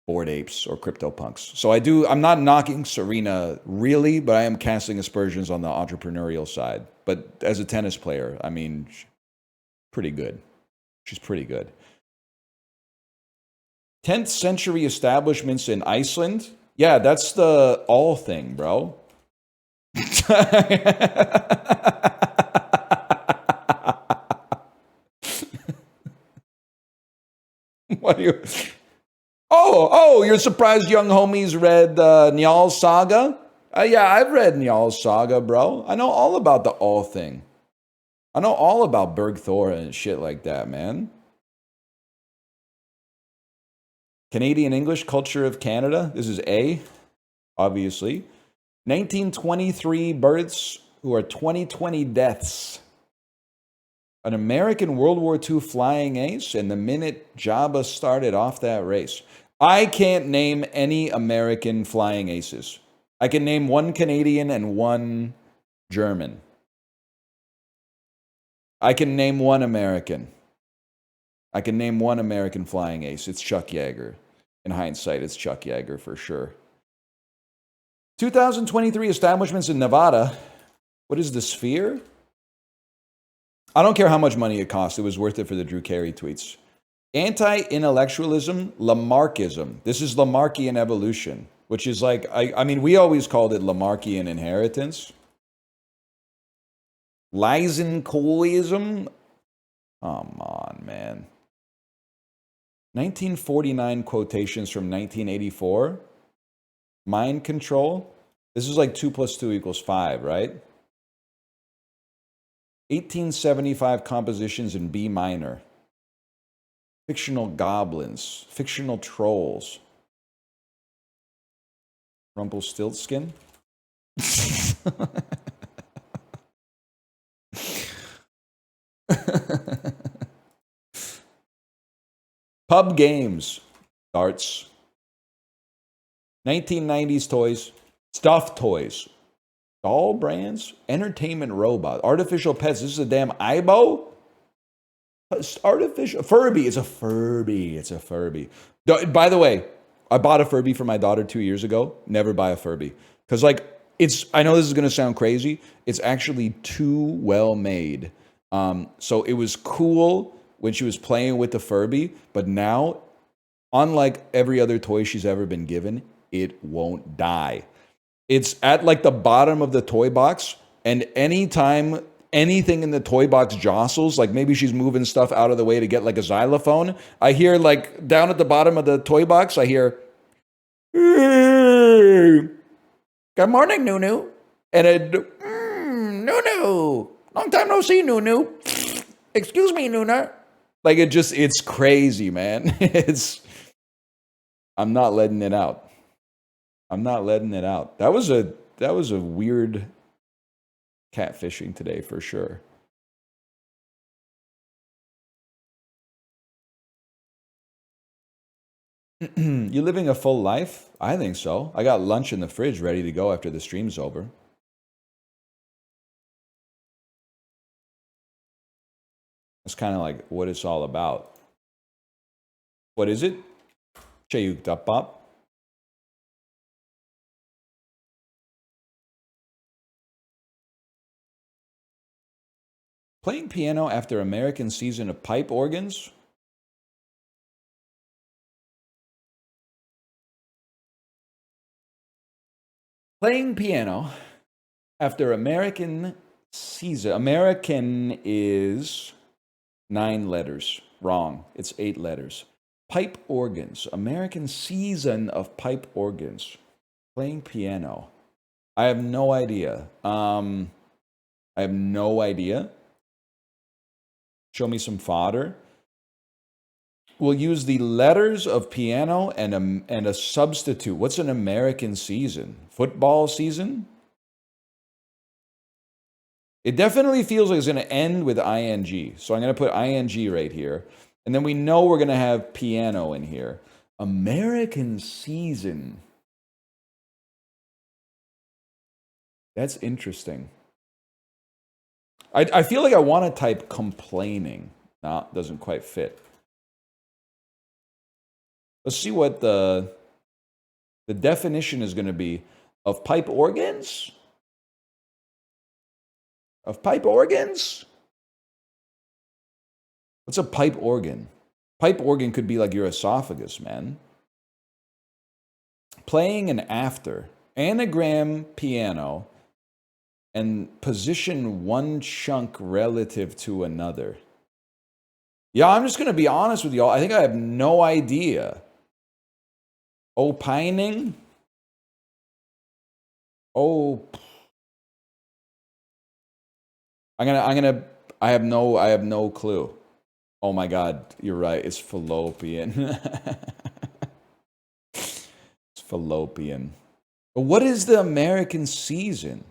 Bored Apes or CryptoPunks. So I'm not knocking Serena really, but I am casting aspersions on the entrepreneurial side. But as a tennis player, I mean, pretty good. She's pretty good. 10th century establishments in Iceland. Yeah, that's the all thing, bro. What do you... Oh, you're surprised young homies read Njal's Saga? Yeah, I've read Njal's Saga, bro. I know all about the all thing. I know all about Bergthora and shit like that, man. Canadian English, Culture of Canada. This is A, obviously. 1923 births who are 2020 deaths. An American World War II flying ace, and the minute Jabba started off that race. I can't name any American flying aces. I can name one Canadian and one German. I can name one American. I can name one American flying ace. It's Chuck Yeager. In hindsight, it's Chuck Yeager for sure. 2023 establishments in Nevada. What is the Sphere? I don't care how much money it costs. It was worth it for the Drew Carey tweets. Anti-intellectualism, Lamarckism. This is Lamarckian evolution, which is like, I mean, we always called it Lamarckian inheritance. Lysenkoism. Come on, man. 1949 quotations from 1984. Mind control. This is like 2 + 2 = 5, right? 1875 compositions in B minor. Fictional goblins. Fictional trolls. Rumpelstiltskin. Pub games. Darts. 1990s toys. Stuffed toys. Doll brands. Entertainment robot. Artificial pets. This is a damn Aibo? Artificial. Furby. It's a Furby. It's a Furby. By the way, I bought a Furby for my daughter 2 years ago. Never buy a Furby. Because, like, I know this is going to sound crazy. It's actually too well made. So it was cool when she was playing with the Furby. But now, unlike every other toy she's ever been given, it won't die. It's at, like, the bottom of the toy box. And anytime anything in the toy box jostles, like maybe she's moving stuff out of the way to get like a xylophone, I hear like down at the bottom of the toy box, I hear, good morning, Nunu. And it, Nunu, long time no see, Nunu. Excuse me, Nuna. Like it's crazy, man. I'm not letting it out. I'm not letting it out. That was a weird catfishing today for sure. You living a full life? I think so. I got lunch in the fridge ready to go after the stream's over. That's kind of like what it's all about. What is it? Chayuk Dapap. Playing piano after American season of pipe organs? Playing piano after American season. American is 9 letters. Wrong. It's 8 letters. Pipe organs. American season of pipe organs. Playing piano. I have no idea. I have no idea. Show me some fodder. We'll use the letters of piano and a substitute. What's an American season? Football season? It definitely feels like it's going to end with ing. So I'm going to put ing right here. And then we know we're going to have piano in here. American season. That's interesting. I feel like I want to type complaining. No, it doesn't quite fit. Let's see what the definition is going to be of pipe organs. Of pipe organs? What's a pipe organ? Pipe organ could be like your esophagus, man. Playing an after. Anagram piano. And position one chunk relative to another. Yeah, I'm just going to be honest with y'all. I think I have no idea. Opining? Oh. I have no clue. Oh my God, you're right. It's fallopian. It's fallopian. But what is the American season?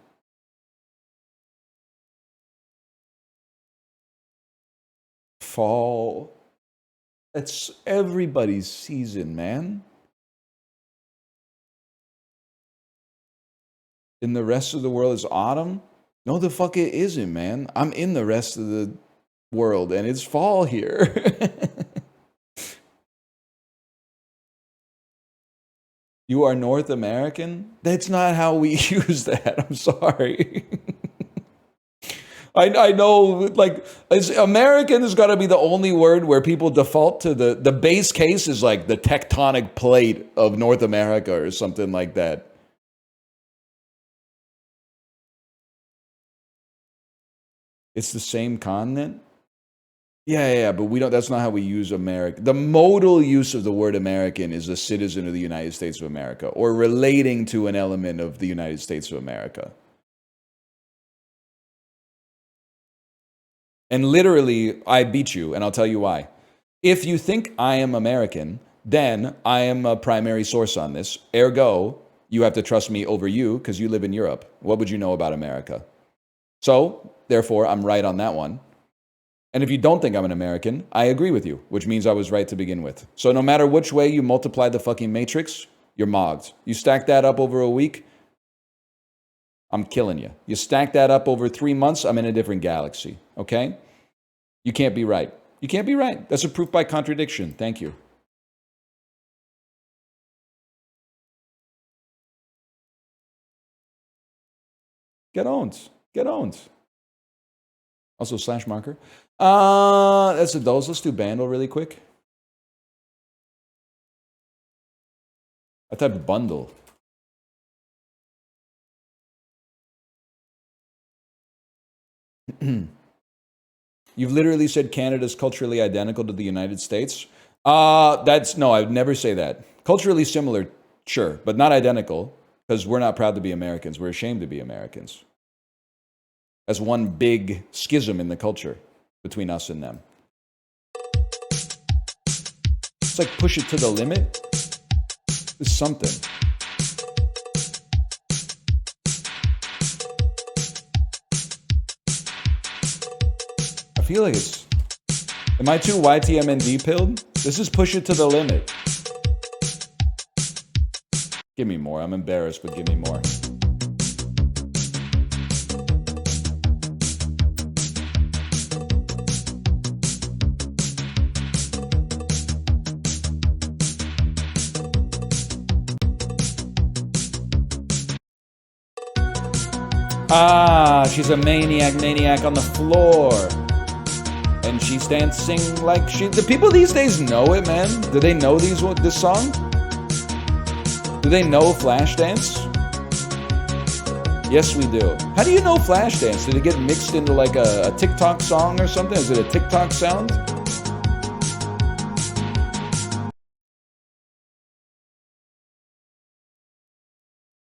Fall. It's everybody's season, man. In the rest of the world is autumn? No, the fuck it isn't, man. I'm in the rest of the world and it's fall here. You are North American? That's not how we use that. I'm sorry. I know, like, American has got to be the only word where people default to the base case is like the tectonic plate of North America or something like that. It's the same continent? Yeah, but we don't. That's not how we use America. The modal use of the word American is a citizen of the United States of America or relating to an element of the United States of America. And literally, I beat you, and I'll tell you why. If you think I am American, then I am a primary source on this. Ergo, you have to trust me over you because you live in Europe. What would you know about America? So, therefore, I'm right on that one. And if you don't think I'm an American, I agree with you, which means I was right to begin with. So no matter which way you multiply the fucking matrix, you're mogged. You stack that up over a week, I'm killing you. You stack that up over 3 months, I'm in a different galaxy, okay? You can't be right. You can't be right. That's a proof by contradiction. Thank you. Get owned. Get owned. Also slash marker. That's a dose. Let's do Bandle really quick. I typed bundle. You've literally said Canada's culturally identical to the United States. No, I would never say that. Culturally similar, sure, but not identical, because we're not proud to be Americans. We're ashamed to be Americans. That's one big schism in the culture between us and them. It's like push it to the limit. It's something. I feel like it's... Am I too YTMND pilled? This is push it to the limit. Give me more. I'm embarrassed, but give me more. She's a maniac on the floor. And she's dancing like the people these days know it, man. Do they know this song? Do they know Flashdance? Yes, we do. How do you know Flashdance? Did it get mixed into like a TikTok song or something? Is it a TikTok sound?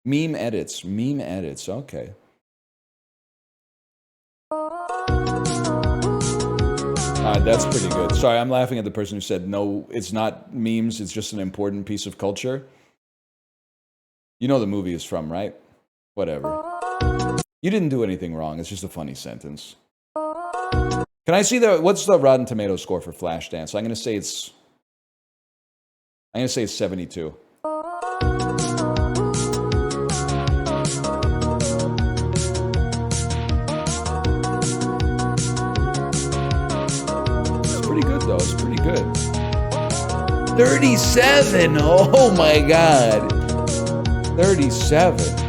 Meme edits. Meme edits. Okay. That's pretty good. Sorry, I'm laughing at the person who said, no, it's not memes. It's just an important piece of culture. You know the movie is from, right? Whatever. You didn't do anything wrong. It's just a funny sentence. Can I see what's the Rotten Tomato score for Flashdance? I'm going to say it's 72. It's pretty good though. It's pretty good. 37. Oh my god. 37.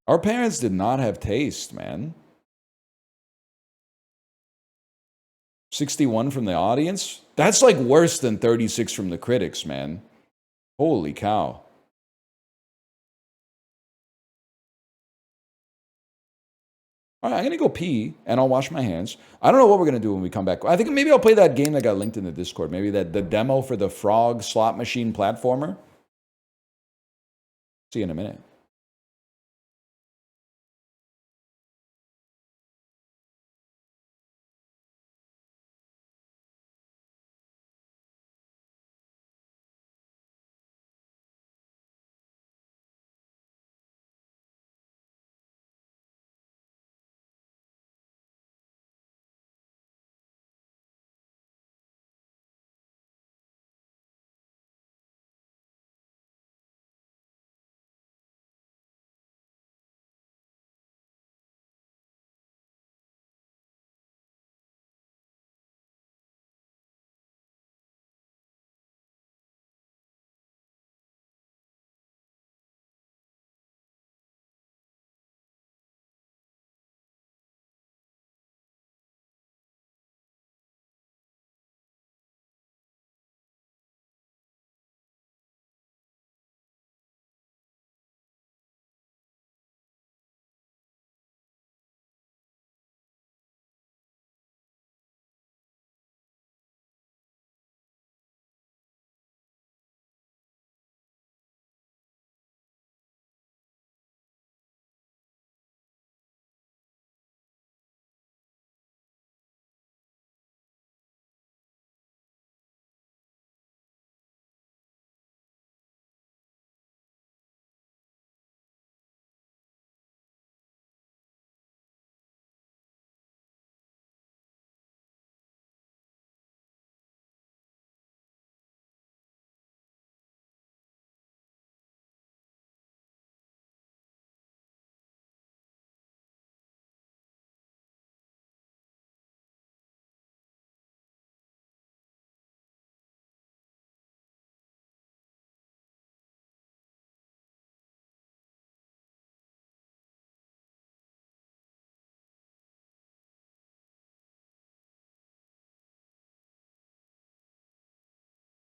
Our parents did not have taste, man. 61 from the audience? That's like worse than 36 from the critics, man. Holy cow. All right, I'm going to go pee, and I'll wash my hands. I don't know what we're going to do when we come back. I think maybe I'll play that game that got linked in the Discord. Maybe the demo for the Frog slot machine platformer. See you in a minute.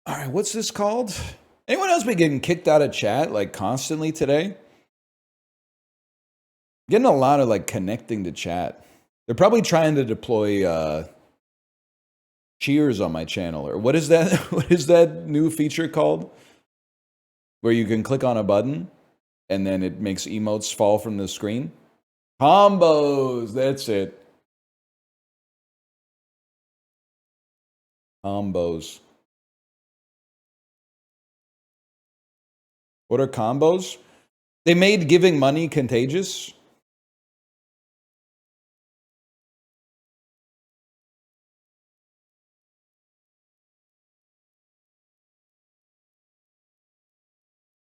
All right, what's this called? Anyone else been getting kicked out of chat like constantly today? Getting a lot of like connecting to chat. They're probably trying to deploy cheers on my channel, or what is that? What is that new feature called? Where you can click on a button and then it makes emotes fall from the screen. Combos, that's it. Combos. What are combos? They made giving money contagious.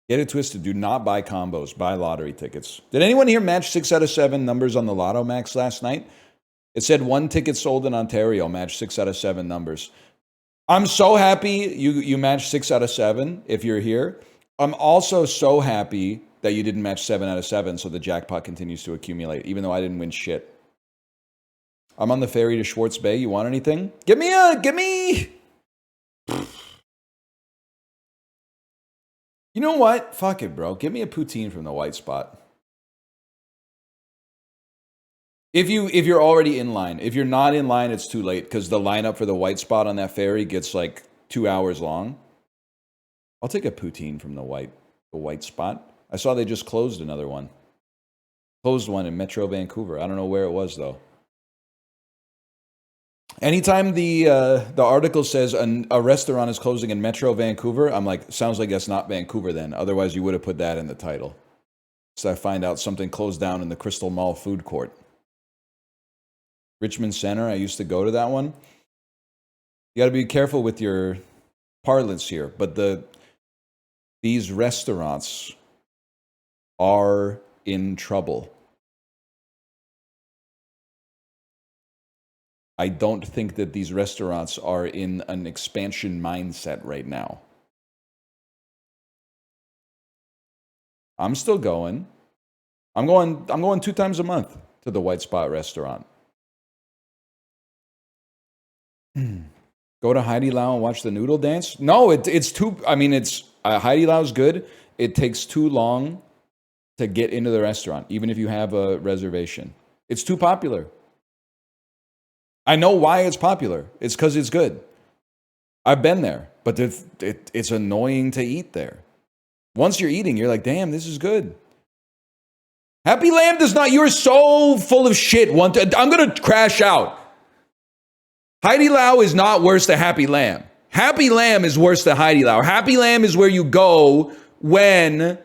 Get it twisted. Do not buy combos. Buy lottery tickets. Did anyone here match 6 out of 7 numbers on the Lotto Max last night? It said 1 ticket sold in Ontario matched 6 out of 7 numbers. I'm so happy you matched 6 out of 7 if you're here. I'm also so happy that you didn't match 7 out of 7, so the jackpot continues to accumulate, even though I didn't win shit. I'm on the ferry to Schwartz Bay. You want anything? Give me You know what? Fuck it, bro. Give me a poutine from the White Spot. If you're already in line. If you're not in line, it's too late because the lineup for the White Spot on that ferry gets like 2 hours long. I'll take a poutine from the White Spot. I saw they just closed another one. Closed one in Metro Vancouver. I don't know where it was though. Anytime the article says a restaurant is closing in Metro Vancouver, I'm like, sounds like that's not Vancouver then. Otherwise, you would have put that in the title. So I find out something closed down in the Crystal Mall food court. Richmond Center, I used to go to that one. You got to be careful with your parlance here, but these restaurants are in trouble. I don't think that these restaurants are in an expansion mindset right now. I'm still going. I'm going 2 times a month to the White Spot restaurant. Go to Heidi Lau and watch the noodle dance? No, it's too. I mean, it's Heidi Lau's good. It takes too long to get into the restaurant, even if you have a reservation. It's too popular. I know why it's popular. It's because it's good. I've been there, but it's annoying to eat there. Once you're eating, you're like, damn, this is good. Happy Lamb does not. You're so full of shit. I'm going to crash out. Heidi Lau is not worse than Happy Lamb. Happy Lamb is worse than Heidi Lau. Happy Lamb is where you go when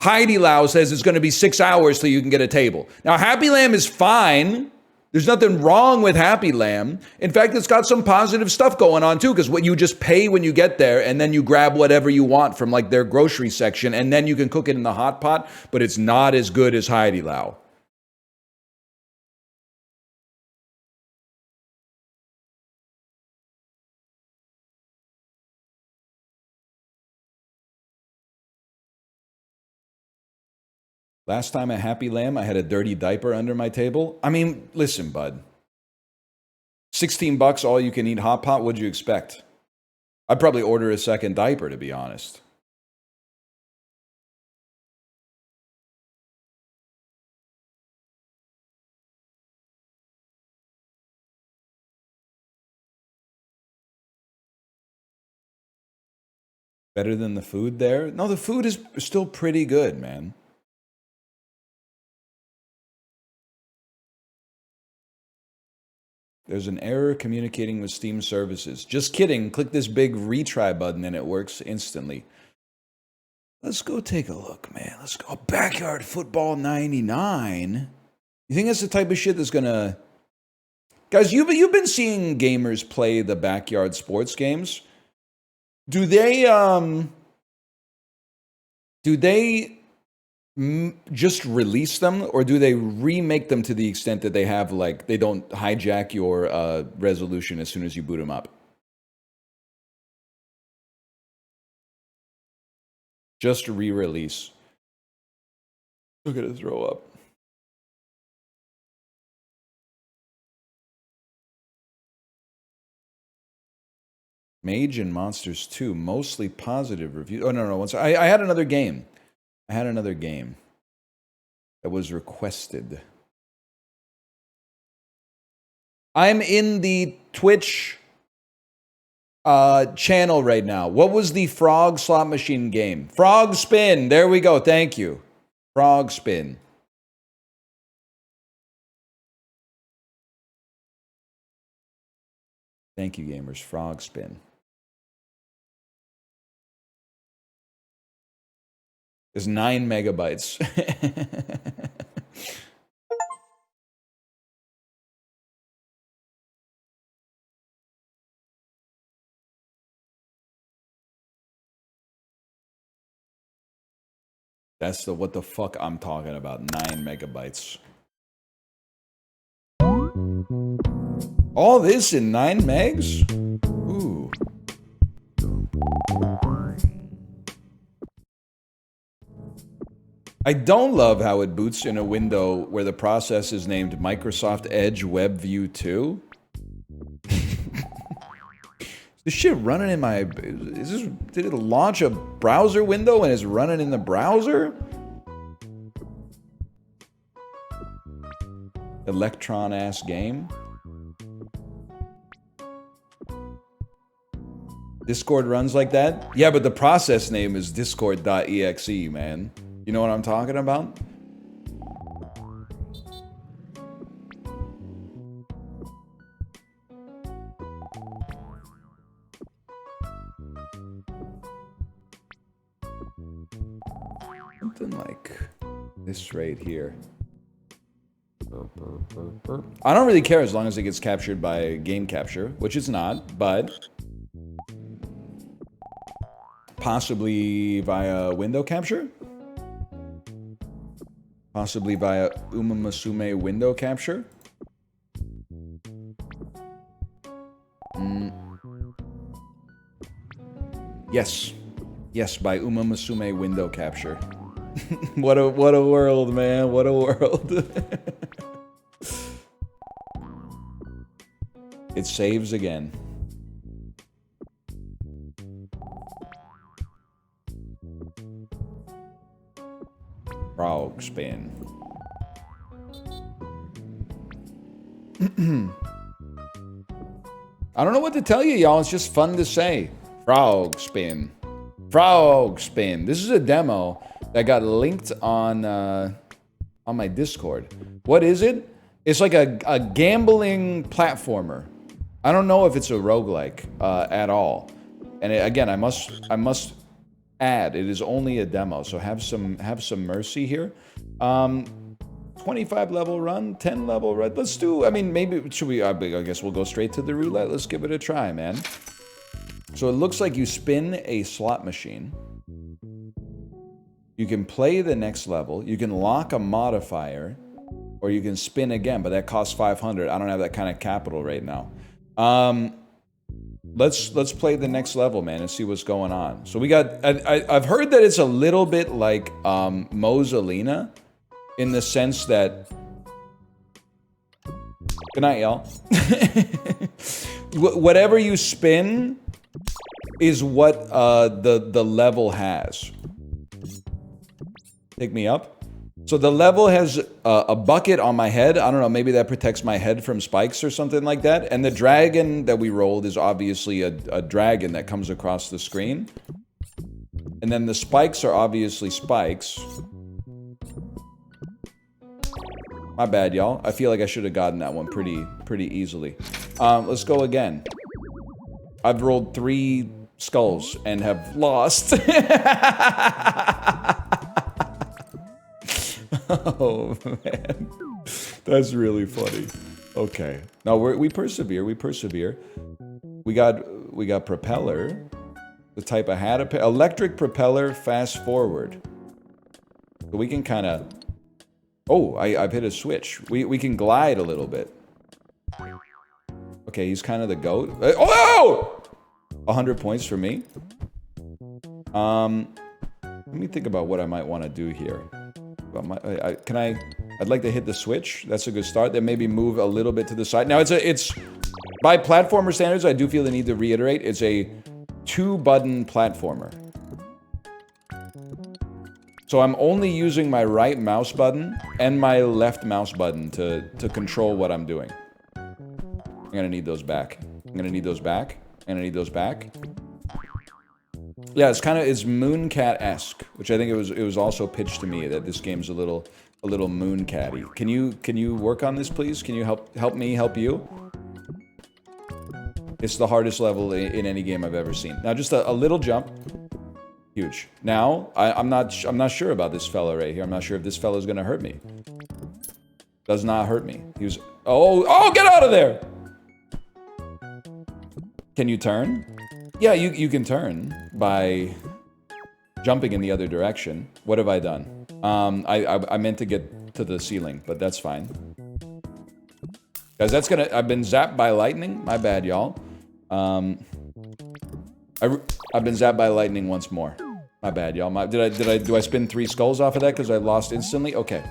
Heidi Lau says it's going to be 6 hours till you can get a table. Now, Happy Lamb is fine. There's nothing wrong with Happy Lamb. In fact, it's got some positive stuff going on too, because what you just pay when you get there, and then you grab whatever you want from like their grocery section, and then you can cook it in the hot pot, but it's not as good as Heidi Lau. Last time at Happy Lamb, I had a dirty diaper under my table. I mean, listen, bud. $16, all you can eat hot pot. What'd you expect? I'd probably order a second diaper, to be honest. Better than the food there? No, the food is still pretty good, man. There's an error communicating with Steam services. Just kidding. Click this big retry button and it works instantly. Let's go take a look, man. Let's go. Backyard Football 99. You think that's the type of shit that's gonna... Guys, you've been seeing gamers play the backyard sports games. Do they just release them, or do they remake them to the extent that they have, like, they don't hijack your resolution as soon as you boot them up? Just re-release. Look at it throw up. Mage and Monsters 2, mostly positive review. Oh, no. I had another game. That was requested. I'm in the Twitch channel right now. What was the frog slot machine game? FrogSpin. There we go. Thank you. FrogSpin. Thank you, gamers. FrogSpin. It's 9 megabytes. That's the what the fuck I'm talking about. 9 megabytes. All this in 9 megs? Ooh. I don't love how it boots in a window where the process is named Microsoft Edge Web View 2. This shit running in my... Is this... Did it launch a browser window and it's running in the browser? Electron-ass game. Discord runs like that? Yeah, but the process name is discord.exe, man. You know what I'm talking about? Something like this right here. I don't really care as long as it gets captured by game capture, which it's not, but possibly via window capture? Possibly via Umamasume window capture? Yes. Yes, by Umamasume window capture. What a world, man. What a world. It saves again. FrogSpin. I don't know what to tell you, y'all. It's just fun to say. FrogSpin. FrogSpin. This is a demo that got linked on my Discord. What is it? It's like a gambling platformer. I don't know if it's a roguelike at all. And again, I must add, it is only a demo, so have some mercy here. 25 level run, 10 level run. Let's do, I mean, maybe, should we, I guess we'll go straight to the roulette. Let's give it a try, man. So it looks like you spin a slot machine. You can play the next level. You can lock a modifier, or you can spin again, but that costs 500. I don't have that kind of capital right now. Let's play the next level, man, and see what's going on. So we got, I've heard that it's a little bit like Mozzolina, in the sense that, good night, y'all. Whatever you spin is what the level has. Pick me up. So the level has a bucket on my head. I don't know, maybe that protects my head from spikes or something like that. And the dragon that we rolled is obviously a dragon that comes across the screen. And then the spikes are obviously spikes. My bad, y'all. I feel like I should have gotten that one pretty easily. Let's go again. I've rolled 3 skulls and have lost. Oh, man. That's really funny. Okay. No, we persevere. We persevere. We got propeller. The type I had. Electric propeller fast forward. So we can kind of... Oh, I've hit a switch. We can glide a little bit. Okay, he's kind of the goat. Oh! 100 points for me. Let me think about what I might want to do here. I'd like to hit the switch. That's a good start. Then maybe move a little bit to the side. Now it's by platformer standards, I do feel the need to reiterate, it's a 2-button platformer. So I'm only using my right mouse button and my left mouse button to control what I'm doing. I'm gonna need those back. I'm gonna need those back. I'm gonna need those back. Yeah, it's Mooncat-esque, which I think it was also pitched to me that this game's a little Mooncat-y. Can you work on this, please? Can you help me help you? It's the hardest level in any game I've ever seen. Now, just a little jump. Huge. Now, I'm not sure about this fella right here. I'm not sure if this fella's gonna hurt me. Does not hurt me. He was... Oh, get out of there! Can you turn? Yeah, you can turn by jumping in the other direction. What have I done? I meant to get to the ceiling, but that's fine. Guys, I've been zapped by lightning. My bad, y'all. I've been zapped by lightning once more. My bad, y'all. Do I spin 3 skulls off of that because I lost instantly? Okay,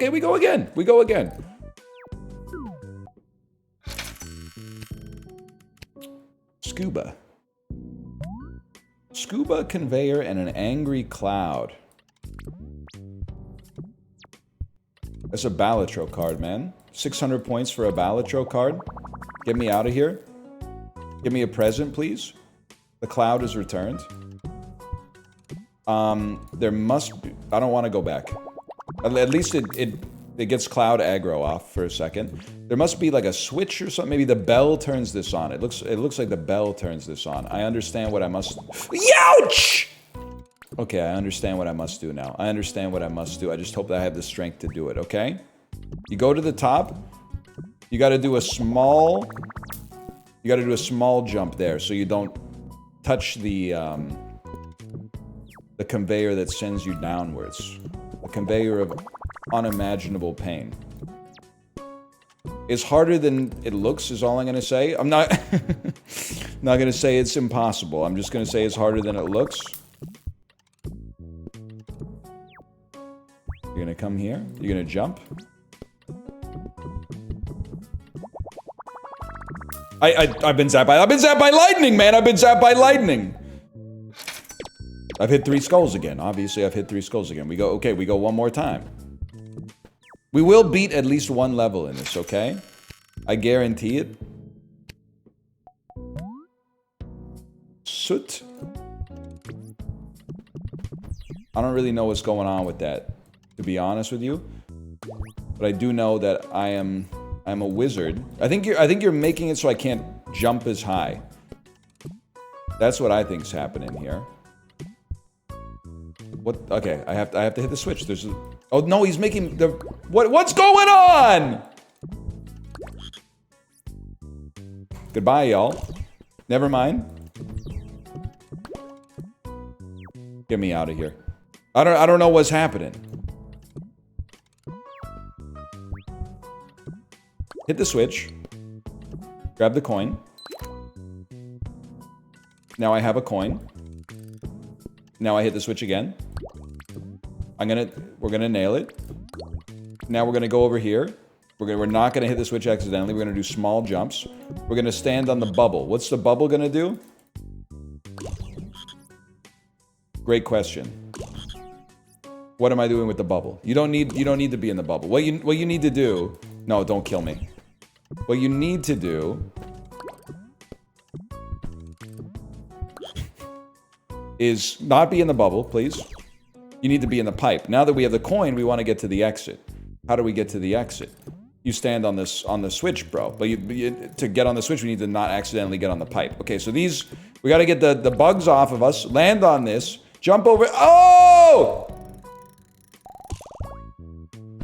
we go again. We go again. Scuba. scuba conveyor and an angry cloud. That's a Balatro card, man. 600 points for a Balatro card. Get me out of here. Give me a present, please. The cloud is returned. There must be... I don't want to go back. At least it gets cloud aggro off for a second. There must be like a switch or something. Maybe the bell turns this on. It looks like the bell turns this on. I understand what I must... Youch! Okay, I understand what I must do now. I understand what I must do. I just hope that I have the strength to do it, okay? You go to the top. You gotta do a small... You gotta do a small jump there so you don't touch the conveyor that sends you downwards. A conveyor of unimaginable pain. It's harder than it looks is all I'm gonna say. I'm not... not gonna say it's impossible. I'm just gonna say it's harder than it looks. You're gonna come here. You're gonna jump. I've been zapped by lightning, man! I've been zapped by lightning! I've hit 3 skulls again. Obviously, I've hit 3 skulls again. We go one more time. We will beat at least 1 level in this, okay? I guarantee it. Soot. I don't really know what's going on with that, to be honest with you. But I do know that I'm a wizard. I think you're making it so I can't jump as high. That's what I think's happening here. What? Okay, I have to hit the switch. There's a... Oh no, he's making the... What's going on? Goodbye, y'all. Never mind. Get me out of here. I don't know what's happening. Hit the switch. Grab the coin. Now I have a coin. Now I hit the switch again. We're gonna nail it. Now we're gonna go over here. We're not gonna hit the switch accidentally. We're gonna do small jumps. We're gonna stand on the bubble. What's the bubble gonna do? Great question. What am I doing with the bubble? You don't need to be in the bubble. What you need to do... No, don't kill me. What you need to do is not be in the bubble, please. You need to be in the pipe. Now that we have the coin, we want to get to the exit. How do we get to the exit? You stand on the switch, bro. But to get on the switch, we need to not accidentally get on the pipe. Okay, so these... We got to get the bugs off of us. Land on this. Jump over... Oh!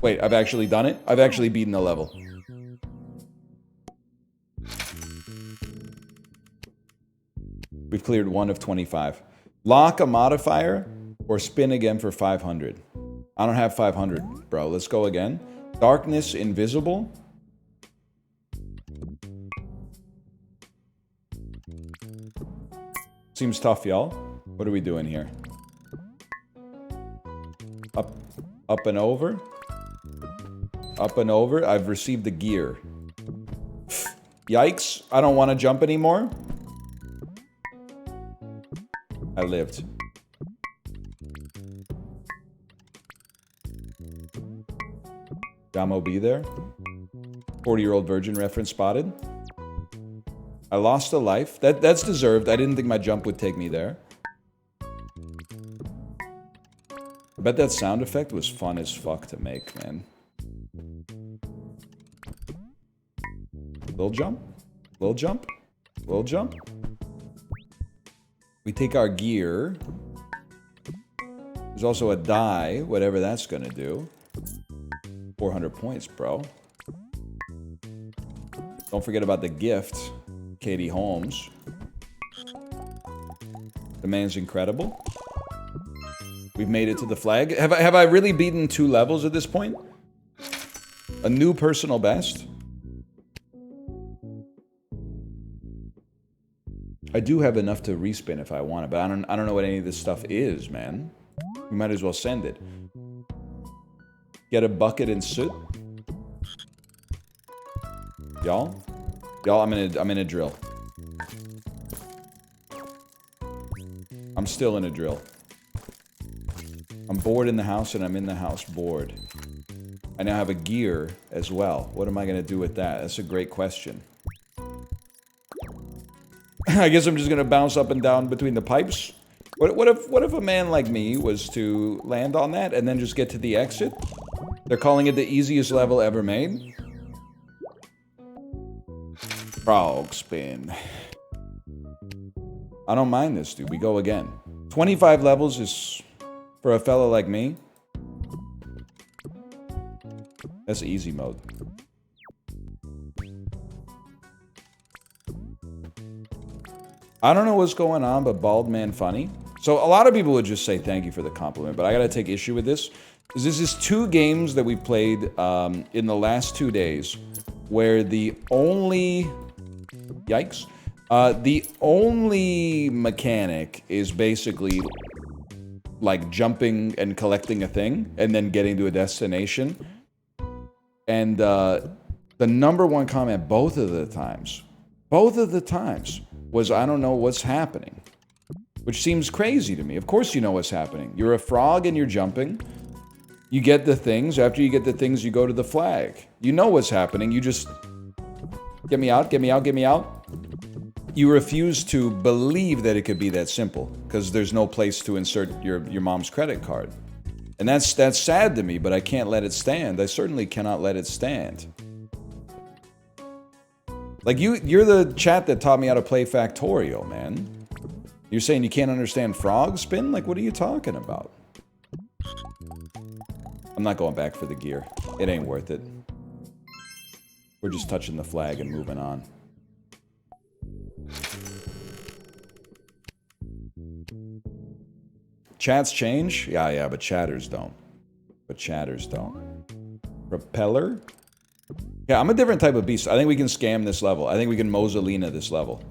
Wait, I've actually done it? I've actually beaten the level. We've cleared 1 of 25. Lock a modifier or spin again for 500. I don't have 500, bro. Let's go again. Darkness invisible. Seems tough, y'all. What are we doing here? Up and over. Up and over. I've received the gear. Yikes. I don't want to jump anymore. I lived. Damo be there. 40-year-old virgin reference spotted. I lost a life. That's deserved. I didn't think my jump would take me there. I bet that sound effect was fun as fuck to make, man. Little jump. Little jump. Little jump. We take our gear. There's also a die, whatever that's gonna do. 400 points, bro. Don't forget about the gift. Katie Holmes. The man's incredible. We've made it to the flag. Have I really beaten 2 levels at this point? A new personal best? I do have enough to respin if I want it, but I don't know what any of this stuff is, man. We might as well send it. Get a bucket and soot. Y'all? Y'all, I'm in a drill. I'm still in a drill. I'm bored in the house, and I'm in the house bored. I now have a gear as well. What am I going to do with that? That's a great question. I guess I'm just going to bounce up and down between the pipes. What if a man like me was to land on that and then just get to the exit? They're calling it the easiest level ever made. FrogSpin. I don't mind this, dude. We go again. 25 levels is, for a fella like me, that's easy mode. I don't know what's going on, but bald man funny. So a lot of people would just say thank you for the compliment, but I gotta take issue with this. This is 2 games that we played in the last 2 days, where the only... Yikes. The only mechanic is basically like jumping and collecting a thing and then getting to a destination. And the #1 comment both of the times was, I don't know what's happening. Which seems crazy to me. Of course you know what's happening. You're a frog and you're jumping. You get the things. After you get the things, you go to the flag. You know what's happening. You just... Get me out, get me out, get me out. You refuse to believe that it could be that simple, because there's no place to insert your mom's credit card. And that's sad to me, but I can't let it stand. I certainly cannot let it stand. Like, you're the chat that taught me how to play Factorio, man. You're saying you can't understand FrogSpin? Like, what are you talking about? I'm not going back for the gear. It ain't worth it. We're just touching the flag and moving on. Chats change? Yeah, but chatters don't. Propeller? Yeah, I'm a different type of beast. I think we can scam this level. I think we can Mozzolina this level.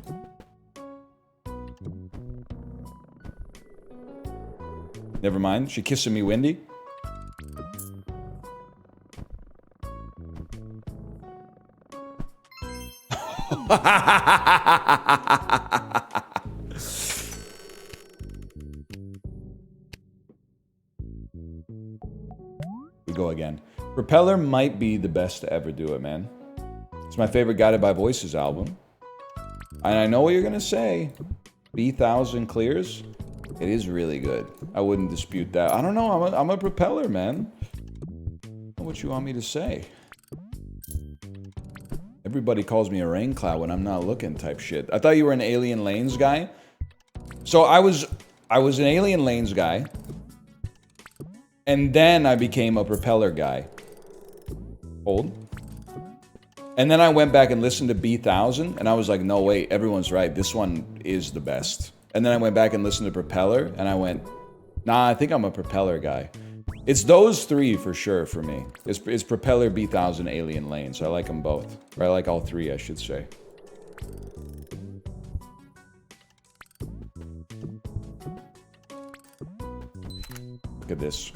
Never mind. She kissing me windy? We go again. Propeller might be the best to ever do it, man. It's my favorite Guided by Voices album. And I know what you're gonna say. B1000 clears. It is really good. I wouldn't dispute that. I don't know. I'm a propeller, man. I don't know what you want me to say. Everybody calls me a rain cloud when I'm not looking type shit. I thought you were an Alien Lanes guy. So I was an Alien Lanes guy. And then I became a propeller guy. Hold. And then I went back and listened to B1000, and I was like, no, wait, everyone's right. This one is the best. And then I went back and listened to Propeller, and I went, nah, I think I'm a Propeller guy. It's those 3 for sure for me. It's Propeller, B1000, Alien Lanes. I like them both. Or I like all 3, I should say. Look at this.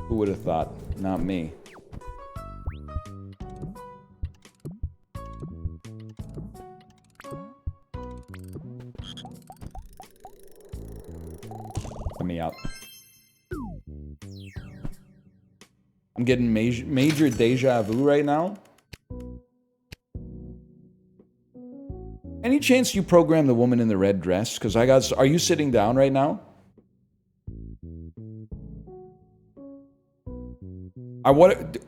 Who would have thought? Not me. Let me out. I'm getting major deja vu right now. Any chance you program the woman in the red dress? Because I got... Are you sitting down right now?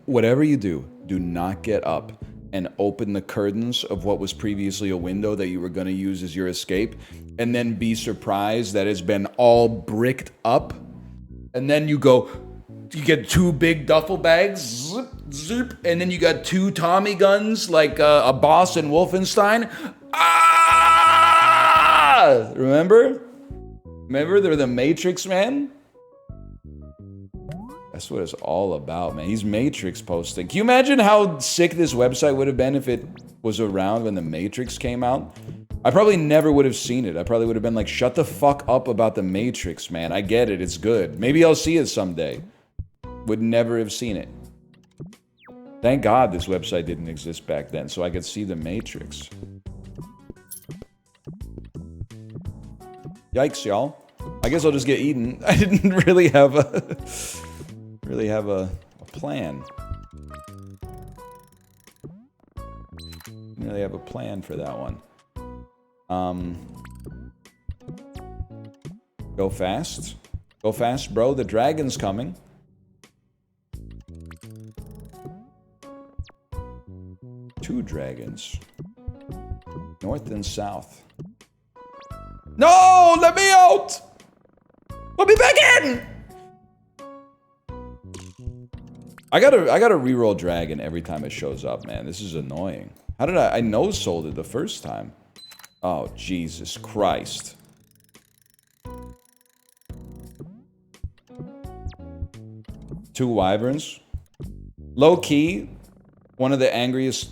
Whatever you do, do not get up and open the curtains of what was previously a window that you were going to use as your escape, and then be surprised that it's been all bricked up, and then you get 2 big duffel bags, zip, zip, and then you got 2 Tommy guns like a boss in Wolfenstein. Ah! Remember? They're the Matrix, man? That's what it's all about, man. He's Matrix posting. Can you imagine how sick this website would have been if it was around when the Matrix came out? I probably never would have seen it. I probably would have been like, shut the fuck up about the Matrix, man. I get it. It's good. Maybe I'll see it someday. Would never have seen it. Thank God this website didn't exist back then, so I could see the Matrix. Yikes, y'all. I guess I'll just get eaten. I didn't really have a plan. Didn't really have a plan for that one. Go fast. Go fast, bro. The dragon's coming. Two dragons. North and south. No! Let me out! Let me back in! I gotta reroll dragon every time it shows up, man. This is annoying. How did I no-sold it the first time? Oh, Jesus Christ. Two wyverns. Low-key, one of the angriest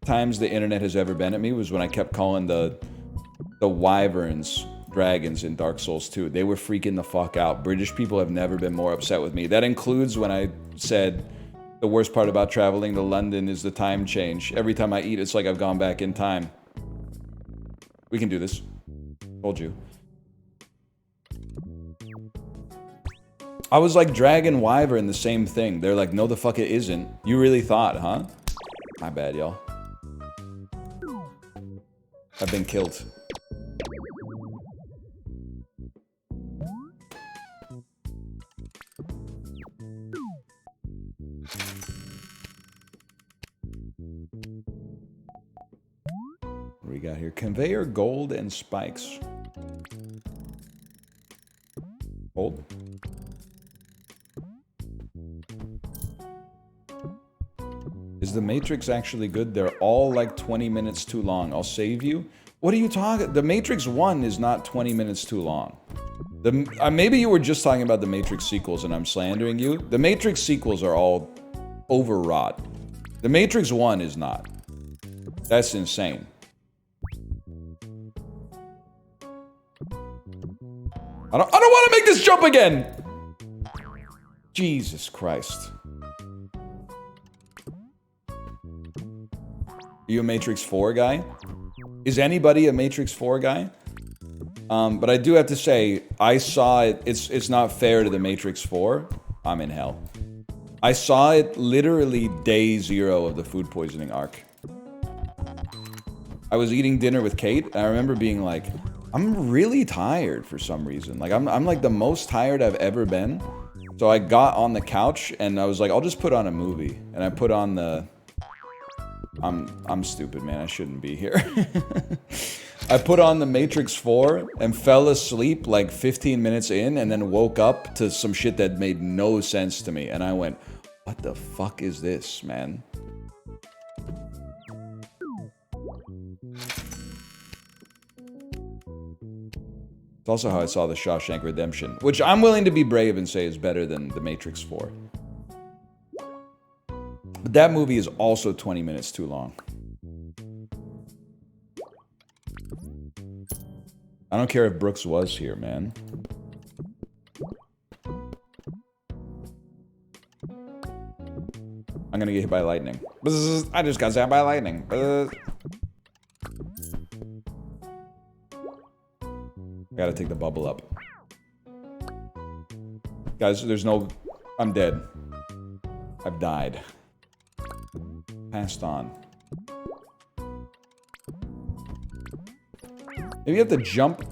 times the internet has ever been at me was when I kept calling the wyverns dragons in Dark Souls 2. They were freaking the fuck out. British people have never been more upset with me. That includes when I said the worst part about traveling to London is the time change. Every time I eat, it's like I've gone back in time. We can do this. Told you. I was like Dragon Wyvern, the same thing. They're like, no the fuck it isn't. You really thought, huh? My bad, y'all. I've been killed. What do we got here? Conveyor, gold, and spikes. Hold. Is the Matrix actually good? They're all like 20 minutes too long. I'll save you. What are you talking? The Matrix 1 is not 20 minutes too long. Maybe you were just talking about the Matrix sequels and I'm slandering you. The Matrix sequels are all overwrought. The Matrix 1 is not. That's insane. I don't want to make this jump again! Jesus Christ. Are you a Matrix 4 guy? Is anybody a Matrix 4 guy? But I do have to say, I saw it. It's not fair to the Matrix 4. I'm in hell. I saw it literally day 0 of the food poisoning arc. I was eating dinner with Kate, and I remember being like, I'm really tired for some reason. Like, I'm like the most tired I've ever been. So I got on the couch, and I was like, I'll just put on a movie. And I put on the... I'm stupid, man. I shouldn't be here. I put on the Matrix 4 and fell asleep like 15 minutes in and then woke up to some shit that made no sense to me. And I went, what the fuck is this, man? It's also how I saw the Shawshank Redemption, which I'm willing to be brave and say is better than the Matrix 4. But that movie is also 20 minutes too long. I don't care if Brooks was here, man. I'm gonna get hit by lightning. I just got zapped by lightning. I gotta take the bubble up. Guys, there's no... I'm dead. I've died. Passed on. Maybe you have to jump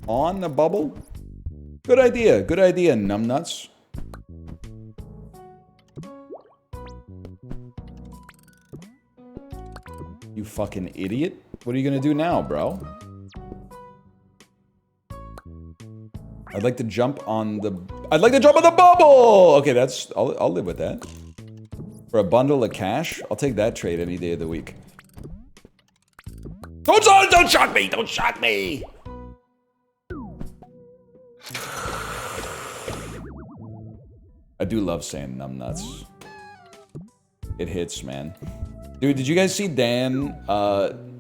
on the bubble? Good idea, numbnuts. You fucking idiot. What are you gonna do now, bro? I'd like to jump on the bubble! Okay, that's... I'll live with that. For a bundle of cash, I'll take that trade any day of the week. Don't shock me! Don't shock me! I do love saying numbnuts. It hits, man. Dude, did you guys see Dan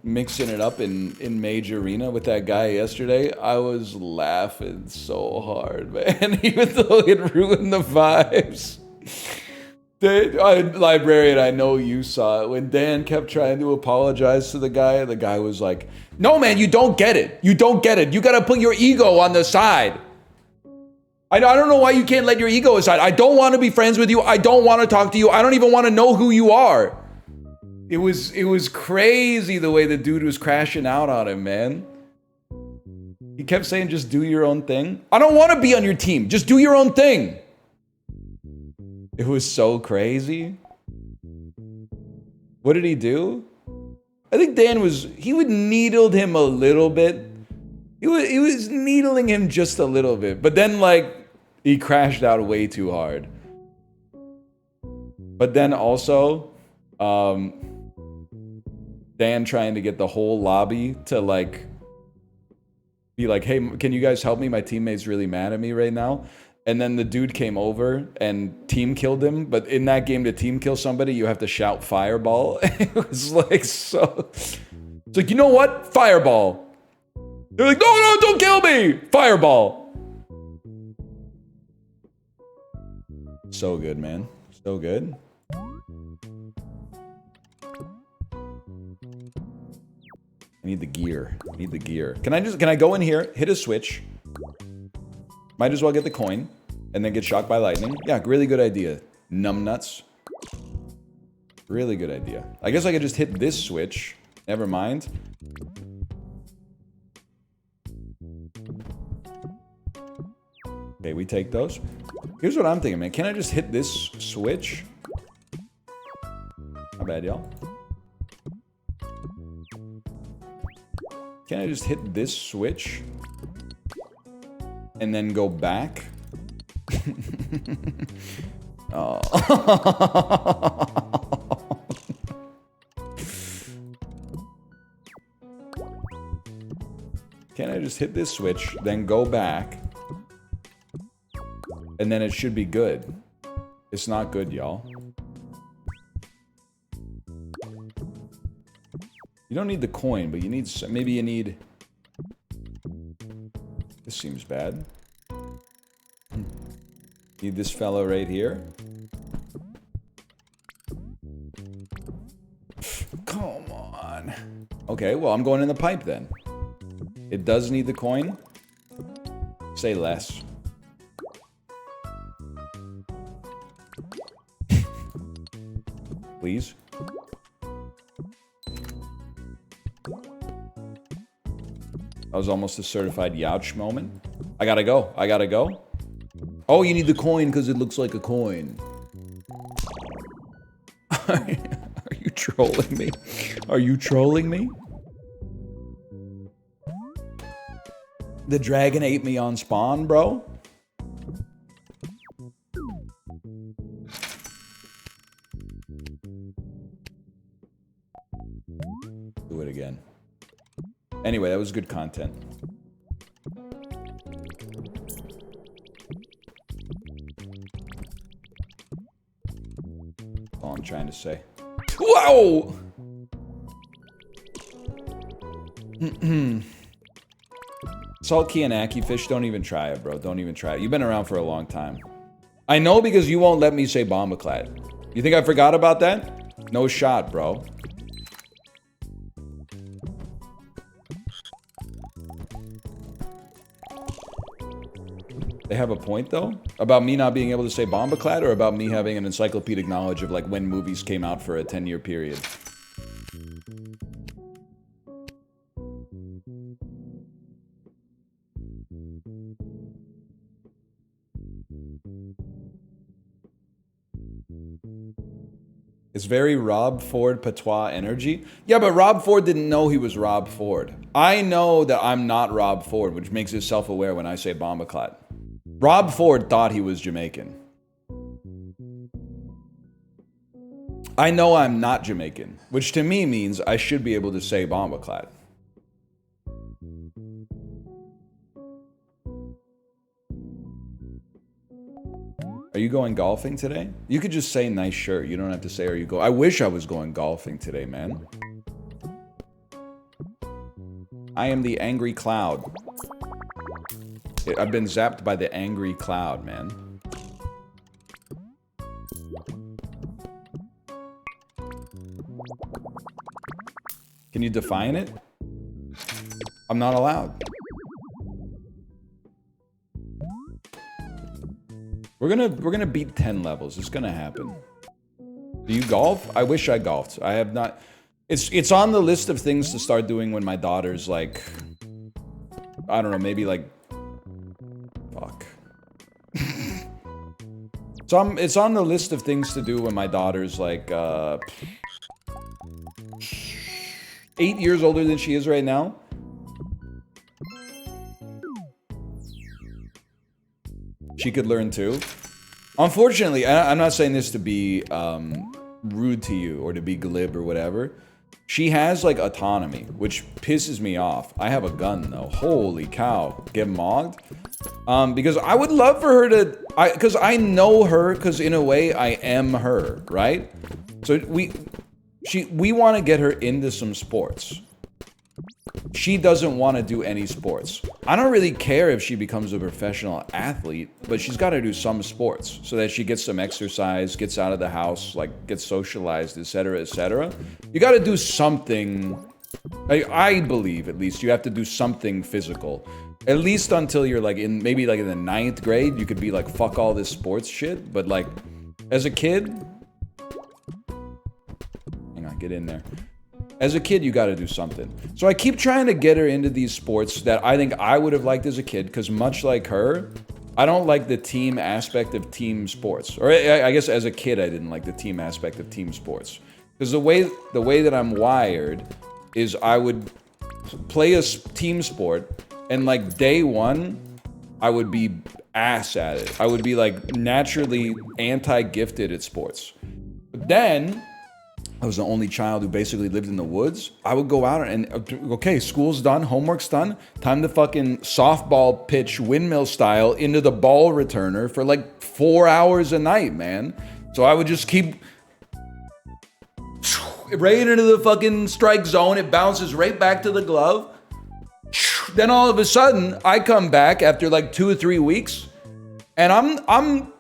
mixing it up in Mage Arena with that guy yesterday? I was laughing so hard, man, even though it ruined the vibes. Librarian, I know you saw it. When Dan kept trying to apologize to the guy was like, no, man, you don't get it. You don't get it. You got to put your ego on the side. I don't know why you can't let your ego aside. I don't want to be friends with you. I don't want to talk to you. I don't even want to know who you are. It was crazy the way the dude was crashing out on him, man. He kept saying, just do your own thing. I don't want to be on your team. Just do your own thing. It was so crazy. What did he do? I think Dan needled him a little bit. He was needling him just a little bit. But then, like, he crashed out way too hard. But then also, Dan trying to get the whole lobby to, like, be like, hey, can you guys help me? My teammate's really mad at me right now. And then the dude came over and team killed him. But in that game, to team kill somebody, you have to shout fireball. It was like so... It's like, you know what? Fireball. They're like, no, don't kill me! Fireball. So good, man. So good. I need the gear. I need the gear. Can I go in here, hit a switch? Might as well get the coin. And then get shocked by lightning. Yeah, really good idea. Numbnuts. Really good idea. I guess I could just hit this switch. Never mind. Okay, we take those. Here's what I'm thinking, man. Can I just hit this switch? Not bad, y'all. Can I just hit this switch? And then go back? Oh. Can I just hit this switch, then go back? And then it should be good. It's not good, y'all. You don't need the coin, but you need... Maybe you need... This seems bad. Need this fellow right here. Come on. Okay, well, I'm going in the pipe then. It does need the coin. Say less. Please. That was almost a certified Youch moment. I gotta go. I gotta go. Oh, you need the coin because it looks like a coin. Are you trolling me? Are you trolling me? The dragon ate me on spawn, bro? Do it again. Anyway, that was good content. All I'm trying to say. Whoa! Salt key and Aki fish, don't even try it, bro. Don't even try it. You've been around for a long time. I know because you won't let me say bombaclad. You think I forgot about that? No shot, bro. They have a point, though? About me not being able to say bombaclad, or about me having an encyclopedic knowledge of, like, when movies came out for a 10-year period? It's very Rob Ford patois energy. Yeah, but Rob Ford didn't know he was Rob Ford. I know that I'm not Rob Ford, which makes it self-aware when I say bombaclad. Rob Ford thought he was Jamaican. I know I'm not Jamaican, which to me means I should be able to say bombaclad. Are you going golfing today? You could just say nice shirt. You don't have to say are you go. I wish I was going golfing today, man. I am the angry cloud. I've been zapped by the angry cloud, man. Can you define it? I'm not allowed. We're gonna beat 10 levels. It's gonna happen. Do you golf? I wish I golfed. I have not. It's on the list of things to start doing when my daughter's like, I don't know, maybe like, fuck. So it's on the list of things to do when my daughter's like 8 years older than she is right now. She could learn too. Unfortunately, I'm not saying this to be rude to you or to be glib or whatever. She has like autonomy, which pisses me off. I have a gun though. Holy cow. Get mogged? Because I would love for her to, because I know her, because in a way I am her, right? So we want to get her into some sports. She doesn't want to do any sports. I don't really care if she becomes a professional athlete, but she's got to do some sports so that she gets some exercise, gets out of the house, like gets socialized, etc., etc. You got to do something. I believe, at least, you have to do something physical. At least until you're like in maybe like in the 9th grade, you could be like, fuck all this sports shit. But like, as a kid, hang on, get in there. As a kid, you got to do something. So I keep trying to get her into these sports that I think I would have liked as a kid, because much like her, I don't like the team aspect of team sports. Or I guess as a kid, I didn't like the team aspect of team sports. Because the way that I'm wired is I would play a team sport, and like day one, I would be ass at it. I would be like naturally anti-gifted at sports. But then I was the only child who basically lived in the woods. I would go out and, okay, school's done, homework's done. Time to fucking softball pitch windmill style into the ball returner for like 4 hours a night, man. So I would just keep right into the fucking strike zone. It bounces right back to the glove. Then all of a sudden, I come back after like 2 or 3 weeks, and I'm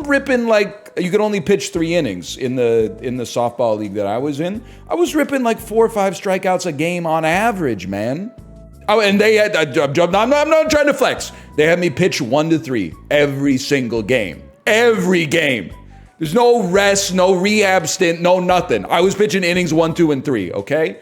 ripping like, you could only pitch 3 innings in the softball league that I was in. I was ripping like 4 or 5 strikeouts a game on average, man. Oh, and they had, I'm not trying to flex. They had me pitch 1 to 3 every single game. Every game. There's no rest, no rehab stint, no nothing. I was pitching innings 1, 2, and 3, okay?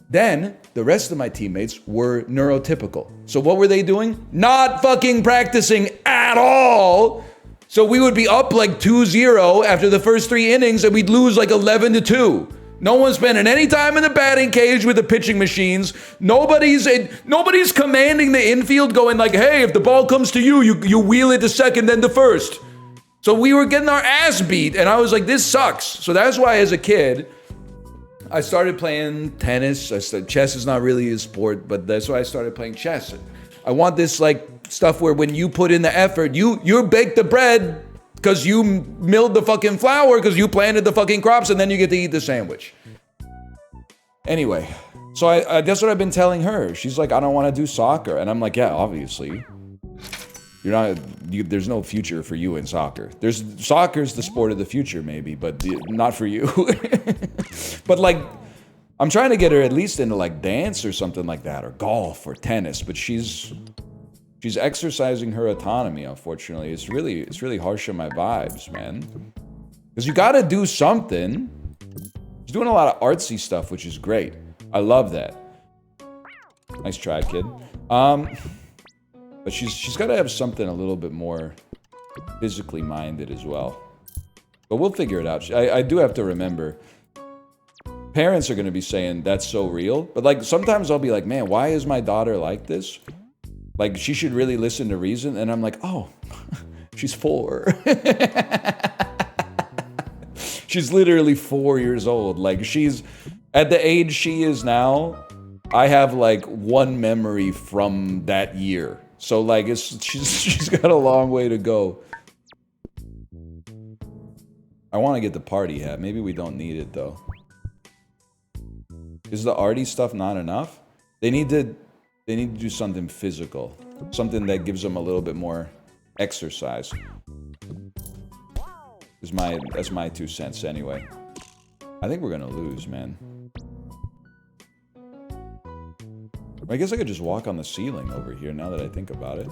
Then the rest of my teammates were neurotypical. So what were they doing? Not fucking practicing at all. So we would be up like 2-0 after the first 3 innings, and we'd lose like 11-2. No one's spending any time in the batting cage with the pitching machines. Nobody's commanding the infield, going like, hey, if the ball comes to you, you wheel it to second, then to first. So we were getting our ass beat, and I was like, this sucks. So that's why as a kid, I started playing tennis. Chess is not really a sport, but that's why I started playing chess. I want this like stuff where when you put in the effort, you bake the bread because you milled the fucking flour because you planted the fucking crops, and then you get to eat the sandwich. Anyway, so I that's what I've been telling her. She's like, I don't want to do soccer, and I'm like, yeah, obviously. There's no future for you in soccer. Soccer's the sport of the future, maybe, but not for you. But like, I'm trying to get her at least into like dance or something like that, or golf or tennis. But she's exercising her autonomy. Unfortunately, it's really harsh on my vibes, man. Because you got to do something. She's doing a lot of artsy stuff, which is great. I love that. Nice try, kid. But she's got to have something a little bit more physically minded as well. But we'll figure it out. I do have to remember, parents are going to be saying, that's so real. But like, sometimes I'll be like, man, why is my daughter like this? Like, she should really listen to reason. And I'm like, oh, she's 4. She's literally 4 years old. Like, she's, at the age she is now, I have like one memory from that year. So like, she's got a long way to go. I want to get the party hat. Maybe we don't need it though. Is the arty stuff not enough? They need to do something physical. Something that gives them a little bit more exercise. That's my 2 cents anyway. I think we're gonna lose, man. I guess I could just walk on the ceiling over here now that I think about it.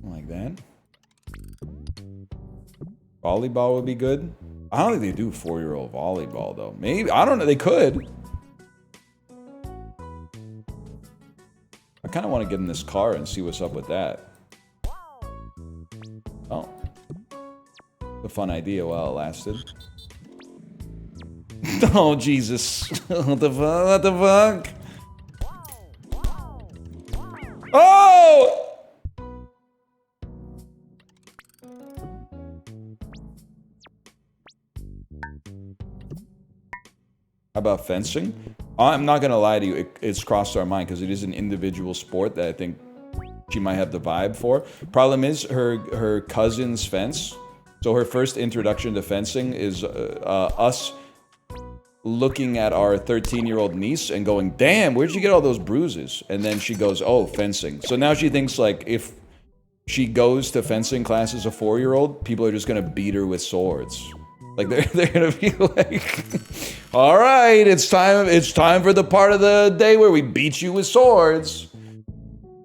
Like that. Volleyball would be good. I don't think they do 4-year-old volleyball, though. Maybe. I don't know. They could. I kind of want to get in this car and see what's up with that. Oh. A fun idea while it lasted. Oh, Jesus. What the fuck? What the fuck? Oh! How about fencing? I'm not gonna lie to you, it's crossed our mind because it is an individual sport that I think she might have the vibe for. Problem is, her cousin's fence. So her first introduction to fencing is us looking at our 13-year-old niece and going, damn, where'd you get all those bruises? And then she goes, oh, fencing. So now she thinks, like, if she goes to fencing class as a 4-year-old, people are just gonna beat her with swords. Like, they're gonna be like, all right, it's time for the part of the day where we beat you with swords.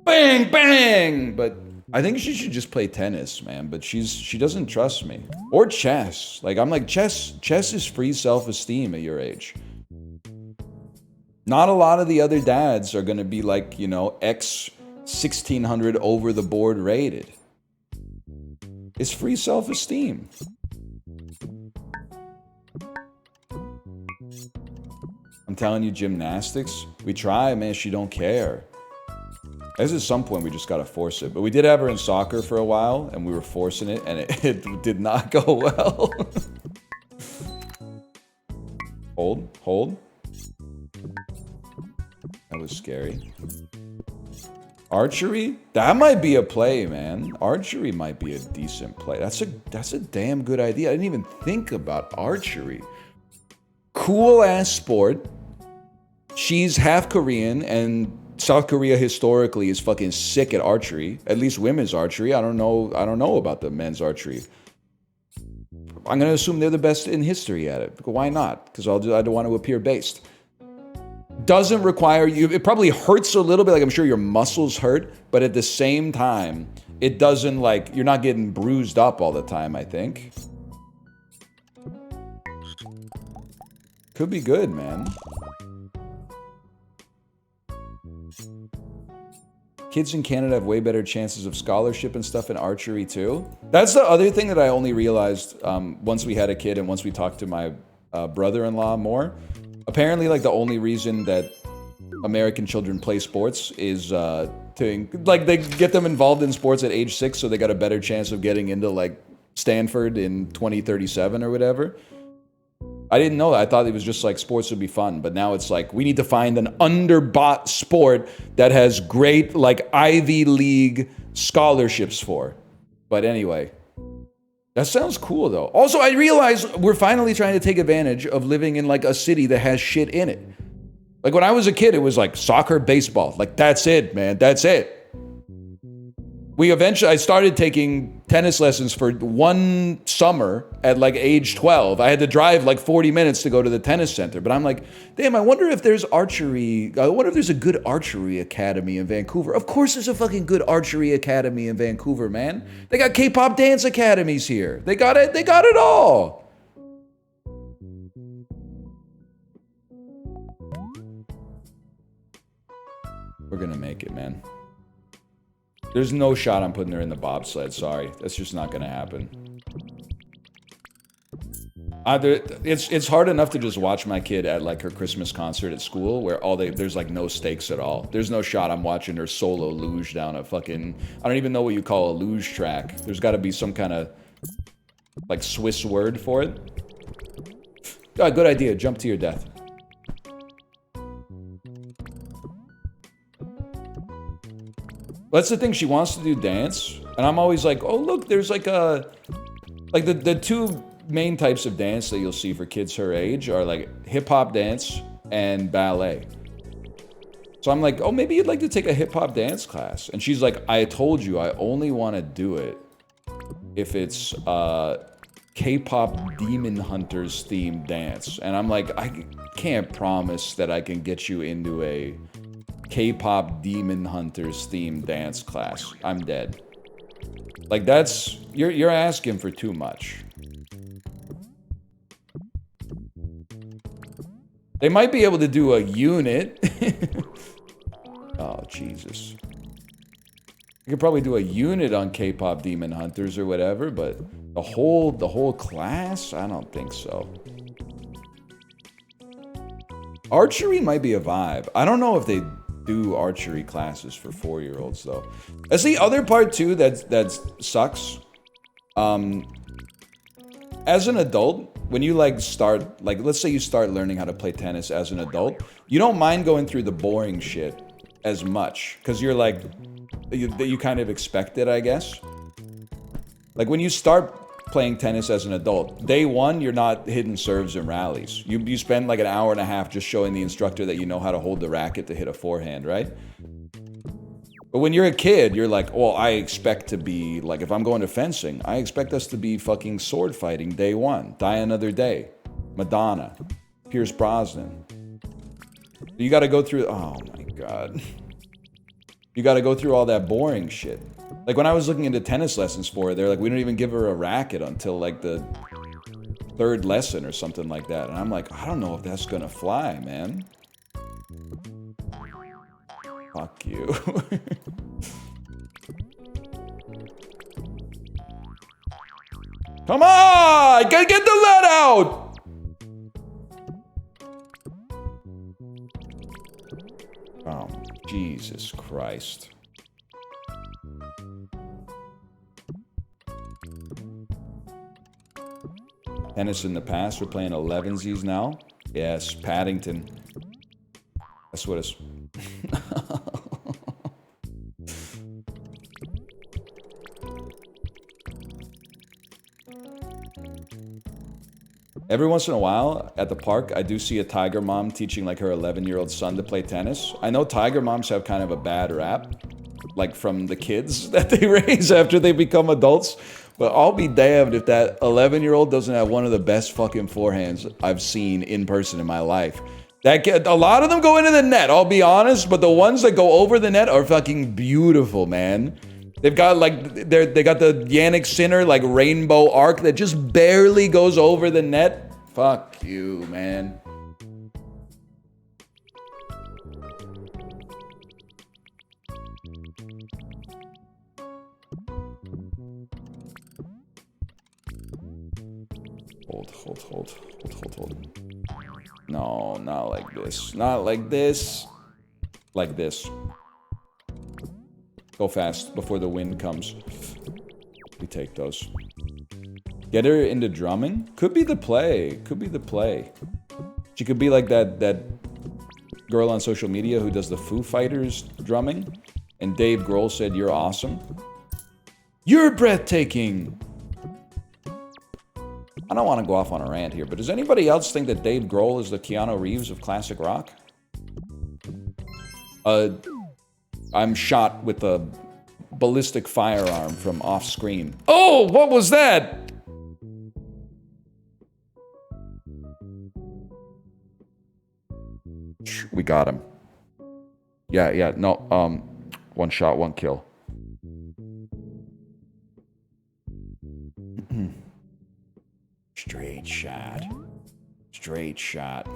Bang, bang! But I think she should just play tennis, man. But she doesn't trust me. Or chess. Like, I'm like, chess is free self-esteem at your age. Not a lot of the other dads are gonna be like, you know, X 1600 over the board rated. It's free self-esteem. I'm telling you, gymnastics, we try, man, she don't care. I guess at some point we just gotta force it. But we did have her in soccer for a while, and we were forcing it, and it did not go well. Hold. That was scary. Archery? That might be a play, man. Archery might be a decent play. That's a damn good idea. I didn't even think about archery. Cool ass sport. She's half Korean, and South Korea historically is fucking sick at archery. At least women's archery. I don't know about the men's archery. I'm gonna assume they're the best in history at it. Why not? Because I don't want to appear based. Doesn't require you. It probably hurts a little bit. Like, I'm sure your muscles hurt, but at the same time, it doesn't, like, you're not getting bruised up all the time, I think. Could be good, man. Kids in Canada have way better chances of scholarship and stuff in archery too. That's the other thing that I only realized once we had a kid and once we talked to my brother-in-law more. Apparently, like, the only reason that American children play sports is like, they get them involved in sports at age 6, so they got a better chance of getting into, like, Stanford in 2037 or whatever. I didn't know that. I thought it was just like sports would be fun, but now it's like we need to find an underbought sport that has great, like, Ivy League scholarships for. But anyway, that sounds cool though. Also, I realize we're finally trying to take advantage of living in, like, a city that has shit in it. Like, when I was a kid, it was like soccer, baseball. Like, that's it, man. That's it. I started taking tennis lessons for one summer at, like, age 12. I had to drive like 40 minutes to go to the tennis center. But I'm like, damn, I wonder if there's archery. I wonder if there's a good archery academy in Vancouver. Of course there's a fucking good archery academy in Vancouver, man. They got K-pop dance academies here. They got it. They got it all. We're gonna make it, man. There's no shot I'm putting her in the bobsled, sorry. That's just not gonna happen. It's hard enough to just watch my kid at, like, her Christmas concert at school where there's, like, no stakes at all. There's no shot I'm watching her solo luge down a fucking, I don't even know what you call a luge track. There's gotta be some kind of, like, Swiss word for it. Oh, good idea, jump to your death. That's the thing, she wants to do dance, and I'm always like, oh look, there's like the two main types of dance that you'll see for kids her age are, like, hip-hop dance and ballet. So I'm like, oh, maybe you'd like to take a hip-hop dance class. And she's like, I told you, I only want to do it if it's K-pop Demon Hunters themed dance. And I'm like, I can't promise that I can get you into a K-pop Demon Hunters themed dance class. I'm dead. Like that's, you're asking for too much. They might be able to do a unit. Oh, Jesus. You could probably do a unit on K-pop Demon Hunters or whatever, but the whole class? I don't think so. Archery might be a vibe. I don't know if they do archery classes for 4-year-olds though. That's the other part too that sucks. As an adult, when you like start, like let's say you start learning how to play tennis as an adult, you don't mind going through the boring shit as much because you're like, you kind of expect it, I guess. Like when you start playing tennis as an adult, day one, you're not hitting serves and rallies. You spend like an hour and a half just showing the instructor that you know how to hold the racket to hit a forehand, right? But when you're a kid, you're like, well, I expect to be, like, if I'm going to fencing, I expect us to be fucking sword fighting day one. Die Another Day. Madonna. Pierce Brosnan. You gotta go through, oh my God. You gotta go through all that boring shit. Like when I was looking into tennis lessons for her, they're like, we don't even give her a racket until like the 3rd lesson or something like that. And I'm like, I don't know if that's gonna fly, man. Fuck you. Come on! Get the lead out! Oh, Jesus Christ. Tennis in the past, we're playing 11sies now. Yes, Paddington. That's what it's... Every once in a while, at the park, I do see a tiger mom teaching like her 11-year-old son to play tennis. I know tiger moms have kind of a bad rap, like from the kids that they raise after they become adults. But I'll be damned if that 11-year-old doesn't have one of the best fucking forehands I've seen in person in my life. A lot of them go into the net, I'll be honest, but the ones that go over the net are fucking beautiful, man. They've got like, they got the Yannick Sinner like rainbow arc that just barely goes over the net. Fuck you, man. Hold. No, not like this. Not like this. Like this. Go fast before the wind comes. We take those. Get her into drumming? Could be the play. Could be the play. She could be like that girl on social media who does the Foo Fighters drumming. And Dave Grohl said, "You're awesome." You're breathtaking! I don't want to go off on a rant here, but does anybody else think that Dave Grohl is the Keanu Reeves of classic rock? I'm shot with a ballistic firearm from off screen. Oh, what was that? We got him. Yeah, no, one shot, one kill. Straight shot. Straight shot.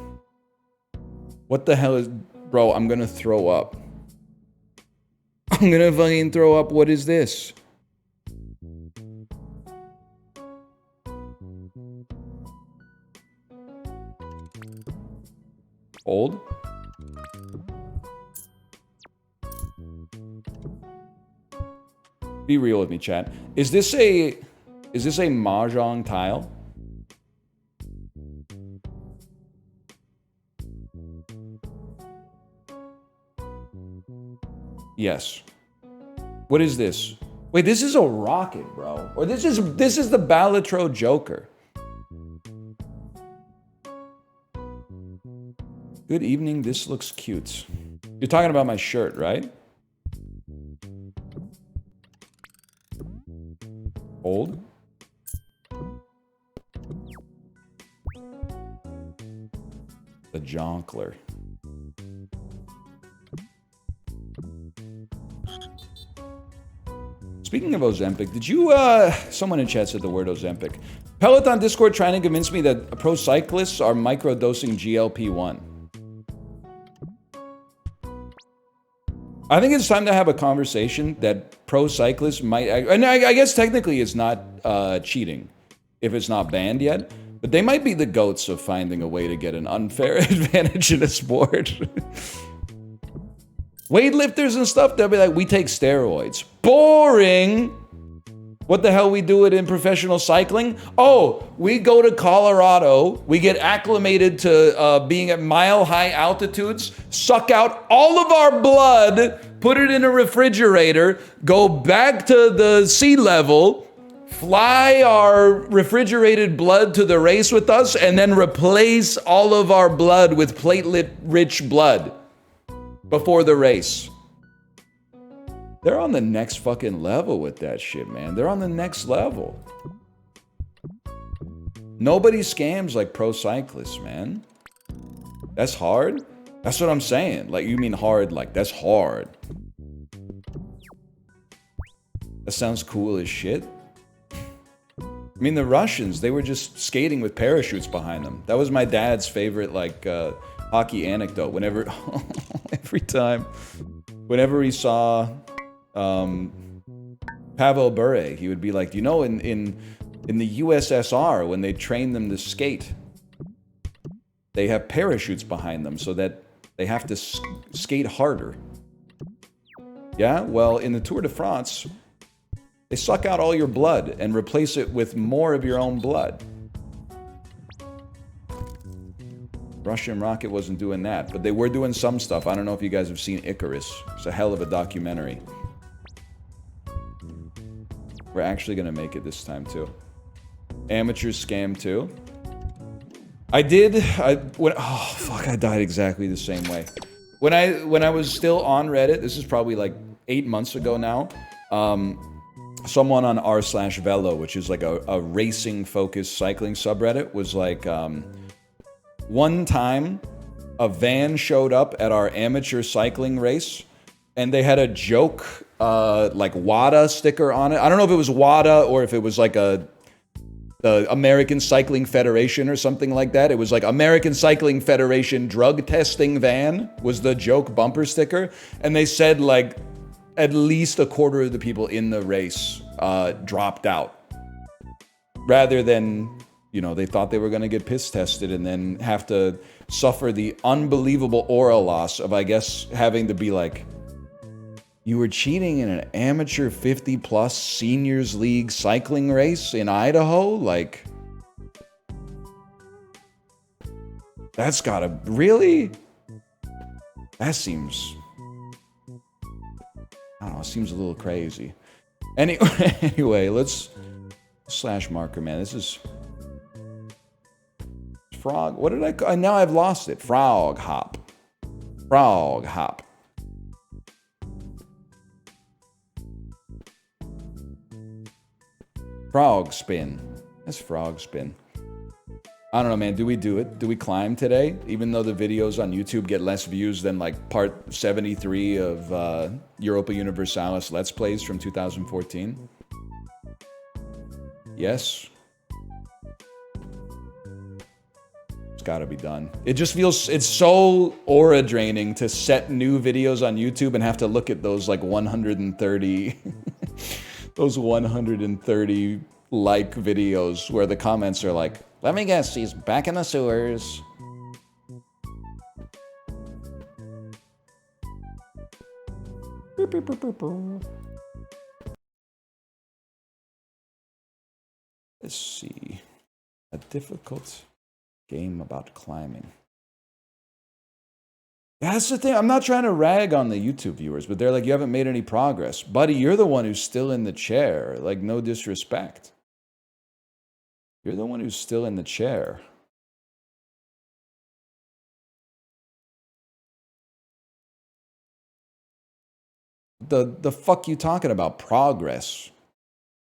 What the hell is... Bro, I'm gonna throw up. I'm gonna fucking throw up. What is this? Old? Be real with me, chat. Is this a mahjong tile? Yes. What is this? Wait, this is a rocket, bro. Or this is the Balatro Joker. Good evening, this looks cute. You're talking about my shirt, right? Old? The Jonkler. Speaking of Ozempic, did you, someone in chat said the word Ozempic. Peloton Discord trying to convince me that pro cyclists are microdosing GLP-1. I think it's time to have a conversation that pro cyclists might, and I guess technically it's not cheating if it's not banned yet, but they might be the goats of finding a way to get an unfair advantage in a sport. Weightlifters and stuff, they'll be like, we take steroids. Boring! What the hell we do it in professional cycling? Oh, we go to Colorado, we get acclimated to being at mile-high altitudes, suck out all of our blood, put it in a refrigerator, go back to the sea level, fly our refrigerated blood to the race with us, and then replace all of our blood with platelet-rich blood before the race. They're on the next fucking level with that shit, man. They're on the next level. Nobody scams like pro cyclists, man. That's hard? That's what I'm saying. Like, you mean hard, like, that's hard. That sounds cool as shit. I mean, the Russians, they were just skating with parachutes behind them. That was my dad's favorite, like, hockey anecdote. Whenever, every time, whenever he saw Pavel Bure, he would be like, you know, in the USSR, when they train them to skate, they have parachutes behind them so that they have to skate harder. Yeah, well, in the Tour de France, they suck out all your blood and replace it with more of your own blood. Russian rocket wasn't doing that, but they were doing some stuff. I don't know if you guys have seen Icarus. It's a hell of a documentary. We're actually gonna make it this time too. Amateurs scam too. I died exactly the same way. When I was still on Reddit, this is probably like 8 months ago now, someone on r/Velo, which is like a racing focused cycling subreddit, was like, one time a van showed up at our amateur cycling race and they had a joke, like WADA sticker on it. I don't know if it was WADA or if it was like the American Cycling Federation or something like that. It was like American Cycling Federation drug testing van was the joke bumper sticker. And they said like at least a quarter of the people in the race dropped out. Rather than, you know, they thought they were going to get piss tested and then have to suffer the unbelievable aura loss of, I guess, having to be like, you were cheating in an amateur 50-plus seniors league cycling race in Idaho? Like, that's gotta, really? That seems, I don't know, seems a little crazy. Anyway, let's slash marker, man. This is Frog. What did I call? Now I've lost it. Frog hop. Frog hop. FrogSpin. That's FrogSpin. I don't know, man. Do we do it? Do we climb today? Even though the videos on YouTube get less views than like part 73 of Europa Universalis Let's Plays from 2014? Yes. It's gotta be done. It just feels, it's so aura draining to set new videos on YouTube and have to look at those like 130, those 130 like videos where the comments are like, let me guess, he's back in the sewers. Let's see. A difficult game about climbing. That's the thing. I'm not trying to rag on the YouTube viewers, but they're like, you haven't made any progress. Buddy, you're the one who's still in the chair. Like, no disrespect. You're the one who's still in the chair. The fuck you talking about? Progress.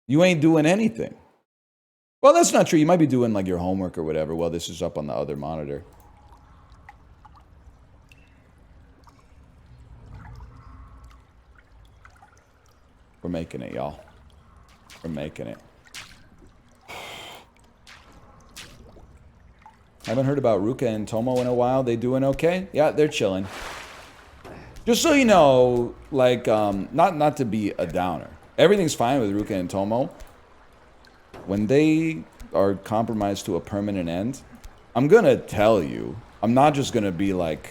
You ain't doing anything. Well, that's not true. You might be doing like your homework or whatever while this is up on the other monitor. We're making it, y'all. We're making it. Haven't heard about Ruka and Tomo in a while. They doing okay? Yeah, they're chilling. Just so you know, like, not to be a downer. Everything's fine with Ruka and Tomo. When they are compromised to a permanent end, I'm gonna tell you. I'm not just gonna be like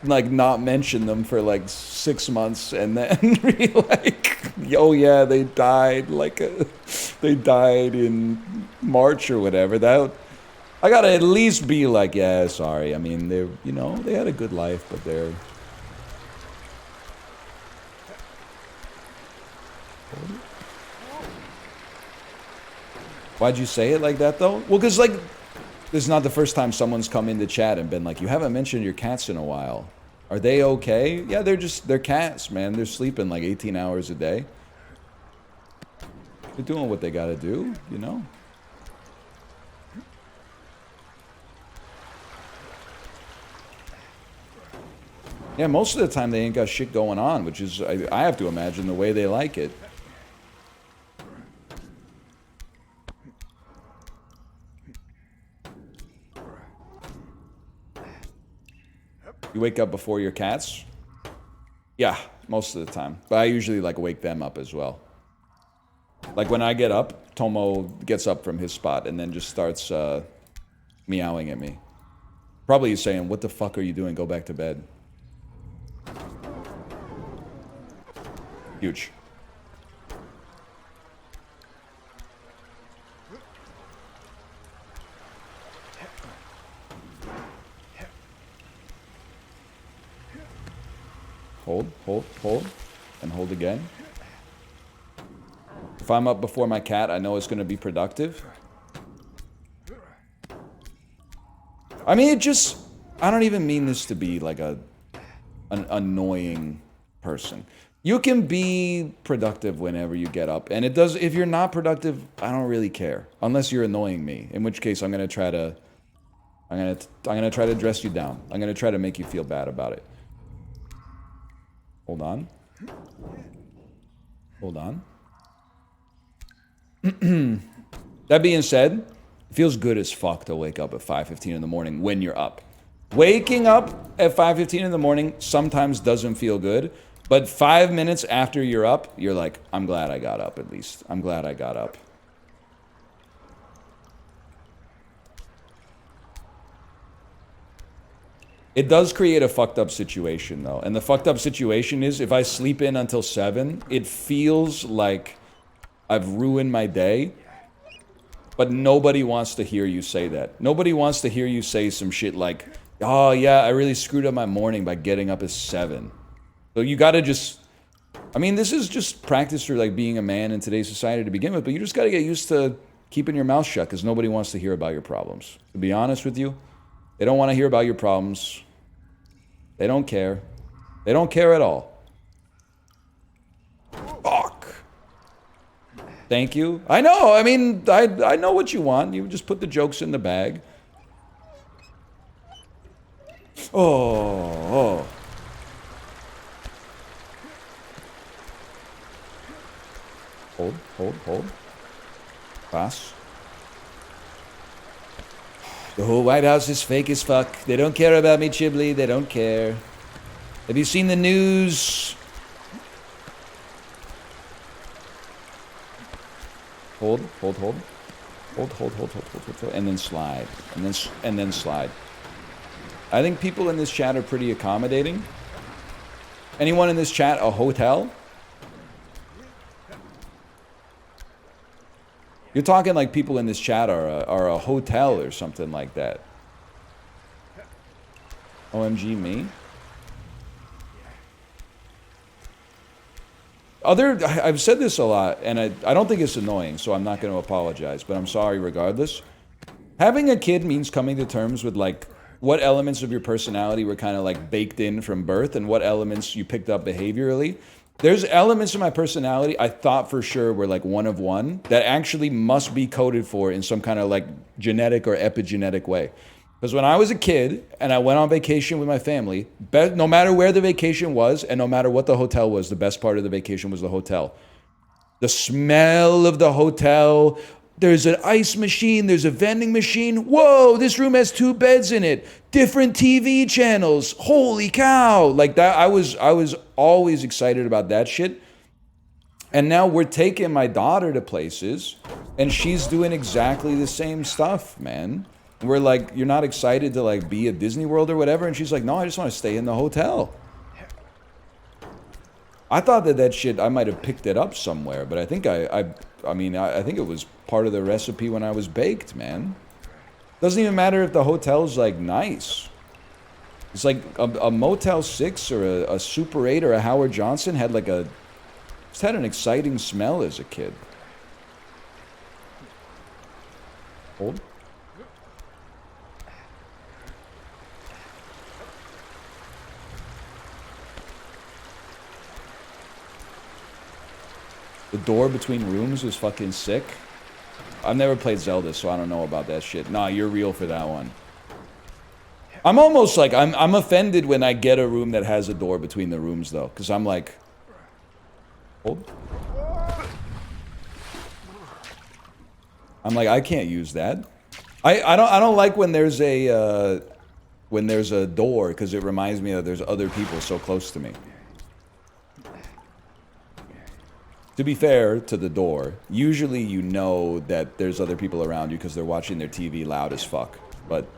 not mention them for like 6 months and then be like, oh yeah, they died they died in March or whatever. That I gotta at least be like, yeah, sorry. I mean, they're, you know, they had a good life, but they're... Why'd you say it like that, though? Well, because, like, this is not the first time someone's come into chat and been like, you haven't mentioned your cats in a while. Are they okay? Yeah, they're cats, man. They're sleeping like 18 hours a day. They're doing what they gotta do, you know? Yeah, most of the time they ain't got shit going on, which is, I have to imagine, the way they like it. You wake up before your cats? Yeah, most of the time. But I usually, like, wake them up as well. Like, when I get up, Tomo gets up from his spot and then just starts meowing at me. Probably he's saying, what the fuck are you doing? Go back to bed. Huge. Hold, hold, hold, and hold again. If I'm up before my cat, I know it's going to be productive. I mean, it just... I don't even mean this to be like an annoying person. You can be productive whenever you get up, and it does. If you're not productive, I don't really care, unless you're annoying me. In which case, I'm gonna try to dress you down. I'm gonna try to make you feel bad about it. Hold on. Hold on. That being said, it feels good as fuck to wake up at 5:15 in the morning when you're up. Waking up at 5:15 in the morning sometimes doesn't feel good, but 5 minutes after you're up, you're like, I'm glad I got up at least. I'm glad I got up. It does create a fucked up situation, though. And the fucked up situation is, if I sleep in until 7, it feels like I've ruined my day. But nobody wants to hear you say that. Nobody wants to hear you say some shit like, oh yeah, I really screwed up my morning by getting up at 7. So you gotta just... I mean, this is just practice for, like, being a man in today's society to begin with, but you just gotta get used to keeping your mouth shut, because nobody wants to hear about your problems. To be honest with you, they don't want to hear about your problems. They don't care. They don't care at all. Fuck. Thank you. I know. I mean, I know what you want. You just put the jokes in the bag. Oh. Hold, hold, hold. Pass. The whole White House is fake as fuck. They don't care about me, Chiblee. They don't care. Have you seen the news? Hold, hold, hold. Hold, hold, hold, hold, hold, hold, hold. And then slide. And then slide. I think people in this chat are pretty accommodating. Anyone in this chat a hotel? You're talking like people in this chat are a hotel or something like that. OMG me. I've said this a lot, and I don't think it's annoying, so I'm not going to apologize, but I'm sorry regardless. Having a kid means coming to terms with, like, what elements of your personality were kind of, like, baked in from birth and what elements you picked up behaviorally. There's elements of my personality I thought for sure were, like, one of one that actually must be coded for in some kind of, like, genetic or epigenetic way. Because when I was a kid and I went on vacation with my family, no matter where the vacation was and no matter what the hotel was, the best part of the vacation was the hotel. The smell of the hotel. There's an ice machine. There's a vending machine. Whoa, this room has 2 beds in it. Different TV channels. Holy cow. Like that, I was always excited about that shit. And now we're taking my daughter to places and she's doing exactly the same stuff, man. We're like, you're not excited to like be at Disney World or whatever? And she's like, no, I just want to stay in the hotel. I thought that shit, I might have picked it up somewhere, but I think I think it was part of the recipe when I was baked, man. Doesn't even matter if the hotel's like nice. It's like a Motel 6 or a Super 8 or a Howard Johnson had like just had an exciting smell as a kid. Hold. The door between rooms was fucking sick. I've never played Zelda, so I don't know about that shit. Nah, you're real for that one. I'm almost like, I'm offended when I get a room that has a door between the rooms, though. Because I'm like... Hold. I'm like, I can't use that. I don't like when there's a door, because it reminds me that there's other people so close to me. To be fair to the door, usually you know that there's other people around you because they're watching their TV loud as fuck. But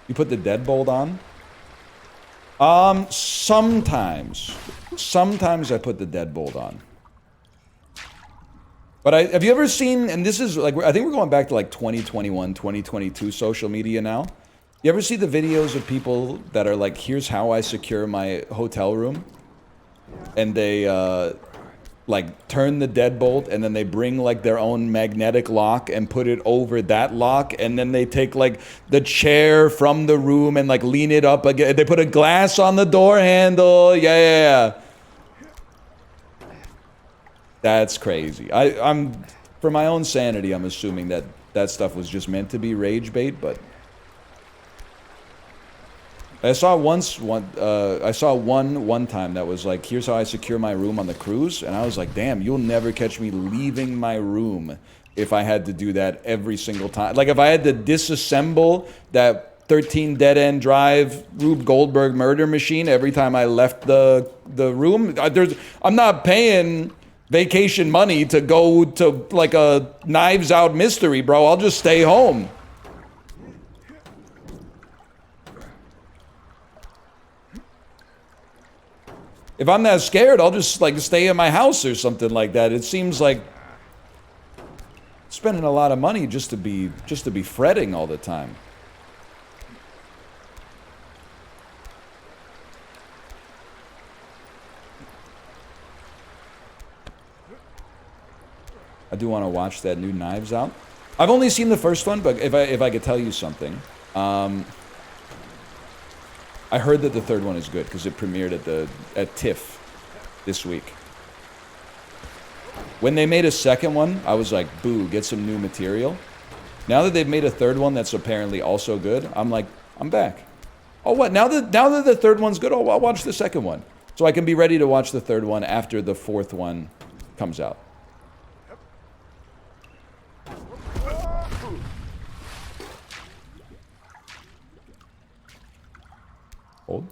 you put the deadbolt on? Sometimes. Sometimes I put the deadbolt on. But have you ever seen, and this is like, I think we're going back to like 2021, 2022 social media now. You ever see the videos of people that are like, here's how I secure my hotel room? And they, like, turn the deadbolt, and then they bring, like, their own magnetic lock and put it over that lock, and then they take, like, the chair from the room and, like, lean it up again. They put a glass on the door handle. Yeah. That's crazy. I'm, for my own sanity, I'm assuming that that stuff was just meant to be rage bait, but... I saw one time that was like, here's how I secure my room on the cruise, and I was like, damn, you'll never catch me leaving my room if I had to do that every single time. Like, if I had to disassemble that 13 dead-end drive Rube Goldberg murder machine every time I left the room, I'm not paying vacation money to go to, like, a Knives Out mystery, bro. I'll just stay home. If I'm that scared, I'll just, like, stay in my house or something like that. It seems like spending a lot of money just to be fretting all the time. I do want to watch that new Knives Out. I've only seen the first one, but if I could tell you something, I heard that the third one is good because it premiered at TIFF this week. When they made a second one, I was like, boo, get some new material. Now that they've made a third one that's apparently also good, I'm like, I'm back. Oh, what? Now that the third one's good, I'll watch the second one. So I can be ready to watch the third one after the fourth one comes out. Hold.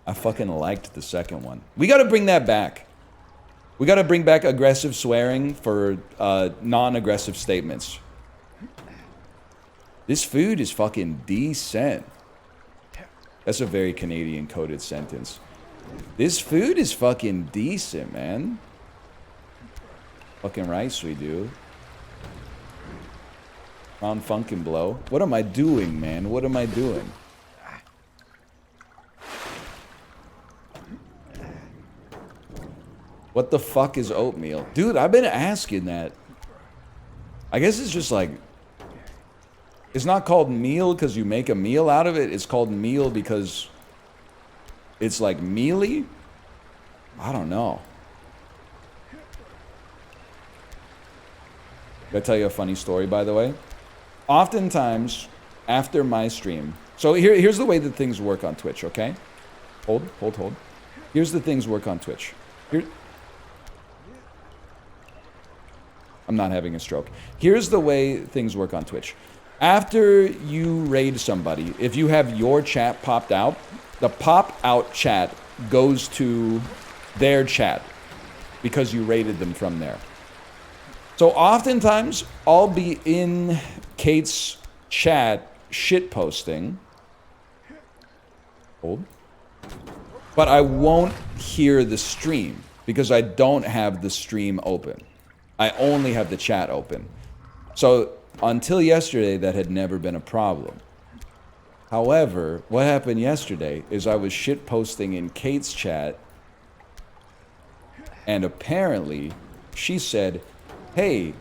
I fucking liked the second one. We gotta bring that back. We gotta bring back aggressive swearing for non-aggressive statements. This food is fucking decent. That's a very Canadian coded sentence. This food is fucking decent, man. Fucking rice we do. On Funkin' Blow. What am I doing, man? What am I doing? What the fuck is oatmeal? Dude, I've been asking that. I guess it's just like... It's not called meal because you make a meal out of it. It's called meal because... It's like mealy? I don't know. Did I tell you a funny story, by the way? Oftentimes, after my stream... So here's the way that things work on Twitch, okay? Hold. Here's the things work on Twitch. I'm not having a stroke. Here's the way things work on Twitch. After you raid somebody, if you have your chat popped out, the pop-out chat goes to their chat because you raided them from there. So oftentimes, I'll be in Kate's chat shitposting. Hold. But I won't hear the stream because I don't have the stream open. I only have the chat open. So until yesterday, that had never been a problem. However, what happened yesterday is I was shitposting in Kate's chat, and apparently she said, "Hey,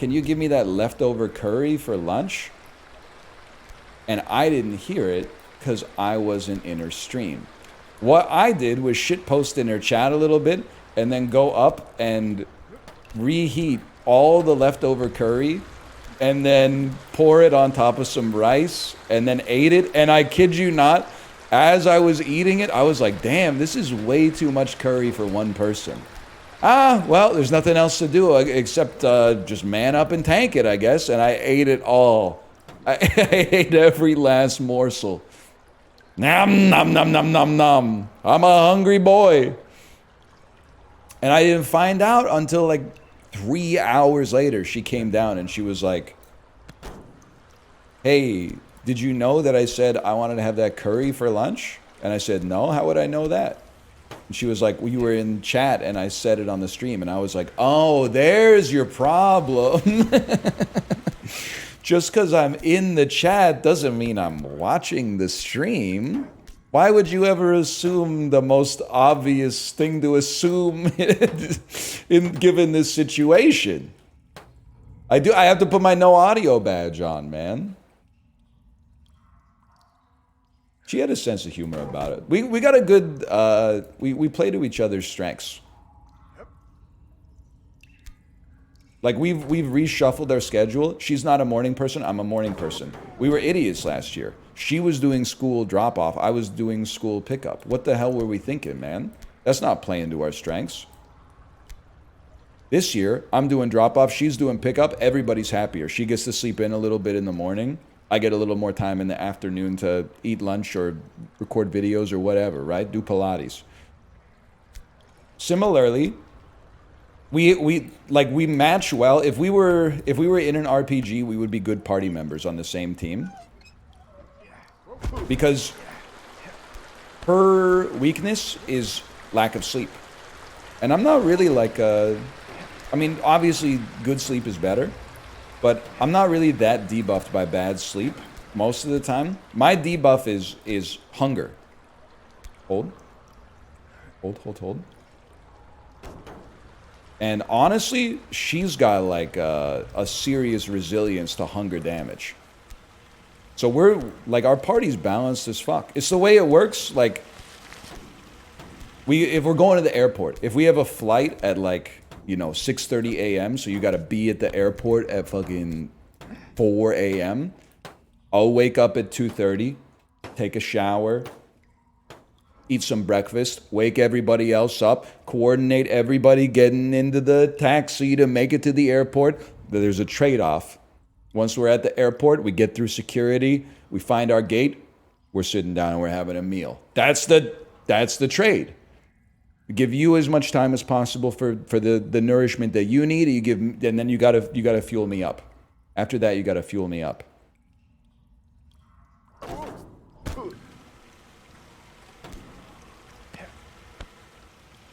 can you give me that leftover curry for lunch?" And I didn't hear it because I wasn't in her stream. What I did was shitpost in her chat a little bit and then go up and reheat all the leftover curry and then pour it on top of some rice and then ate it. And I kid you not, as I was eating it, I was like, damn, this is way too much curry for one person. Well, there's nothing else to do except just man up and tank it, I guess. And I ate it all. I ate every last morsel. Nom, nom, nom, nom, nom, nom. I'm a hungry boy. And I didn't find out until like 3 hours later. She came down and she was like, "Hey, did you know that I said I wanted to have that curry for lunch?" And I said, "No, how would I know that?" And she was like, "Well, you were in chat and I said it on the stream." And I was like, "Oh, there's your problem." Just because I'm in the chat doesn't mean I'm watching the stream. Why would you ever assume the most obvious thing to assume given this situation? I have to put my no audio badge on, man. She had a sense of humor about it. We got a good, we play to each other's strengths. Like, we've reshuffled our schedule. She's not a morning person. I'm a morning person. We were idiots last year. She was doing school drop-off. I was doing school pickup. What the hell were we thinking, man? That's not playing to our strengths. This year, I'm doing drop-off. She's doing pickup. Everybody's happier. She gets to sleep in a little bit in the morning. I get a little more time in the afternoon to eat lunch or record videos or whatever, right? Do Pilates. Similarly, we match well. If we were in an RPG, we would be good party members on the same team. Because her weakness is lack of sleep. And I'm not really like I mean, obviously good sleep is better, but I'm not really that debuffed by bad sleep most of the time. My debuff is hunger. Hold. And honestly, she's got like a serious resilience to hunger damage. So we're like, our party's balanced as fuck. It's the way it works. Like, if we're going to the airport, if we have a flight at like, 6:30 a.m., so you got to be at the airport at fucking 4 a.m., I'll wake up at 2:30, take a shower, eat some breakfast, wake everybody else up, coordinate everybody getting into the taxi to make it to the airport. There's a trade-off. Once we're at the airport, we get through security, we find our gate, we're sitting down and we're having a meal. That's the trade. We give you as much time as possible for the nourishment that you need, and then you gotta fuel me up. After that, you gotta fuel me up.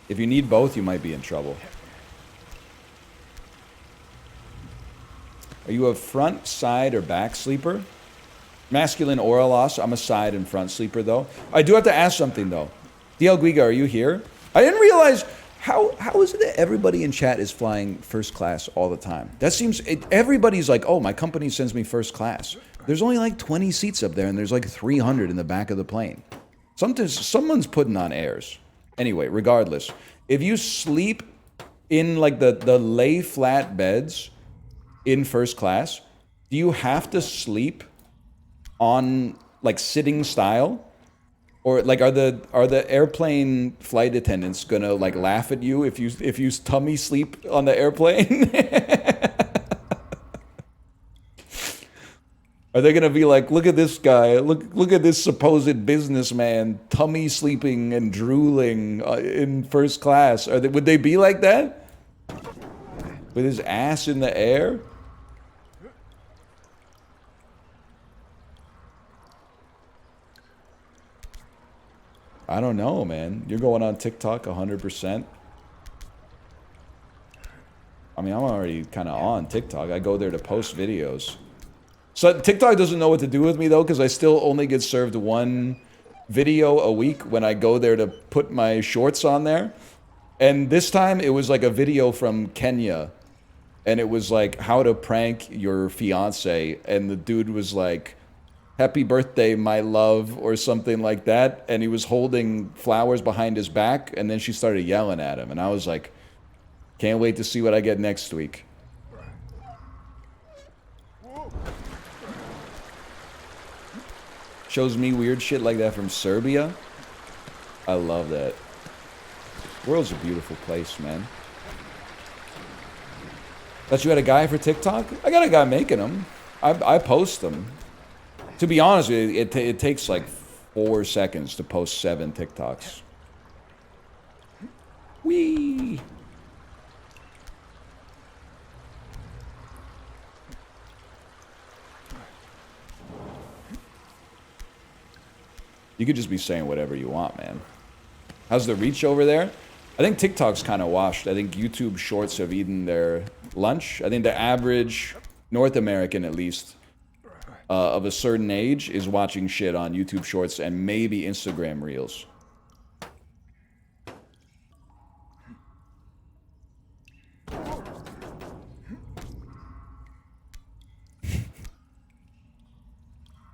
If you need both, you might be in trouble. Are you a front, side, or back sleeper? Masculine aura loss. I'm a side and front sleeper, though. I do have to ask something, though. DL Guiga, are you here? I didn't realize, how is it that everybody in chat is flying first class all the time? That seems, everybody's like, oh, my company sends me first class. There's only like 20 seats up there, and there's like 300 in the back of the plane. Someone's putting on airs. Anyway, regardless, if you sleep in like the lay flat beds, in first class, do you have to sleep on like sitting style? Or like are the airplane flight attendants gonna like laugh at you if you tummy sleep on the airplane? Are they gonna be like, look at this guy, look at this supposed businessman tummy sleeping and drooling in first class? Would they be like that? With his ass in the air? I don't know, man. You're going on TikTok 100%. I mean, I'm already kind of on TikTok. I go there to post videos. So TikTok doesn't know what to do with me, though, because I still only get served one video a week when I go there to put my shorts on there. And this time, it was like a video from Kenya. And it was like, how to prank your fiance. And the dude was like, happy birthday, my love, or something like that. And he was holding flowers behind his back, and then she started yelling at him. And I was like, can't wait to see what I get next week. Shows me weird shit like that from Serbia. I love that. The world's a beautiful place, man. Thought you had a guy for TikTok? I got a guy making them. I post them. To be honest with you, it takes like 4 seconds to post 7 TikToks. Whee! You could just be saying whatever you want, man. How's the reach over there? I think TikTok's kind of washed. I think YouTube Shorts have eaten their lunch. I think the average North American, at least, of a certain age is watching shit on YouTube Shorts and maybe Instagram Reels.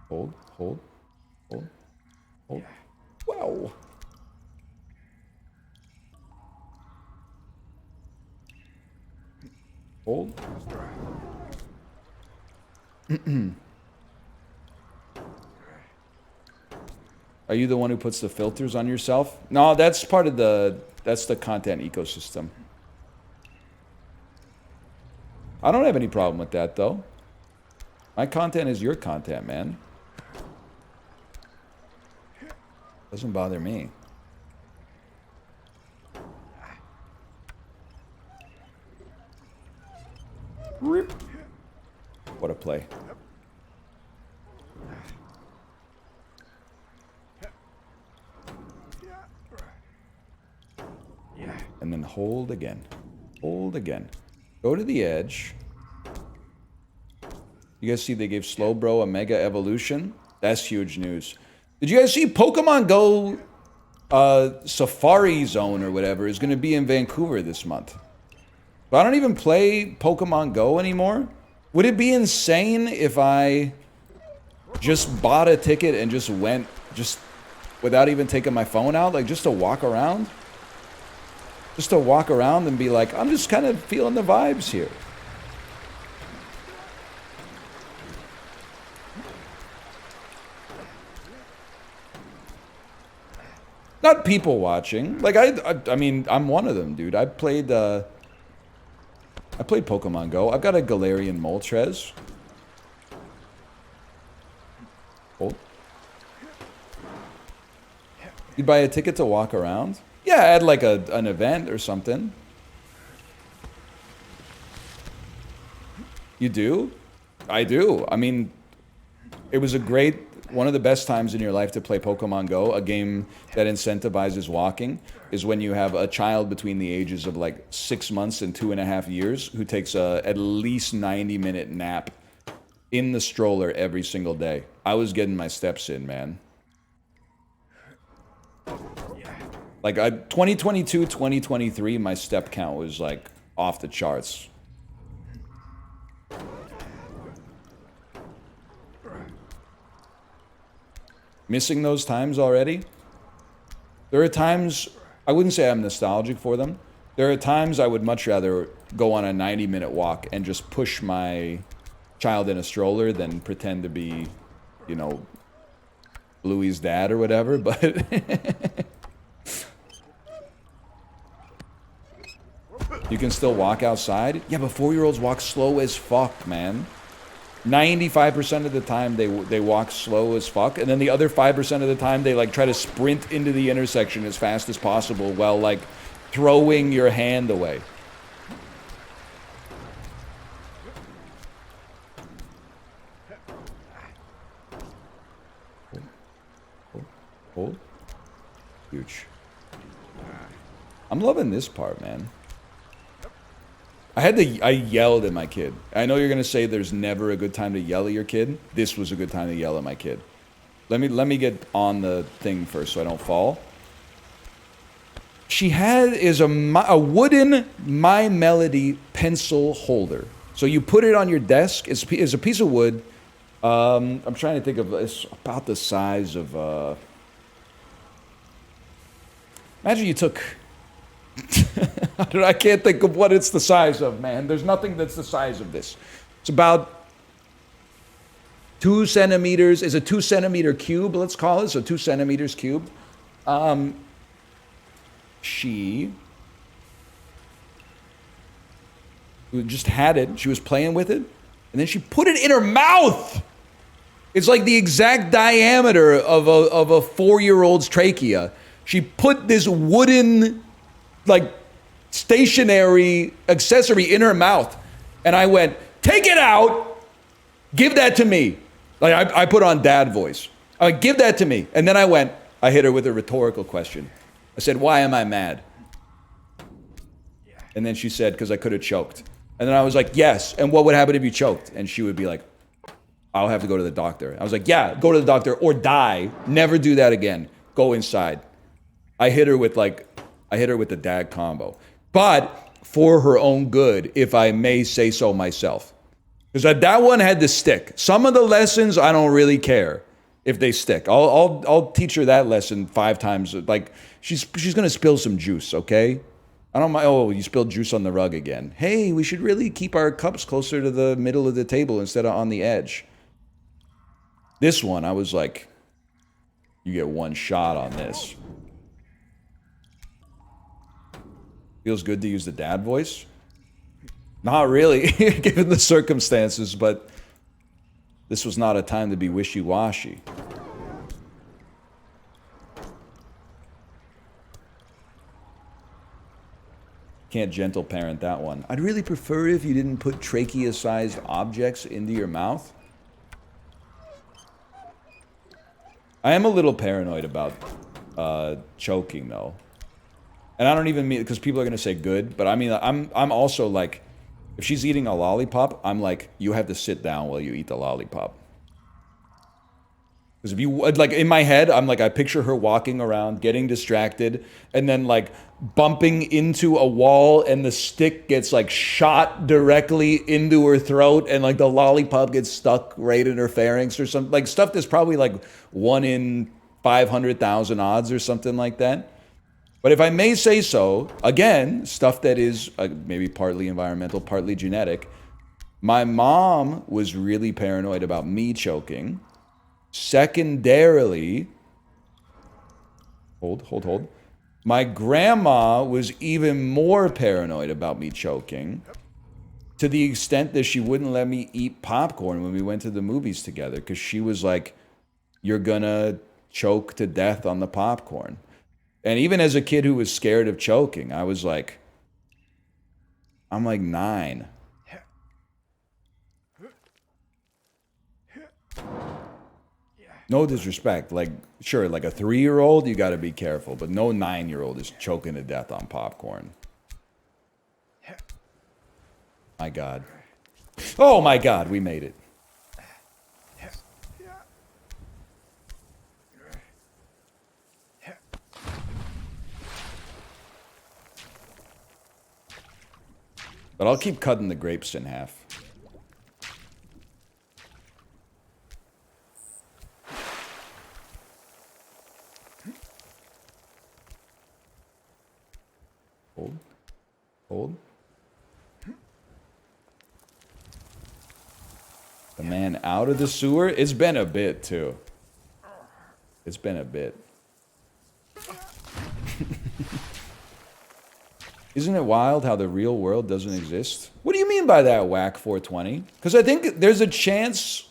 Hold, hold, hold, hold. Wow. Hold. Are you the one who puts the filters on yourself? No, that's part of that's the content ecosystem. I don't have any problem with that, though. My content is your content, man. Doesn't bother me. Rip. What a play. And then hold again. Hold again. Go to the edge. You guys see they gave Slowbro a Mega Evolution? That's huge news. Did you guys see Pokemon Go Safari Zone or whatever is going to be in Vancouver this month? But I don't even play Pokemon Go anymore. Would it be insane if I just bought a ticket and just went just without even taking my phone out? Like just to walk around? Just to walk around and be like, I'm just kind of feeling the vibes here. Not people watching. Like I mean, I'm one of them, dude. I played Pokemon Go. I've got a Galarian Moltres. Oh. You'd buy a ticket to walk around? Yeah, at like an event or something. You do? I do. I mean, it was one of the best times in your life to play Pokemon Go. A game that incentivizes walking is when you have a child between the ages of like 6 months and 2.5 years who takes at least 90-minute nap in the stroller every single day. I was getting my steps in, man. Like 2022, 2023, my step count was like off the charts. Missing those times already? There are times, I wouldn't say I'm nostalgic for them, There are times I would much rather go on a 90-minute walk and just push my child in a stroller than pretend to be, you know, Louie's dad or whatever, but... You can still walk outside? Yeah, but 4-year-olds walk slow as fuck, man. 95% of the time they walk slow as fuck, and then the other 5% of the time they like try to sprint into the intersection as fast as possible while like throwing your hand away. Hold. Huge. I'm loving this part, man. I yelled at my kid. I know you're gonna say there's never a good time to yell at your kid. This was a good time to yell at my kid. Let me get on the thing first so I don't fall. She is a wooden My Melody pencil holder. So you put it on your desk. It's a piece of wood. I'm trying to think of, it's about the size of, imagine you took, I can't think of what it's the size of, man. There's nothing that's the size of this. It's about 2 centimeters. Is a 2 centimeter cube, let's call it. So 2 centimeters cube. She just had it. She was playing with it. And then she put it in her mouth. It's like the exact diameter of a 4-year-old's trachea. She put this wooden, like, stationary accessory in her mouth. And I went, take it out. Give that to me. Like, I put on dad voice. I went, give that to me. And then I hit her with a rhetorical question. I said, why am I mad? And then she said, because I could have choked. And then I was like, yes. And what would happen if you choked? And she would be like, I'll have to go to the doctor. I was like, yeah, go to the doctor or die. Never do that again. Go inside. I hit her with the dad combo. But for her own good, if I may say so myself. Because that one had to stick. Some of the lessons, I don't really care if they stick. I'll teach her that lesson 5 times. Like, she's going to spill some juice, okay? I don't mind. Oh, you spilled juice on the rug again. Hey, we should really keep our cups closer to the middle of the table instead of on the edge. This one, I was like, you get one shot on this. Feels good to use the dad voice? Not really, given the circumstances, but this was not a time to be wishy-washy. Can't gentle parent that one. I'd really prefer if you didn't put trachea-sized objects into your mouth. I am a little paranoid about choking, though. And I don't even mean, because people are going to say good, but I mean, I'm also like, if she's eating a lollipop, I'm like, you have to sit down while you eat the lollipop. Because if you, like, in my head, I'm like, I picture her walking around, getting distracted, and then, like, bumping into a wall, and the stick gets, like, shot directly into her throat, and, like, the lollipop gets stuck right in her pharynx or something. Like, stuff that's probably, like, 1 in 500,000 odds or something like that. But if I may say so, again, stuff that is maybe partly environmental, partly genetic. My mom was really paranoid about me choking. Secondarily, hold. My grandma was even more paranoid about me choking, to the extent that she wouldn't let me eat popcorn when we went to the movies together, because she was like, you're gonna choke to death on the popcorn. And even as a kid who was scared of choking, I was like, I'm like 9. No disrespect. Like, sure, like a 3-year-old, you gotta be careful. But no 9-year-old is choking to death on popcorn. My God. Oh my God, we made it. But I'll keep cutting the grapes in half. Hold. Hold. The man out of the sewer? It's been a bit, too. It's been a bit. Isn't it wild how the real world doesn't exist? What do you mean by that, Whack 420? Because I think there's a chance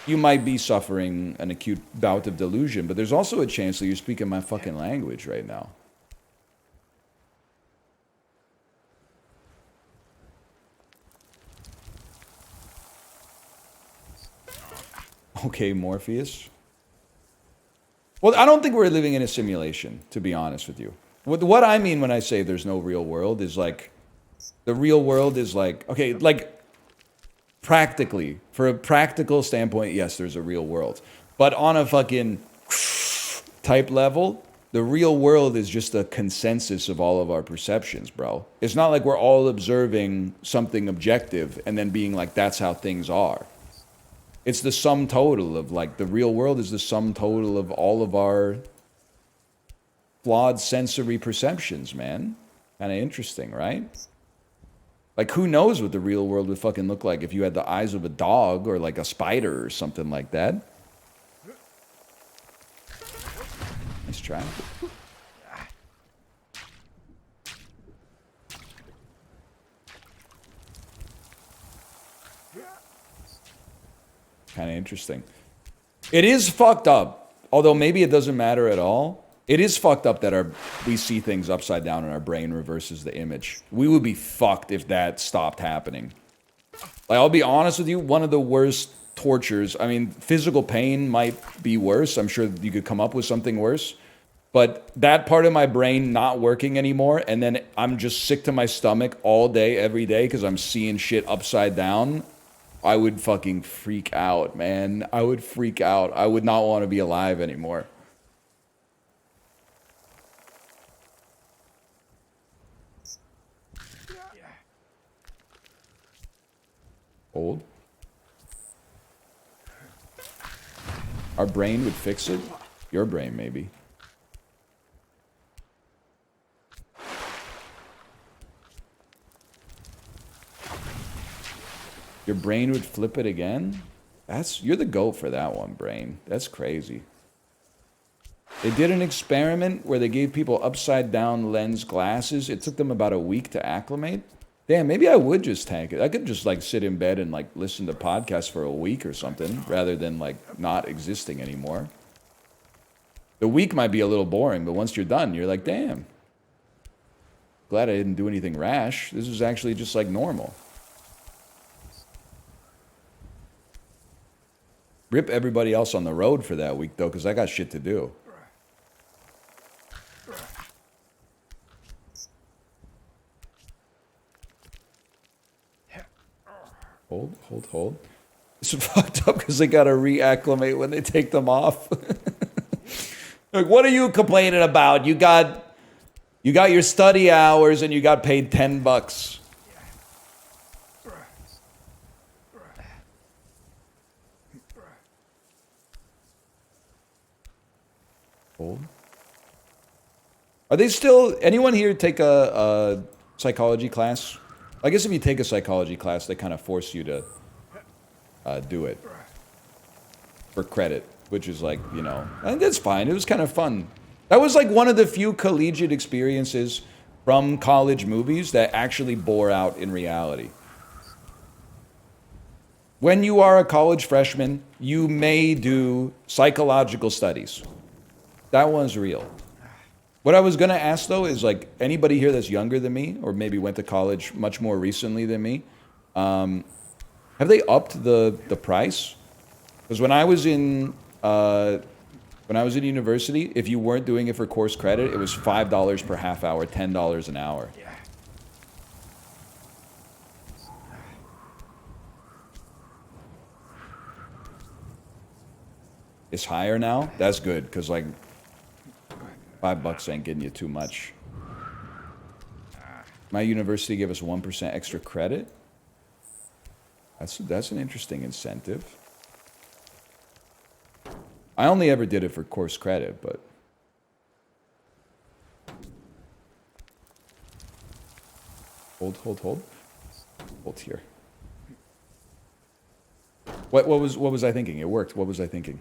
you might be suffering an acute bout of delusion, but there's also a chance that you're speaking my fucking language right now. Okay, Morpheus. Well, I don't think we're living in a simulation, to be honest with you. What I mean when I say there's no real world is like, the real world is like, okay, like, practically, for a practical standpoint, yes, there's a real world. But on a fucking type level, the real world is just a consensus of all of our perceptions, bro. It's not like we're all observing something objective and then being like, that's how things are. It's the sum total of, like, the real world is the sum total of all of our flawed sensory perceptions, man. Kind of interesting, right? Like, who knows what the real world would fucking look like if you had the eyes of a dog or, like, a spider or something like that. Nice try. Kind of interesting. It is fucked up, although maybe it doesn't matter at all. It is fucked up that we see things upside down and our brain reverses the image. We would be fucked if that stopped happening. Like, I'll be honest with you, one of the worst tortures, I mean, physical pain might be worse. I'm sure you could come up with something worse. But that part of my brain not working anymore, and then I'm just sick to my stomach all day, every day, because I'm seeing shit upside down, I would fucking freak out, man. I would freak out. I would not want to be alive anymore. Old. Our brain would fix it. Your brain, maybe. Your brain would flip it again? You're the GOAT for that one, brain. That's crazy. They did an experiment where they gave people upside down lens glasses. It took them about a week to acclimate. Damn, maybe I would just tank it. I could just, like, sit in bed and, like, listen to podcasts for a week or something, rather than, like, not existing anymore. The week might be a little boring, but once you're done, you're like, damn. Glad I didn't do anything rash. This is actually just, like, normal. Rip everybody else on the road for that week, though, because I got shit to do. Hold. It's fucked up because they gotta reacclimate when they take them off. Like, what are you complaining about? You got your study hours and you got paid $10. Hold. Are they still? Anyone here take a psychology class? I guess if you take a psychology class, they kind of force you to do it for credit, which is like, you know, and that's fine. It was kind of fun. That was like one of the few collegiate experiences from college movies that actually bore out in reality. When you are a college freshman, you may do psychological studies. That one's real. What I was going to ask, though, is, like, anybody here that's younger than me, or maybe went to college much more recently than me, have they upped the price? Because when I was in university, if you weren't doing it for course credit, it was $5 per half hour, $10 an hour. It's higher now? That's good, because, like, $5 ain't getting you too much. My university gave us 1% extra credit. That's an interesting incentive. I only ever did it for course credit, but Hold. Hold here. What was I thinking? It worked. What was I thinking?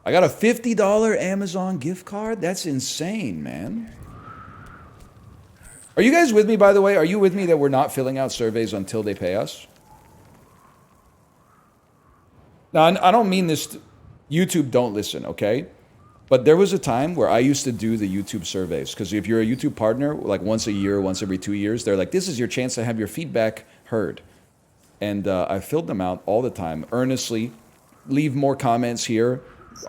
I got a $50 Amazon gift card? That's insane, man. Are you guys with me, by the way? Are you with me that we're not filling out surveys until they pay us? Now, I don't mean this... YouTube, don't listen, okay? But there was a time where I used to do the YouTube surveys. Because if you're a YouTube partner, like once a year, once every 2 years, they're like, this is your chance to have your feedback heard. And I filled them out all the time, earnestly. Leave more comments here.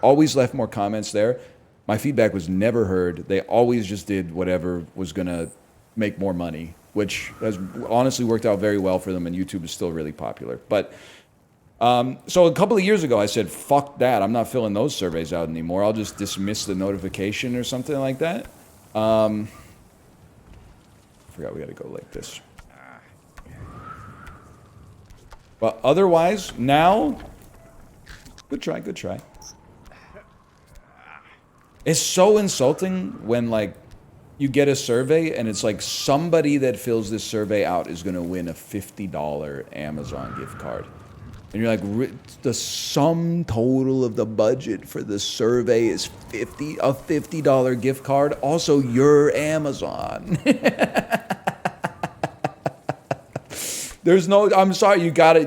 Always left more comments there. My feedback was never heard. They always just did whatever was going to make more money, which has honestly worked out very well for them, and YouTube is still really popular. But so a couple of years ago, I said, fuck that. I'm not filling those surveys out anymore. I'll just dismiss the notification or something like that. I forgot we got to go like this. But otherwise, now, good try, good try. It's so insulting when, like, you get a survey and it's like somebody that fills this survey out is going to win a $50 Amazon gift card. And you're like, the sum total of the budget for the survey is a $50 gift card. Also, you're Amazon. There's no, I'm sorry, you gotta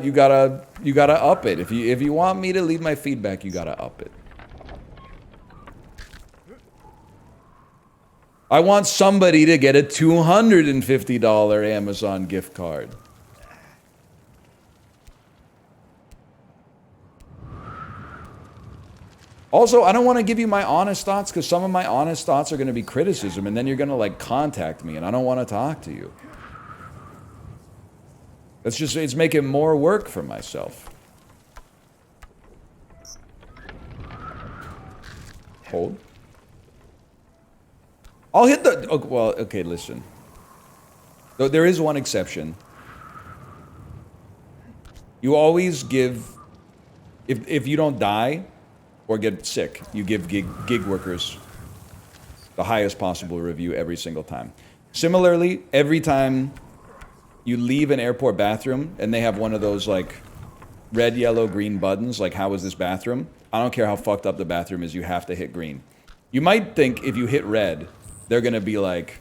up it. If you want me to leave my feedback, you gotta up it. I want somebody to get a $250 Amazon gift card. Also, I don't want to give you my honest thoughts because some of my honest thoughts are going to be criticism, and then you're going to, like, contact me, and I don't want to talk to you. It's making more work for myself. Hold. I'll hit the... Oh, well, okay, listen. There is one exception. You always give... If you don't die or get sick, you give gig workers the highest possible review every single time. Similarly, every time you leave an airport bathroom and they have one of those, like, red, yellow, green buttons, like, how is this bathroom? I don't care how fucked up the bathroom is, you have to hit green. You might think if you hit red, they're going to be like,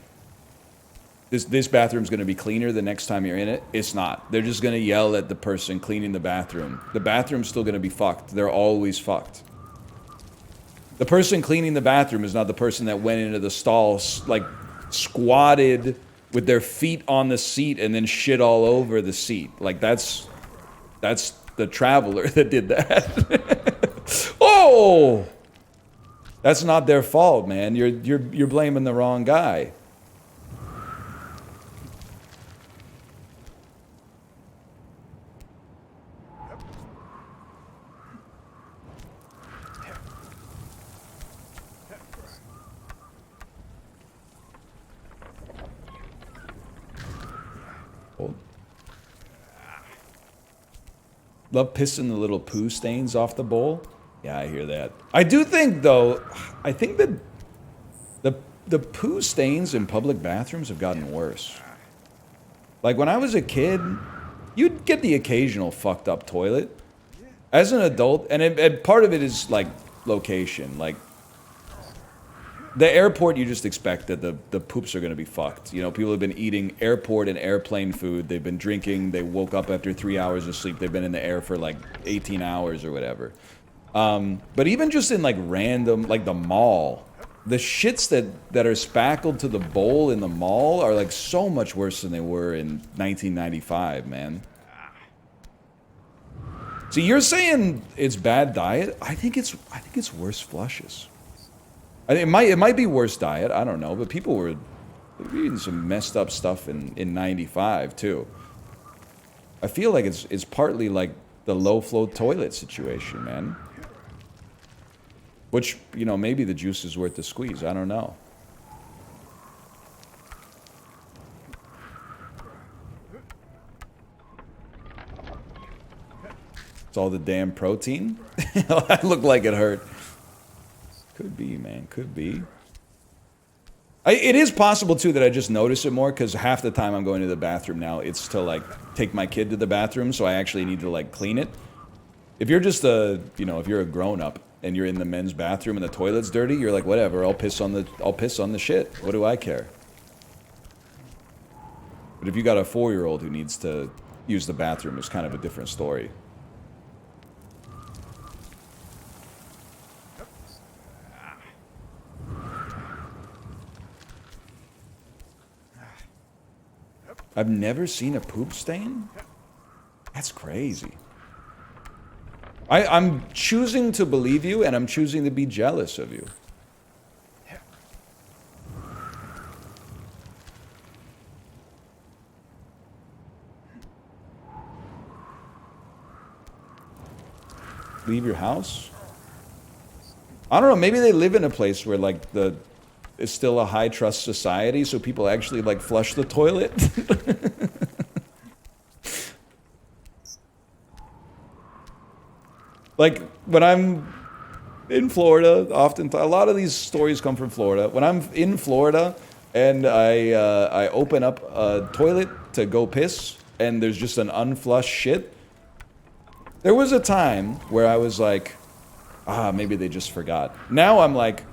this bathroom's going to be cleaner the next time you're in it. It's not. They're just going to yell at the person cleaning the bathroom. The bathroom's still going to be fucked. They're always fucked. The person cleaning the bathroom is not the person that went into the stall, like, squatted with their feet on the seat and then shit all over the seat. Like, that's the traveler that did that. Oh! That's not their fault, man. You're blaming the wrong guy. Hold. Love pissing the little poo stains off the bowl. Yeah, I hear that. I do think, though, I think that the poo stains in public bathrooms have gotten worse. Like, when I was a kid, you'd get the occasional fucked up toilet. As an adult, and part of it is, like, location. Like, the airport, you just expect that the poops are going to be fucked. You know, people have been eating airport and airplane food. They've been drinking. They woke up after 3 hours of sleep. They've been in the air for, like, 18 hours or whatever. But even just in, like, random, like, the mall, the shits that are spackled to the bowl in the mall are, like, so much worse than they were in 1995, man. So you're saying it's bad diet? I think it's worse flushes. It might be worse diet, I don't know, but people were eating some messed up stuff in 95 too. I feel like it's partly like the low flow toilet situation, man. Which, you know, maybe the juice is worth the squeeze. I don't know. It's all the damn protein. That looked like it hurt. Could be, man. Could be. It is possible too that I just notice it more because half the time I'm going to the bathroom now, it's to like take my kid to the bathroom, so I actually need to like clean it. If you're just a, you know, if you're a grown up and you're in the men's bathroom and the toilet's dirty, you're like, whatever, I'll piss on the shit. What do I care? But if you got a 4-year-old who needs to use the bathroom, it's kind of a different story. I've never seen a poop stain? That's crazy. I'm choosing to believe you, and I'm choosing to be jealous of you. Leave your house? I don't know, maybe they live in a place where, like, it's still a high-trust society, so people actually, like, flush the toilet. Like, when I'm in Florida, often, a lot of these stories come from Florida. When I'm in Florida and I open up a toilet to go piss, and there's just an unflushed shit, there was a time where I was like, maybe they just forgot. Now I'm like,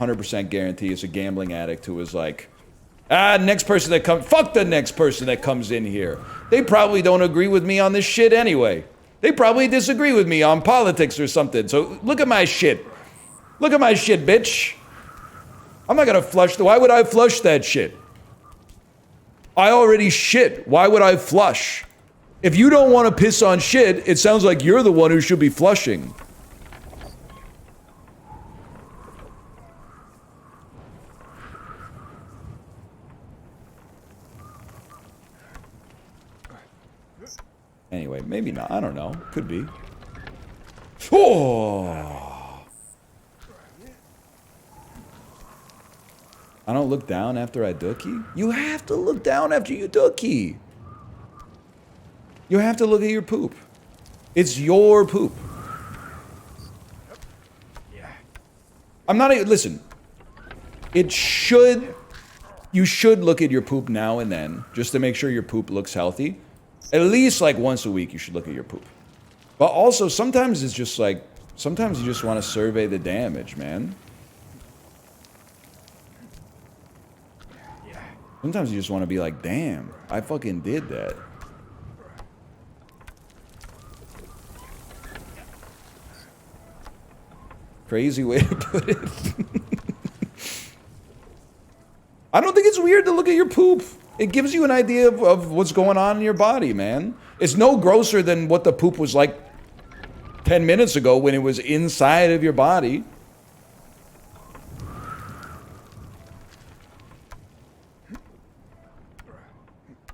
100% guarantee it's a gambling addict who was like, next person that comes, fuck the next person that comes in here. They probably don't agree with me on this shit anyway. They probably disagree with me on politics or something. So look at my shit. Look at my shit, bitch. I'm not gonna flush. Why would I flush that shit? I already shit. Why would I flush? If you don't want to piss on shit, it sounds like you're the one who should be flushing. Anyway, maybe not. I don't know. Could be. Oh! I don't look down after I dookie? You have to look down after you dookie. You have to look at your poop. It's your poop. I'm not even... Listen. It should... You should look at your poop now and then, just to make sure your poop looks healthy. At least, like, once a week, you should look at your poop. But also, sometimes it's just, like... Sometimes you just want to survey the damage, man. Sometimes you just want to be like, damn, I fucking did that. Crazy way to put it. I don't think it's weird to look at your poop. It gives you an idea of what's going on in your body, man. It's no grosser than what the poop was like 10 minutes ago when it was inside of your body.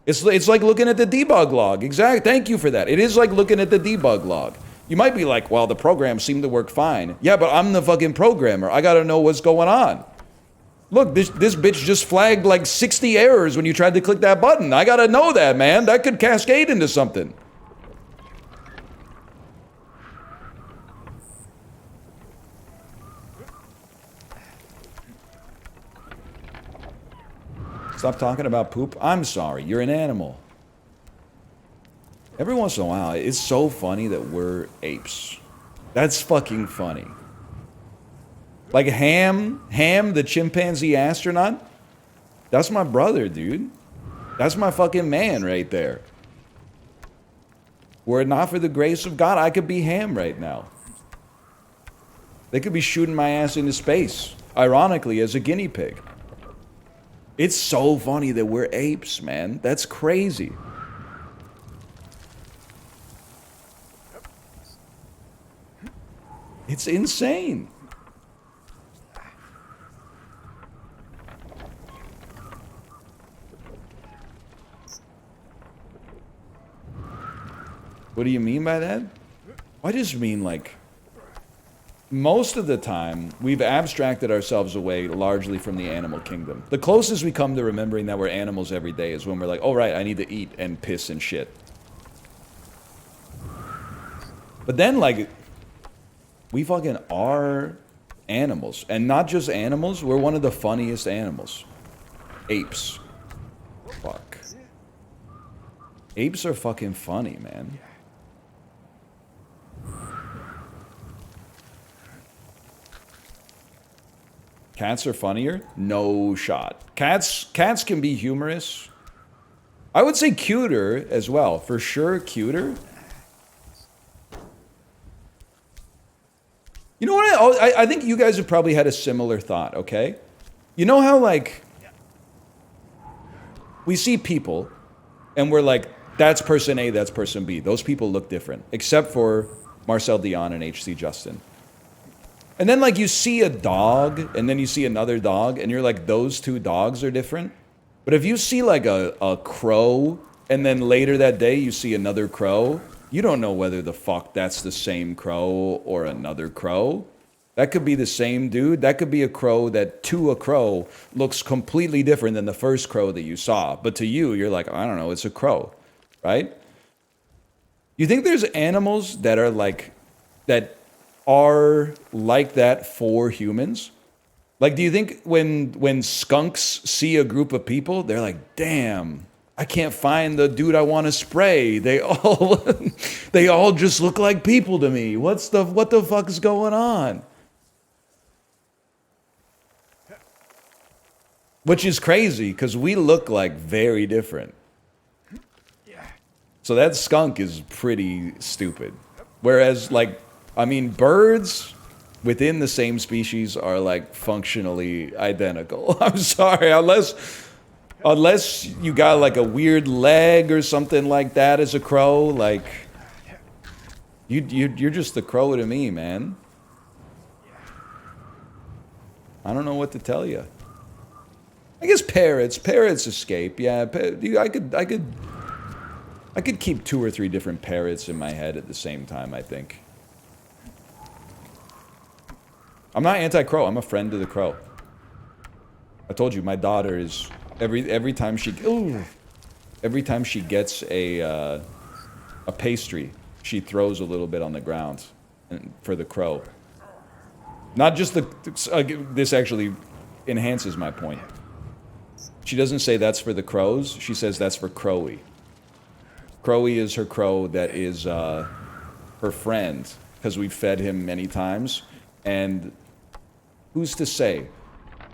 It's like looking at the debug log. Exactly. Thank you for that. It is like looking at the debug log. You might be like, well, the program seemed to work fine. Yeah, but I'm the fucking programmer. I gotta know what's going on. Look, this bitch just flagged like 60 errors when you tried to click that button. I gotta know that, man. That could cascade into something. Stop talking about poop. I'm sorry. You're an animal. Every once in a while, it's so funny that we're apes. That's fucking funny. Like Ham, the chimpanzee astronaut, that's my brother, dude. That's my fucking man right there. Were it not for the grace of God, I could be Ham right now. They could be shooting my ass into space, ironically, as a guinea pig. It's so funny that we're apes, man. That's crazy. It's insane. What do you mean by that? I just mean, like, most of the time, we've abstracted ourselves away largely from the animal kingdom. The closest we come to remembering that we're animals every day is when we're like, oh, right, I need to eat and piss and shit. But then, like, we fucking are animals. And not just animals, we're one of the funniest animals. Apes. Fuck. Apes are fucking funny, man. Cats are funnier? No shot. Cats can be humorous. I would say cuter as well. For sure, cuter. You know what? I think you guys have probably had a similar thought, okay? You know how, like, we see people, and we're like, that's person A, that's person B. Those people look different, except for Marcel Dion and HC Justin. And then, like, you see a dog, and then you see another dog, and you're like, those two dogs are different. But if you see, like, a crow, and then later that day you see another crow, you don't know whether the fuck that's the same crow or another crow. That could be the same dude. That could be a crow that, to a crow, looks completely different than the first crow that you saw. But to you, you're like, I don't know, it's a crow, right? You think there's animals that are like that for humans? Like, do you think when skunks see a group of people, they're like, damn, I can't find the dude I want to spray. They all they all just look like people to me. What the fuck is going on? Which is crazy, because we look like very different. So that skunk is pretty stupid. Whereas, like, I mean, birds within the same species are, like, functionally identical. I'm sorry, unless you got, like, a weird leg or something like that as a crow, like, you're just the crow to me, man. I don't know what to tell you. I guess parrots escape. Yeah, I could keep 2 or 3 different parrots in my head at the same time, I think. I'm not anti-crow. I'm a friend to the crow. I told you, my daughter is every time she gets a pastry, she throws a little bit on the ground for the crow. Not just this actually enhances my point. She doesn't say that's for the crows. She says that's for Crowy. Crowy is her crow that is her friend, because we've fed him many times. And who's to say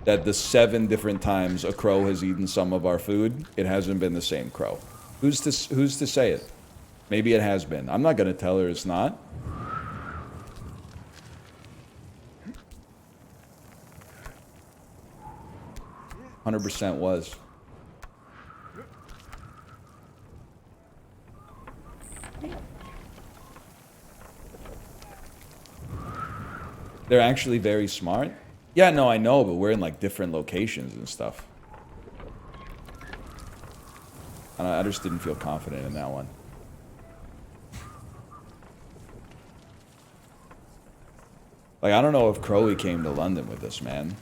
that the 7 different times a crow has eaten some of our food, it hasn't been the same crow? Who's to say it? Maybe it has been. I'm not going to tell her it's not. %100% was. They're actually very smart. Yeah, no, I know, but we're in, like, different locations and stuff. And I just didn't feel confident in that one. Like, I don't know if Crowy came to London with us, man.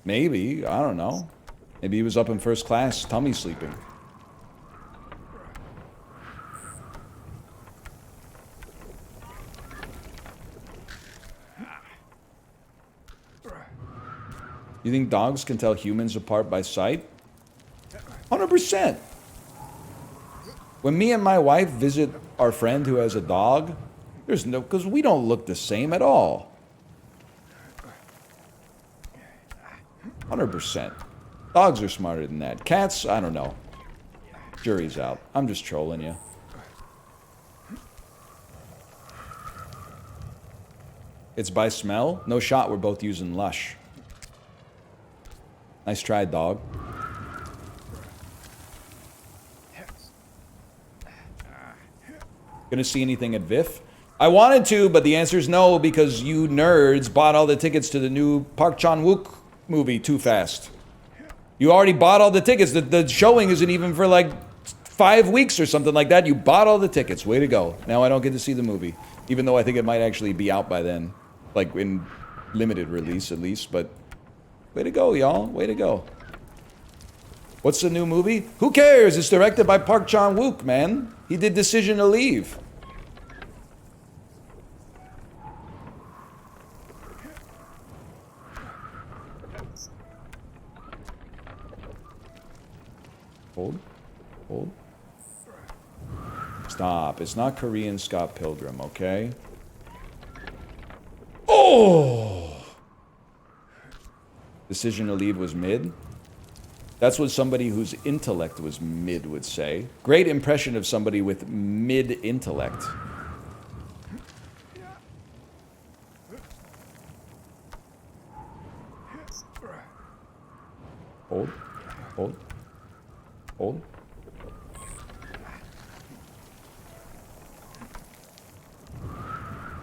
Maybe, I don't know. Maybe he was up in first class, tummy sleeping. You think dogs can tell humans apart by sight? 100%. When me and my wife visit our friend who has a dog, there's no, because we don't look the same at all. 100%. Dogs are smarter than that. Cats, I don't know. Jury's out. I'm just trolling you. It's by smell? No shot, we're both using Lush. Nice try, dog. Gonna see anything at VIF? I wanted to, but the answer is no, because you nerds bought all the tickets to the new Park Chan-wook movie too fast. You already bought all the tickets. The showing isn't even for like 5 weeks or something like that. You bought all the tickets. Way to go. Now I don't get to see the movie, even though I think it might actually be out by then, like in limited release at least, but way to go, y'all. Way to go. What's the new movie? Who cares? It's directed by Park Chan-wook, man. He did Decision to Leave. Hold. Stop. It's not Korean Scott Pilgrim, okay? Oh! Decision to leave was mid. That's what somebody whose intellect was mid would say. Great impression of somebody with mid-intellect. Hold. Hold. Hold.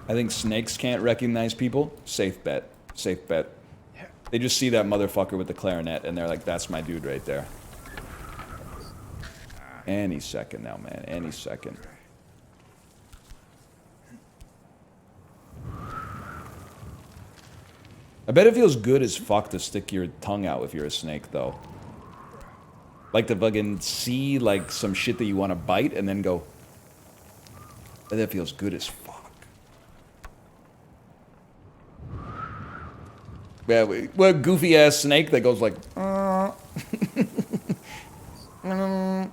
I think snakes can't recognize people. Safe bet. Safe bet. They just see that motherfucker with the clarinet and they're like, that's my dude right there. Any second now, man. Any second. I bet it feels good as fuck to stick your tongue out if you're a snake, though. Like to fucking see, like, some shit that you want to bite and then go... And that feels good as fuck. Yeah, what goofy-ass snake that goes like...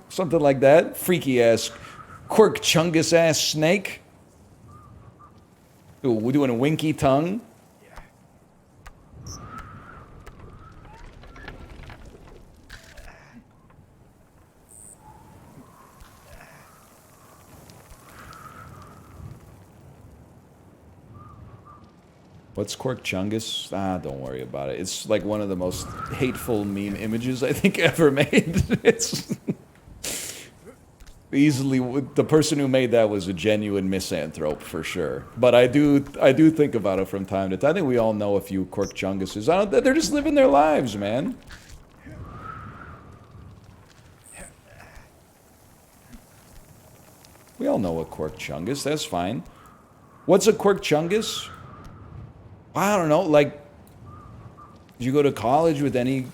something like that. Freaky-ass, quirk-chungus-ass snake. Ooh, we're doing a winky tongue. What's Quirk Chungus? Ah, don't worry about it. It's like one of the most hateful meme images I think ever made. It's easily the person who made that was a genuine misanthrope for sure. But I do think about it from time to time. I think we all know a few Quirk Chunguses. They're just living their lives, man. We all know a Quirk Chungus. That's fine. What's a Quirk Chungus? I don't know, like, did you go to college with any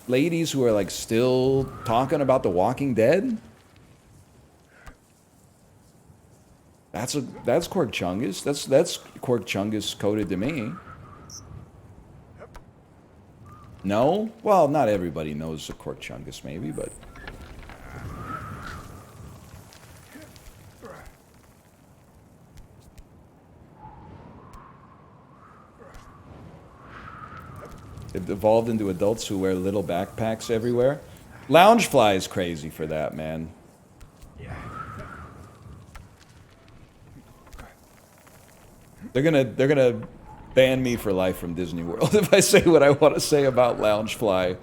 ladies who are, like, still talking about The Walking Dead? That's Quirk Chungus. That's Quirk Chungus coded to me. No? Well, not everybody knows a Quirk Chungus, maybe, but... It evolved into adults who wear little backpacks everywhere. Loungefly is crazy for that, man. They're gonna ban me for life from Disney World if I say what I want to say about Loungefly,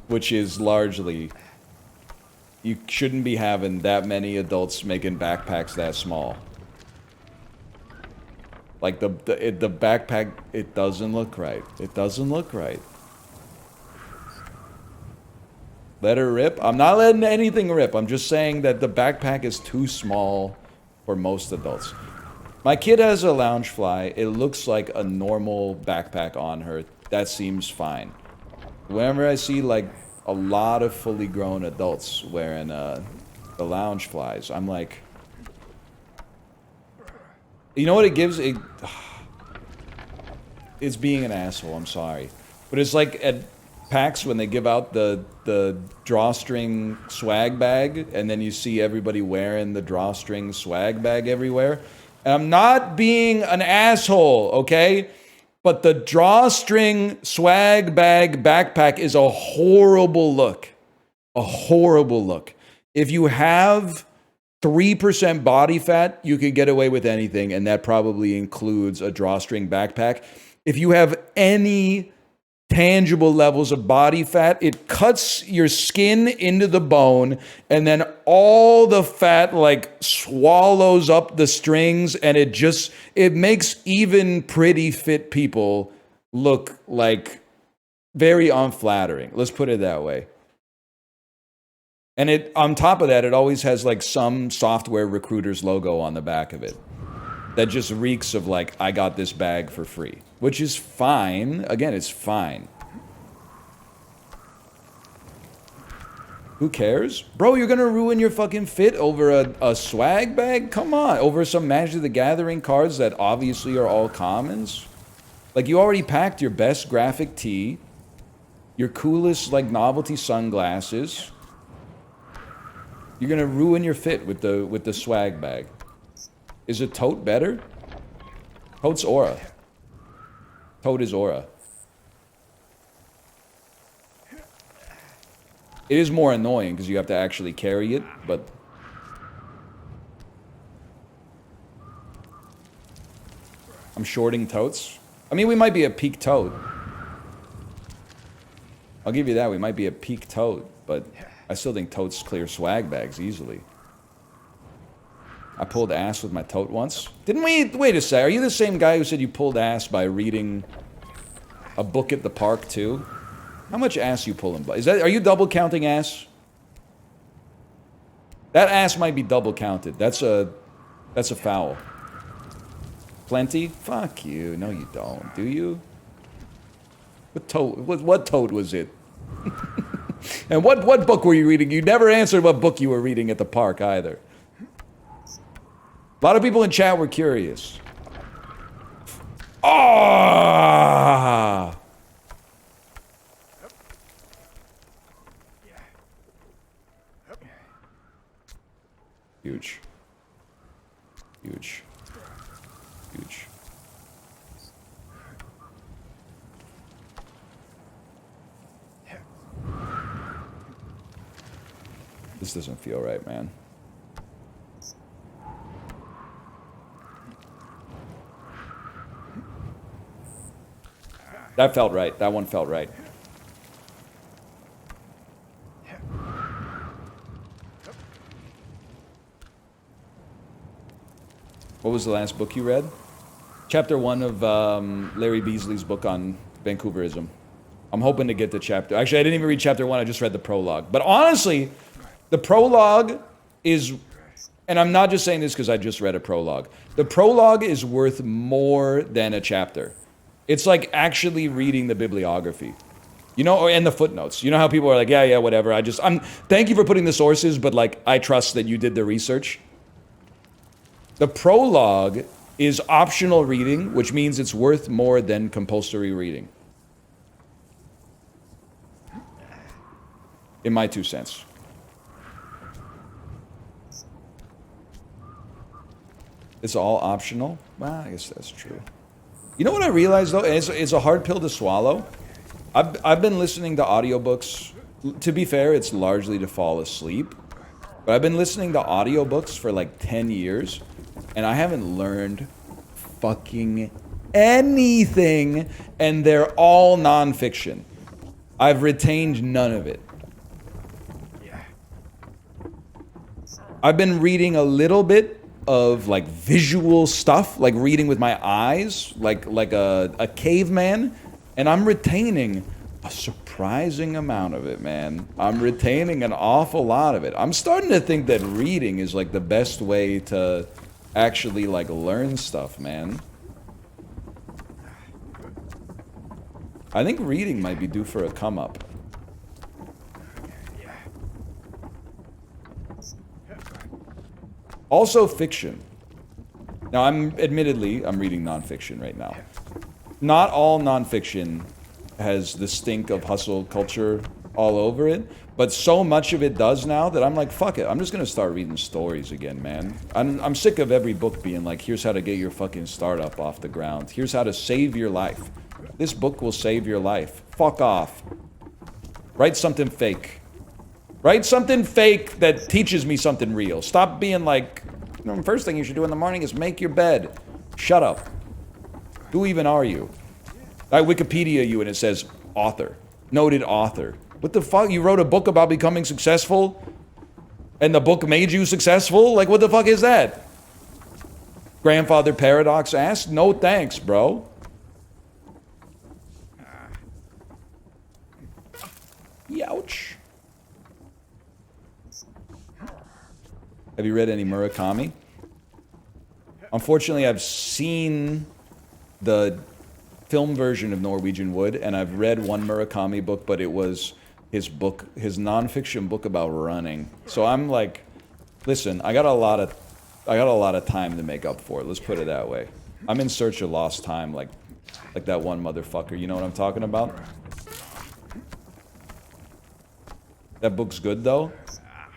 which is largely you shouldn't be having that many adults making backpacks that small. Like, the backpack, it doesn't look right. It doesn't look right. Let her rip? I'm not letting anything rip. I'm just saying that the backpack is too small for most adults. My kid has a Loungefly. It looks like a normal backpack on her. That seems fine. Whenever I see, like, a lot of fully grown adults wearing the Loungeflies, I'm like... You know what it gives? It's being an asshole, I'm sorry. But it's like at PAX when they give out the drawstring swag bag, and then you see everybody wearing the drawstring swag bag everywhere. And I'm not being an asshole, okay? But the drawstring swag bag backpack is a horrible look. A horrible look. If you have 3% body fat, you could get away with anything, and that probably includes a drawstring backpack. If you have any tangible levels of body fat, it cuts your skin into the bone, and then all the fat, like, swallows up the strings, and it makes even pretty fit people look like very unflattering. Let's put it that way. And it, on top of that, it always has like some software recruiter's logo on the back of it. That just reeks of like, I got this bag for free. Which is fine. Again, it's fine. Who cares? Bro, you're gonna ruin your fucking fit over a swag bag? Come on. Over some Magic the Gathering cards that obviously are all commons? Like, you already packed your best graphic tee. Your coolest, like, novelty sunglasses. You're gonna ruin your fit with the swag bag. Is a tote better? Tote's aura. Tote is aura. It is more annoying because you have to actually carry it, but... I'm shorting totes. I mean, we might be a peak tote. I'll give you that, we might be a peak tote, but I still think totes clear swag bags easily. I pulled ass with my tote once. Didn't we? Wait a sec, are you the same guy who said you pulled ass by reading a book at the park too? How much ass you pulling? Is that, are you double counting ass? That ass might be double counted. That's a foul. Plenty? Fuck you. No, you don't. Do you? What toad was it? And what book were you reading? You never answered what book you were reading at the park either. A lot of people in chat were curious. Ah! Huge. Huge. Huge. This doesn't feel right, man. That felt right. That one felt right. What was the last book you read? Chapter 1 of Larry Beasley's book on Vancouverism. I'm hoping to get to chapter... Actually, I didn't even read chapter 1. I just read the prologue. But honestly, the prologue is... And I'm not just saying this because I just read a prologue. The prologue is worth more than a chapter. It's like actually reading the bibliography. You know, and the footnotes. You know how people are like, yeah, whatever. Thank you for putting the sources, but like, I trust that you did the research. The prologue is optional reading, which means it's worth more than compulsory reading. In my 2 cents. It's all optional? Well, I guess that's true. You know what I realized, though? It's a hard pill to swallow. I've been listening to audiobooks. To be fair, it's largely to fall asleep. But I've been listening to audiobooks for like 10 years. And I haven't learned fucking anything. And they're all nonfiction. I've retained none of it. I've been reading a little bit of like visual stuff, like reading with my eyes, like a caveman, and I'm retaining a surprising amount of it, man. I'm retaining an awful lot of it. I'm starting to think that reading is like the best way to actually like learn stuff, man. I think reading might be due for a come up. Also fiction. Now, I'm reading nonfiction right now. Not all nonfiction has the stink of hustle culture all over it, but so much of it does now that I'm like, fuck it. I'm just gonna start reading stories again, man. I'm sick of every book being like, here's how to get your fucking startup off the ground. Here's how to save your life. This book will save your life. Fuck off. Write something fake. Write something fake that teaches me something real. Stop being like, you know, the first thing you should do in the morning is make your bed. Shut up. Who even are you? I Wikipedia you and it says author. Noted author. What the fuck? You wrote a book about becoming successful? And the book made you successful? Like, what the fuck is that? Grandfather Paradox asked? No thanks, bro. Youch. Have you read any Murakami? Unfortunately, I've seen the film version of Norwegian Wood, and I've read one Murakami book, but it was his book, his nonfiction book about running. So I'm like, listen, I got a lot of time to make up for it. Let's put it that way. I'm in search of lost time, like that one motherfucker. You know what I'm talking about? That book's good though.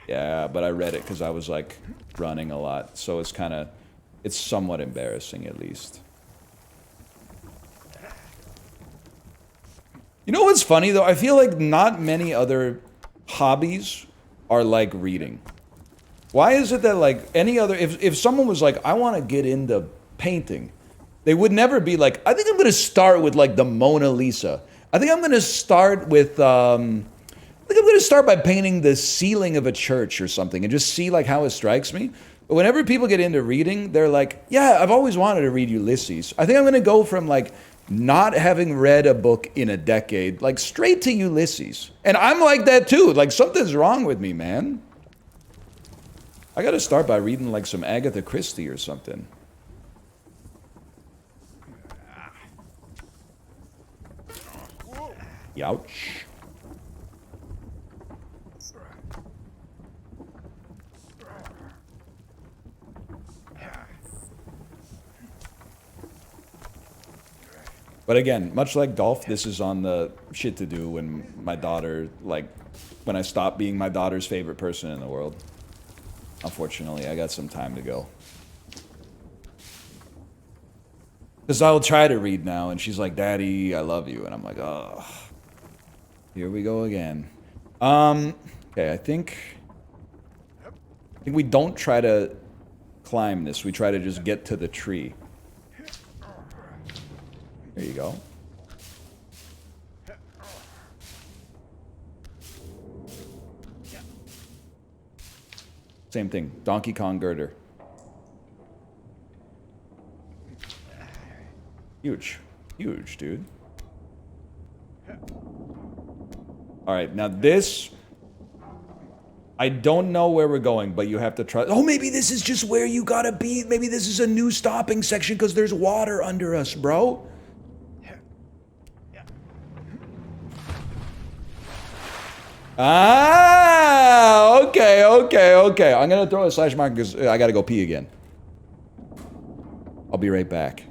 Yeah, but I read it because I was like running a lot, so it's somewhat embarrassing at least. You know what's funny though? I feel like not many other hobbies are like reading. Why is it that like any other, if someone was like, I want to get into painting, they would never be like, I think I'm going to start with like the Mona Lisa. I think I'm going to start with, I think I'm going to start by painting the ceiling of a church or something and just see like how it strikes me. But whenever people get into reading, they're like, yeah, I've always wanted to read Ulysses. I think I'm going to go from like not having read a book in a decade, like straight to Ulysses. And I'm like that too. Like something's wrong with me, man. I got to start by reading like some Agatha Christie or something. Youch. But again, much like golf, this is on the shit to do when my daughter, like, when I stop being my daughter's favorite person in the world. Unfortunately, I got some time to go. Because I'll try to read now, and she's like, Daddy, I love you. And I'm like, oh, here we go again. Okay, I think we don't try to climb this. We try to just get to the tree. There you go. Same thing. Donkey Kong girder. Huge. Huge, dude. Alright, now this... I don't know where we're going, but you have to try... Oh, maybe this is just where you gotta be. Maybe this is a new stopping section because there's water under us, bro. Ah, okay. I'm gonna throw a slash mark because I gotta go pee again. I'll be right back.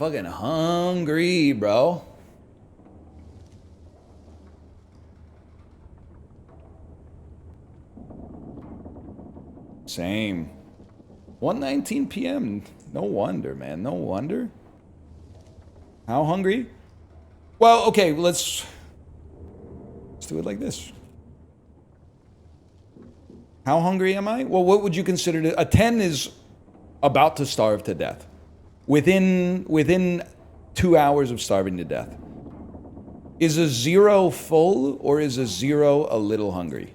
fucking hungry, bro. Same. 1:19 p.m. No wonder, man. No wonder. How hungry? Well, okay, let's do it like this. How hungry am I? Well, what would you consider a 10 is about to starve to death. Within 2 hours of starving to death. Is a 0 full or is a 0 a little hungry?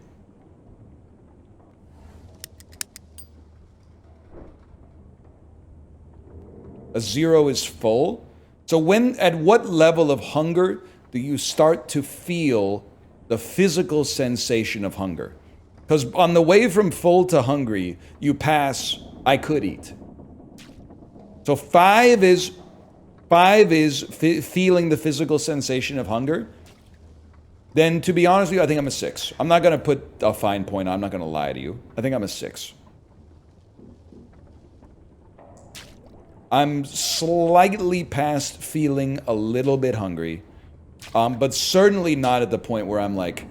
A 0 is full. So at what level of hunger do you start to feel the physical sensation of hunger? Because on the way from full to hungry, you pass, I could eat. So 5 is feeling the physical sensation of hunger. Then, to be honest with you, I think I'm a 6. I'm not going to put a fine point on. I'm not going to lie to you. I think I'm a 6. I'm slightly past feeling a little bit hungry, but certainly not at the point where I'm like,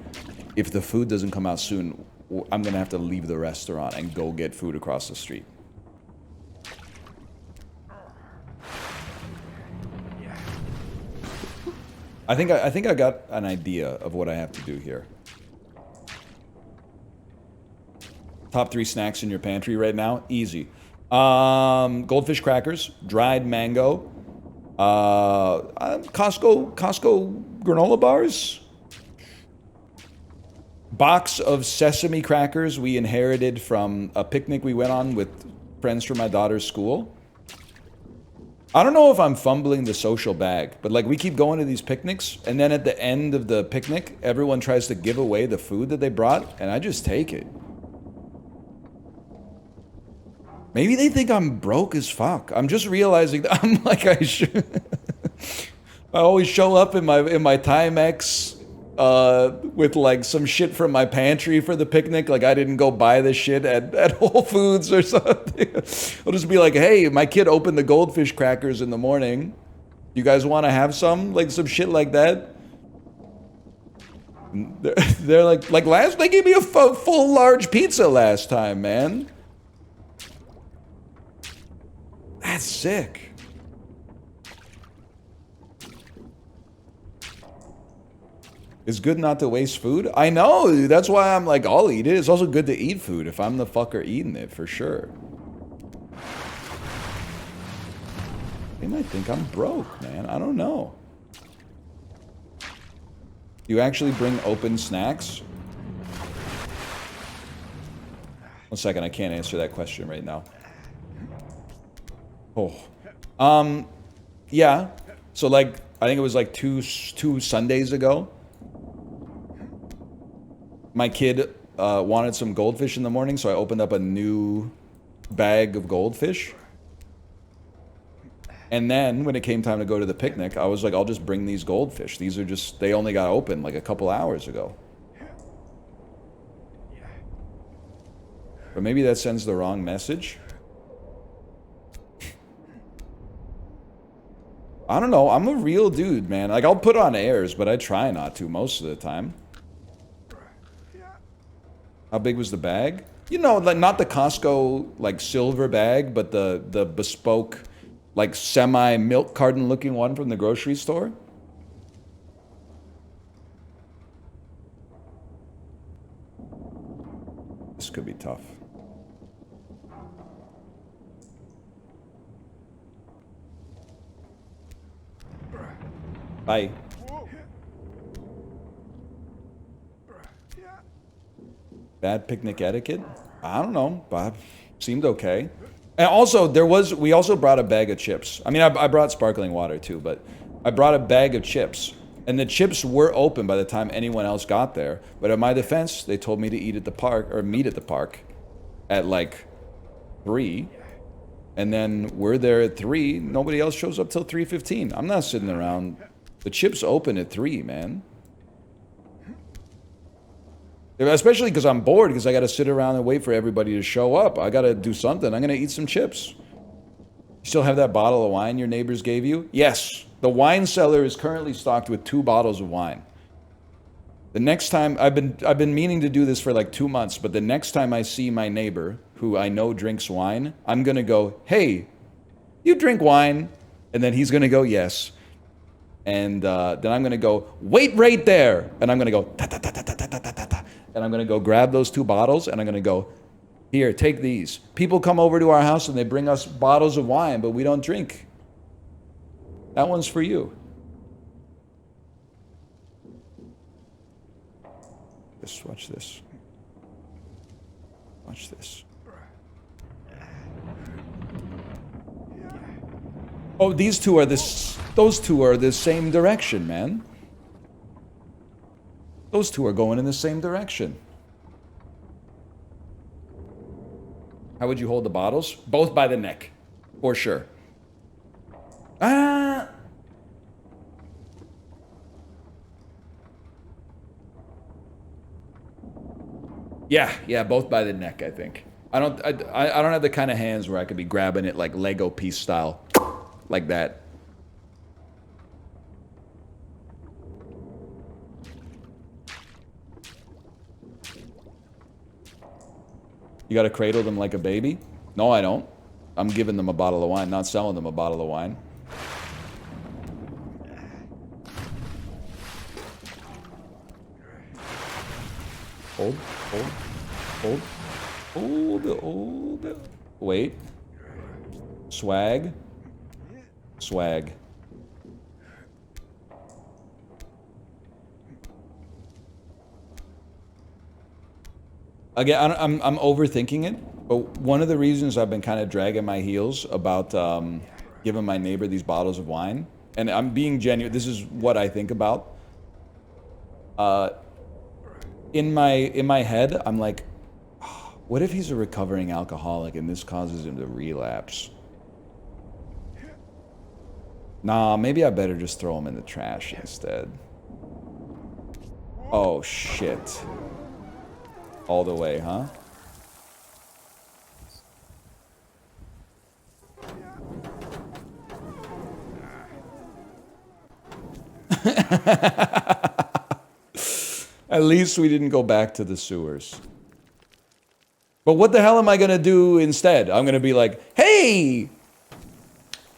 if the food doesn't come out soon, I'm going to have to leave the restaurant and go get food across the street. I think I got an idea of what I have to do here. Top 3 snacks in your pantry right now? Easy. Goldfish crackers, dried mango, Costco granola bars, box of sesame crackers we inherited from a picnic we went on with friends from my daughter's school. I don't know if I'm fumbling the social bag, but like we keep going to these picnics, and then at the end of the picnic, everyone tries to give away the food that they brought, and I just take it. Maybe they think I'm broke as fuck. I'm just realizing that I'm like I should. I always show up in my Timex with like some shit from my pantry for the picnic. Like I didn't go buy this shit at Whole Foods or something. I'll just be like, hey, my kid opened the goldfish crackers in the morning. You guys want to have some? Like some shit like that. They're like they gave me a full large pizza last time, man. That's sick. It's good not to waste food. I know, dude. That's why I'm like, I'll eat it. It's also good to eat food if I'm the fucker eating it, for sure. They might think I'm broke, man. I don't know. You actually bring open snacks? 1 second, I can't answer that question right now. Oh. Yeah. So like, I think it was like two Sundays ago. My kid wanted some goldfish in the morning, so I opened up a new bag of goldfish. And then when it came time to go to the picnic, I was like, I'll just bring these goldfish. These are just, they only got open like a couple hours ago. But maybe that sends the wrong message. I don't know. I'm a real dude, man. Like, I'll put on airs, but I try not to most of the time. How big was the bag? You know, like not the Costco, like, silver bag, but the bespoke, like, semi-milk carton-looking one from the grocery store. This could be tough. Bye. Bad picnic etiquette? I don't know. Bob seemed okay. And also, we also brought a bag of chips. I mean, I brought sparkling water too, but I brought a bag of chips. And the chips were open by the time anyone else got there. But in my defense, they told me to eat at the park, or meet at the park at like 3. And then we're there at 3. Nobody else shows up till 3:15. I'm not sitting around. The chips open at 3, man. Especially because I'm bored, because I got to sit around and wait for everybody to show up. I got to do something. I'm going to eat some chips. Still have that bottle of wine your neighbors gave you? Yes. The wine cellar is currently stocked with 2 bottles of wine. The next time, I've been meaning to do this for like 2 months, but the next time I see my neighbor, who I know drinks wine, I'm gonna go, hey, you drink wine? And then he's gonna go, yes. And then I'm gonna go, wait right there. And I'm gonna go, ta ta ta ta ta ta ta ta ta. And I'm gonna go grab those 2 bottles, and I'm gonna go, here, take these. People come over to our house and they bring us bottles of wine, but we don't drink. That one's for you. Just watch this. Watch this. Oh, these two are those 2 are the same direction, man. Those 2 are going in the same direction. How would you hold the bottles? Both by the neck, for sure. Ah! Yeah, both by the neck, I think. I don't have the kind of hands where I could be grabbing it like Lego piece style, like that. You gotta cradle them like a baby? No, I don't. I'm giving them a bottle of wine, not selling them a bottle of wine. Hold. Wait. Swag. Again, I'm overthinking it, but one of the reasons I've been kind of dragging my heels about giving my neighbor these bottles of wine, and I'm being genuine, this is what I think about. In my head, I'm like, oh, what if he's a recovering alcoholic and this causes him to relapse? Nah, maybe I better just throw him in the trash instead. Oh, shit. All the way, huh? At least we didn't go back to the sewers. But what the hell am I gonna do instead? I'm gonna be like, hey!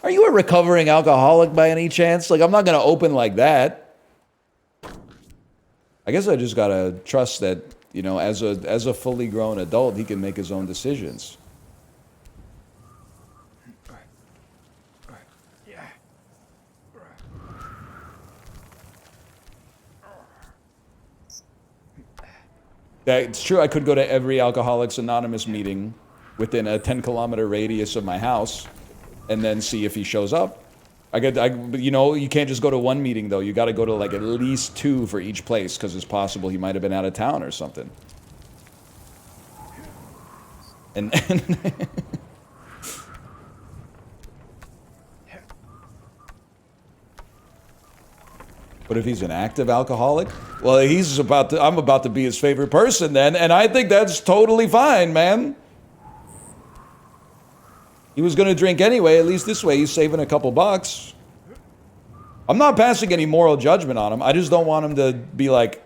Are you a recovering alcoholic by any chance? Like, I'm not gonna open like that. I guess I just gotta trust that, you know, as a fully grown adult, he can make his own decisions. It's true, I could go to every Alcoholics Anonymous meeting within a 10-kilometer radius of my house and then see if he shows up. You know, you can't just go to one meeting, though. You got to go to, like, at least 2 for each place, because it's possible he might have been out of town or something. And But if he's an active alcoholic, well, I'm about to be his favorite person then, and I think that's totally fine, man. He was going to drink anyway. At least this way he's saving a couple bucks. I'm not passing any moral judgment on him. I just don't want him to be like,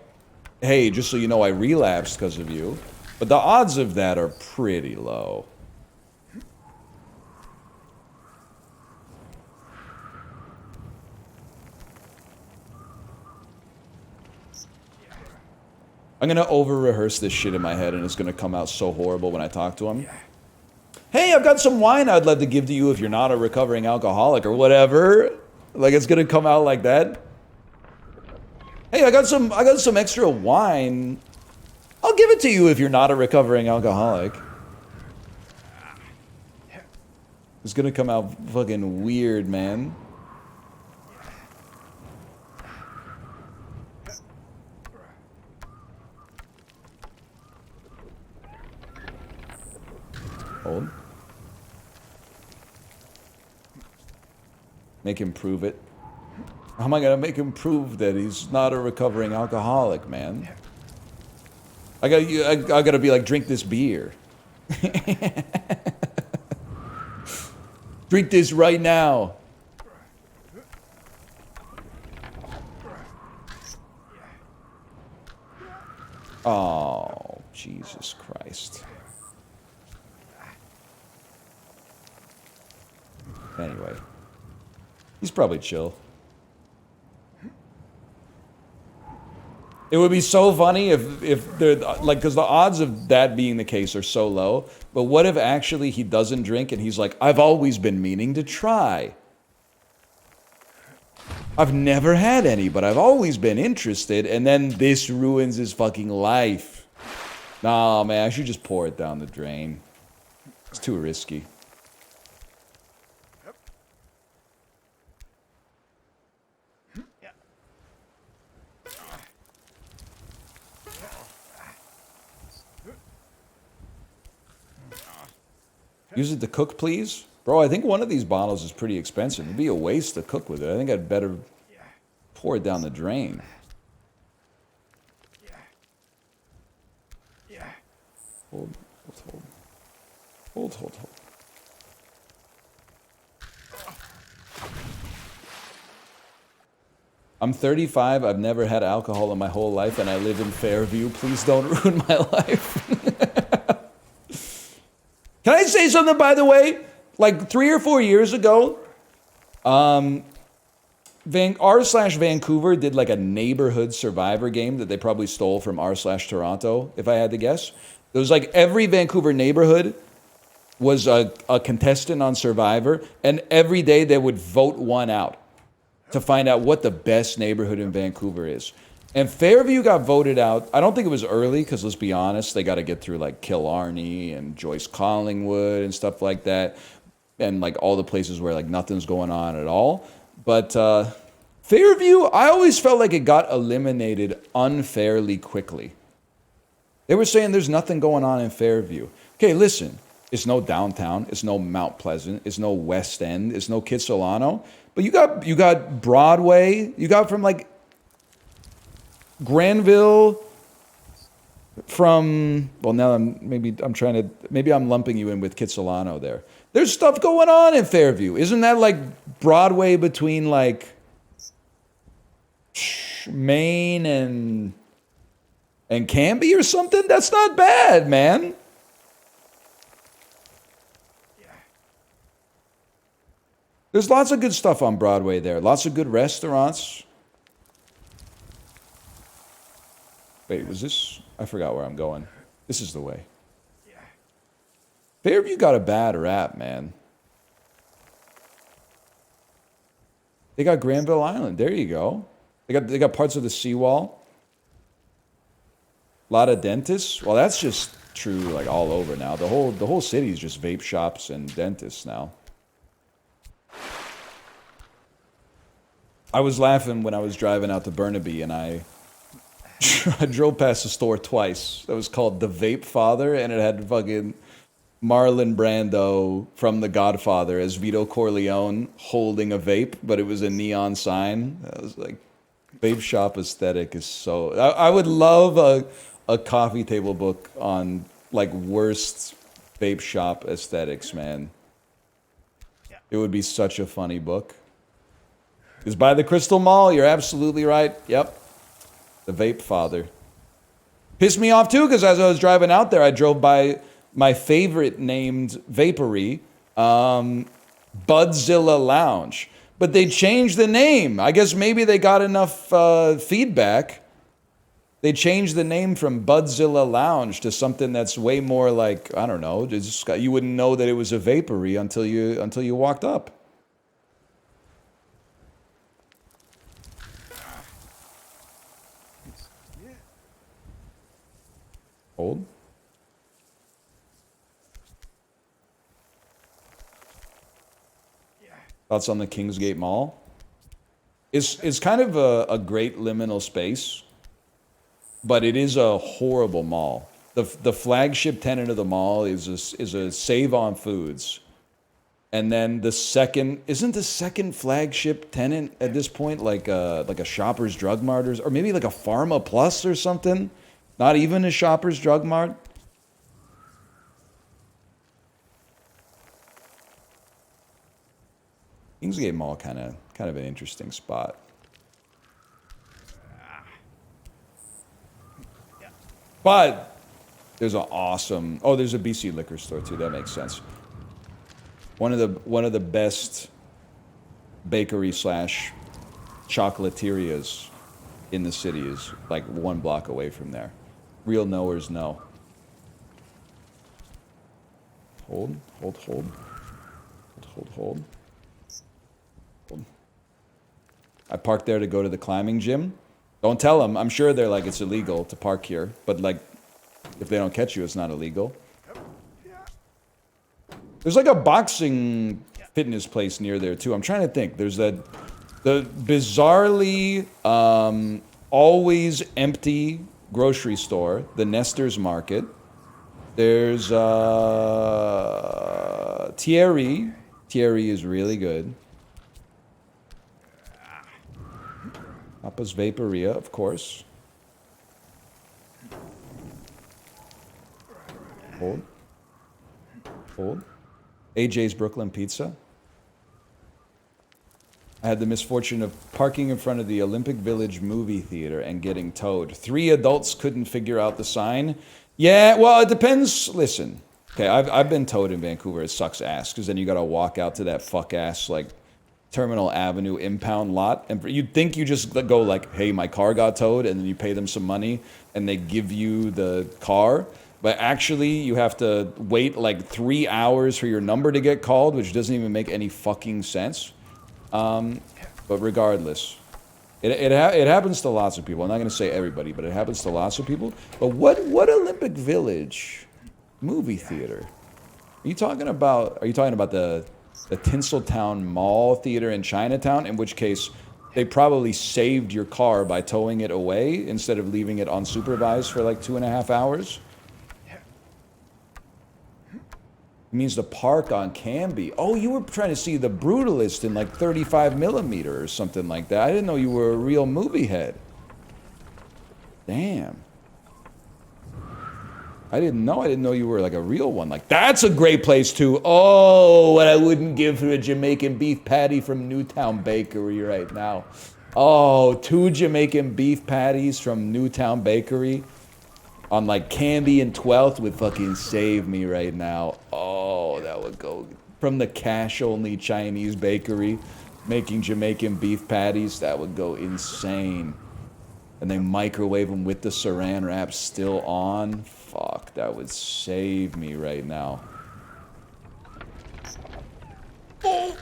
hey, just so you know, I relapsed because of you. But the odds of that are pretty low. I'm going to over-rehearse this shit in my head, and it's going to come out so horrible when I talk to him. Hey, I've got some wine I'd love to give to you if you're not a recovering alcoholic or whatever. Like, it's going to come out like that. Hey, I got some extra wine. I'll give it to you if you're not a recovering alcoholic. It's going to come out fucking weird, man. Hold. Make him prove it. How am I gonna make him prove that he's not a recovering alcoholic, man? I gotta be like, drink this beer. Drink this right now. Oh, Jesus Christ. Anyway. He's probably chill. It would be so funny if they're like, because the odds of that being the case are so low. But what if actually he doesn't drink and he's like, I've always been meaning to try. I've never had any, but I've always been interested. And then this ruins his fucking life. Nah, man, I should just pour it down the drain. It's too risky. Use it to cook, please? Bro, I think one of these bottles is pretty expensive. It'd be a waste to cook with it. I think I'd better pour it down the drain. Hold. I'm 35. I've never had alcohol in my whole life, and I live in Fairview. Please don't ruin my life. Can I say something, by the way? Like 3 or 4 years ago, r/Vancouver did like a neighborhood survivor game that they probably stole from r/Toronto, if I had to guess. It was like every Vancouver neighborhood was a contestant on Survivor, and every day they would vote one out to find out what the best neighborhood in Vancouver is. And Fairview got voted out. I don't think it was early, because let's be honest, they got to get through like Killarney and Joyce Collingwood and stuff like that, and like all the places where like nothing's going on at all. But Fairview, I always felt like it got eliminated unfairly quickly. They were saying there's nothing going on in Fairview. Okay, listen, it's no downtown, it's no Mount Pleasant, it's no West End, it's no Kitsilano, but you got Broadway, you got from like Granville, from, well, now maybe I'm lumping you in with Kitsilano there. There's stuff going on in Fairview. Isn't that like Broadway between like Maine and Canby or something? That's not bad, man. There's lots of good stuff on Broadway there. Lots of good restaurants. Wait, was this? I forgot where I'm going. This is the way. Fairview got a bad rap, man. They got Granville Island. There you go. They got parts of the seawall. A lot of dentists. Well, that's just true like all over now. The whole city is just vape shops and dentists now. I was laughing when I was driving out to Burnaby, and I drove past a store twice that was called The Vape Father, and it had fucking Marlon Brando from The Godfather as Vito Corleone holding a vape, but it was a neon sign. I was like, vape shop aesthetic is so... I would love a coffee table book on like worst vape shop aesthetics, man. It would be such a funny book. It's by the Crystal Mall. You're absolutely right. Yep. The Vape Father. Pissed me off too, because as I was driving out there, I drove by my favorite named vapery, Budzilla Lounge. But they changed the name. I guess maybe they got enough feedback. They changed the name from Budzilla Lounge to something that's way more like, I don't know, just, you wouldn't know that it was a vapery until you walked up. Hold. Thoughts on the Kingsgate Mall? It's kind of a great liminal space, but it is a horrible mall. The flagship tenant of the mall is a Save on Foods, and then isn't the second flagship tenant at this point like a Shoppers Drug Mart or maybe like a Pharma Plus or something? Not even a Shoppers Drug Mart. Kingsgate Mall kind of an interesting spot. But there's an awesome. Oh, there's a BC liquor store too. That makes sense. One of the best bakery slash chocolaterias in the city is like 1 block away from there. Real knowers know. Hold. I parked there to go to the climbing gym. Don't tell them. I'm sure they're like, it's illegal to park here. But like, if they don't catch you, it's not illegal. There's like a boxing fitness place near there too. I'm trying to think. There's the bizarrely always empty grocery store, the Nestor's Market. There's Thierry. Thierry is really good. Papa's Vaporia, of course. Hold. AJ's Brooklyn Pizza. I had the misfortune of parking in front of the Olympic Village movie theater and getting towed. 3 adults couldn't figure out the sign. Yeah, well, it depends. Listen, okay, I've been towed in Vancouver. It sucks ass, because then you gotta walk out to that fuck-ass, like, Terminal Avenue impound lot. And you'd think you just go like, hey, my car got towed, and then you pay them some money, and they give you the car. But actually, you have to wait like 3 hours for your number to get called, which doesn't even make any fucking sense. But regardless, it happens to lots of people. I'm not going to say everybody, but it happens to lots of people. But what Olympic Village movie theater? Are you talking about the Tinseltown Mall Theater in Chinatown? In which case, they probably saved your car by towing it away instead of leaving it unsupervised for like 2.5 hours. It means the park on Canby. Oh, you were trying to see The Brutalist in like 35mm or something like that. I didn't know you were a real movie head. Damn. I didn't know you were like a real one. Like, that's a great place too. Oh, what I wouldn't give for a Jamaican beef patty from Newtown Bakery right now. Oh, 2 Jamaican beef patties from Newtown Bakery on like Canby and 12th would fucking save me right now. Oh, that would go from the cash-only Chinese bakery making Jamaican beef patties. That would go insane. And they microwave them with the saran wrap still on. Fuck, that would save me right now. Oh.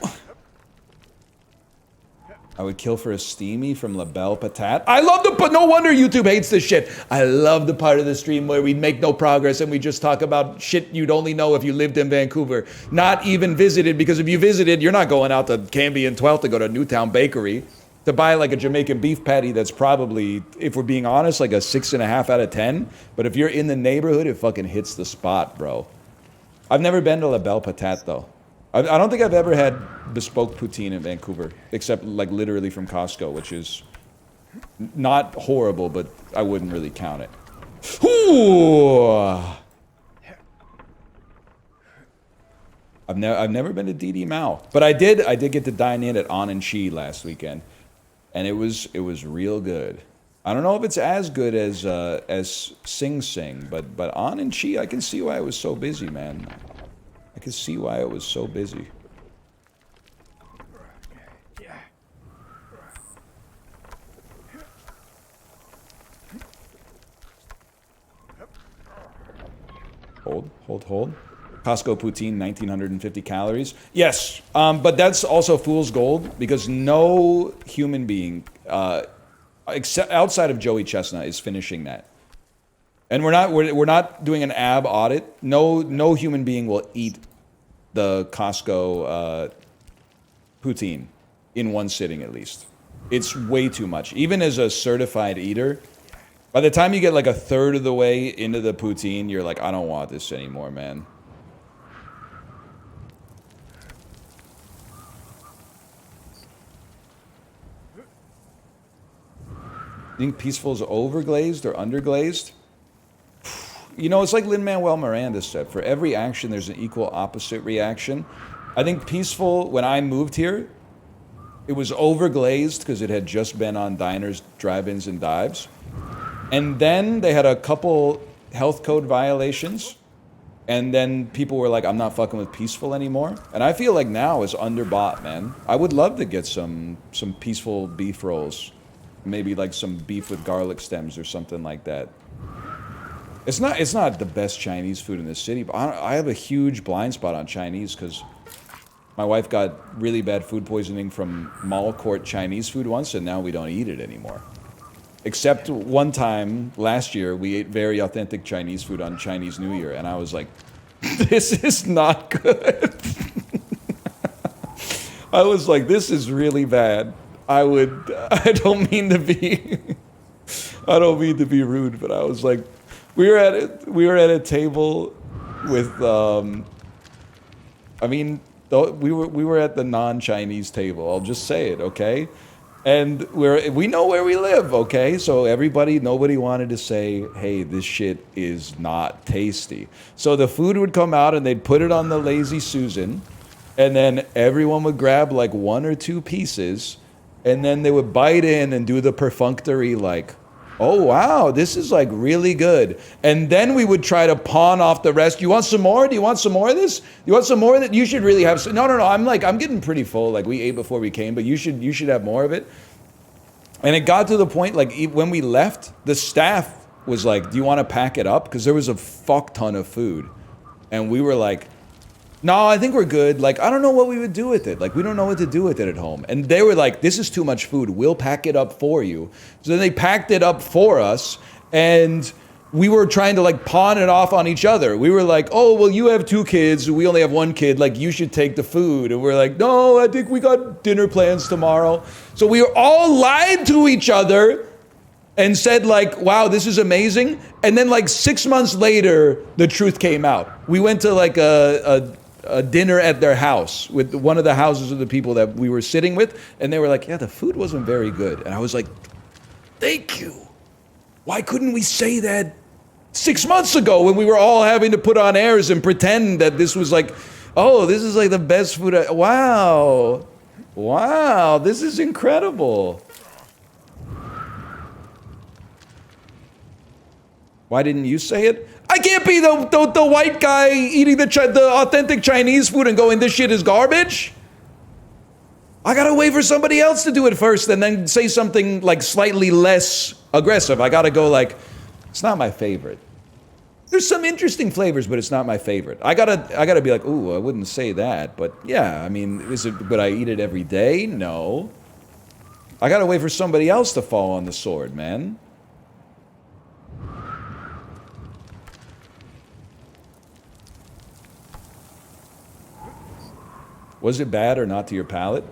I would kill for a steamy from La Belle Patate. I love the, no wonder YouTube hates this shit. I love the part of the stream where we make no progress and we just talk about shit you'd only know if you lived in Vancouver. Not even visited, because if you visited, you're not going out to Canby and 12th to go to Newtown Bakery to buy like a Jamaican beef patty that's probably, if we're being honest, like a 6.5 out of 10. But if you're in the neighborhood, it fucking hits the spot, bro. I've never been to La Belle Patate though. I don't think I've ever had bespoke poutine in Vancouver, except like literally from Costco, which is not horrible, but I wouldn't really count it. Ooh. I've never been to DD Mao, but I did get to dine in at On and Chi last weekend, and it was real good. I don't know if it's as good as Sing Sing, but On and Chi, I can see why it was so busy, man. I can see why it was so busy. Hold. Costco poutine, 1,950 calories. Yes, but that's also fool's gold, because no human being, except outside of Joey Chestnut, is finishing that. And we're not doing an ab audit. No human being will eat the Costco poutine in one sitting at least. It's way too much. Even as a certified eater, by the time you get like a third of the way into the poutine, you're like, I don't want this anymore, man. You think Peaceful's overglazed or underglazed? You know, it's like Lin-Manuel Miranda said, for every action, there's an equal opposite reaction. I think Peaceful, when I moved here, It was overglazed because it had just been on diners, drive-ins, and dives. And then they had a couple health code violations. And then people were like, I'm not fucking with Peaceful anymore. And I feel like now is underbought, man. I would love to get some Peaceful beef rolls. Maybe like some beef with garlic stems or something like that. It's not the best Chinese food in the city, but I have a huge blind spot on Chinese because my wife got really bad food poisoning from mall court Chinese food once, and now we don't eat it anymore. Except one time last year, we ate very authentic Chinese food on Chinese New Year, and I was like, this is not good. I was like, this is really bad. I don't mean to be rude, but I was like, we were at a table with, we were at the non-Chinese table. I'll just say it, okay? And we know where we live, okay? So nobody wanted to say, hey, this shit is not tasty. So the food would come out and they'd put it on the Lazy Susan, and then everyone would grab like 1 or 2 pieces, and then they would bite in and do the perfunctory like, oh wow, this is like really good. And then we would try to pawn off the rest. You want some more? Do you want some more of this? You want some more of that? You should really have some. No. I'm getting pretty full. Like we ate before we came, but you should have more of it. And it got to the point like when we left, the staff was like, do you want to pack it up? Because there was a fuck ton of food. And we were like, no, I think we're good. Like, I don't know what we would do with it. Like, we don't know what to do with it at home. And they were like, this is too much food. We'll pack it up for you. So then they packed it up for us, and we were trying to like pawn it off on each other. We were like, oh, well, you have 2 kids. We only have 1 kid. Like, you should take the food. And we're like, no, I think we got dinner plans tomorrow. So we were all lied to each other and said like, wow, this is amazing. And then like 6 months later, the truth came out. We went to like a dinner at their house with one of the houses of the people that we were sitting with, and they were like, yeah, the food wasn't very good. And I was like, thank you. Why couldn't we say that 6 months ago when we were all having to put on airs and pretend that this was like, oh, this is like the best food. Wow, this is incredible. Why didn't you say it? I can't be the white guy eating the authentic Chinese food and going, this shit is garbage. I gotta wait for somebody else to do it first and then say something like slightly less aggressive. I gotta go like, it's not my favorite. There's some interesting flavors, but it's not my favorite. I gotta be like, ooh, I wouldn't say that, but yeah, I mean, would I eat it every day? No. I gotta wait for somebody else to fall on the sword, man. Was it bad or not to your palate?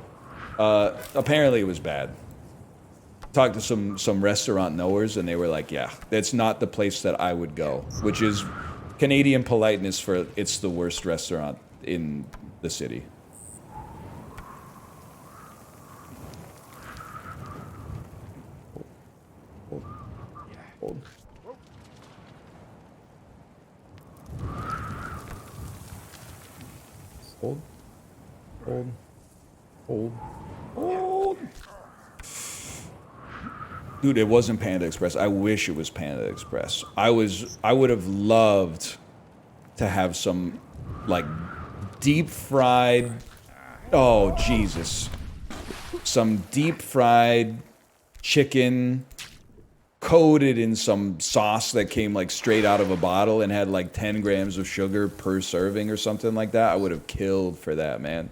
Apparently it was bad. Talked to some restaurant knowers, and they were like, yeah, that's not the place that I would go, which is Canadian politeness for it's the worst restaurant in the city. Hold. Hold. Hold. Dude, it wasn't Panda Express. I wish it was Panda Express. I would have loved to have some, like, deep fried, oh, Jesus. Some deep fried chicken coated in some sauce that came, like, straight out of a bottle and had, like, 10 grams of sugar per serving or something like that. I would have killed for that, man.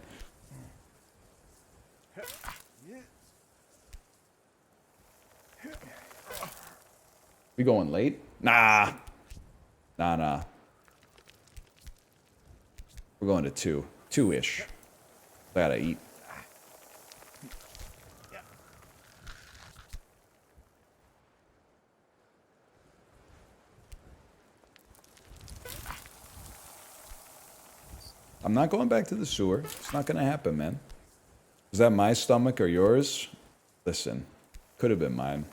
We going late? Nah. We're going to 2. 2-ish. I gotta eat. I'm not going back to the sewer. It's not gonna happen, man. Is that my stomach or yours? Listen, could have been mine.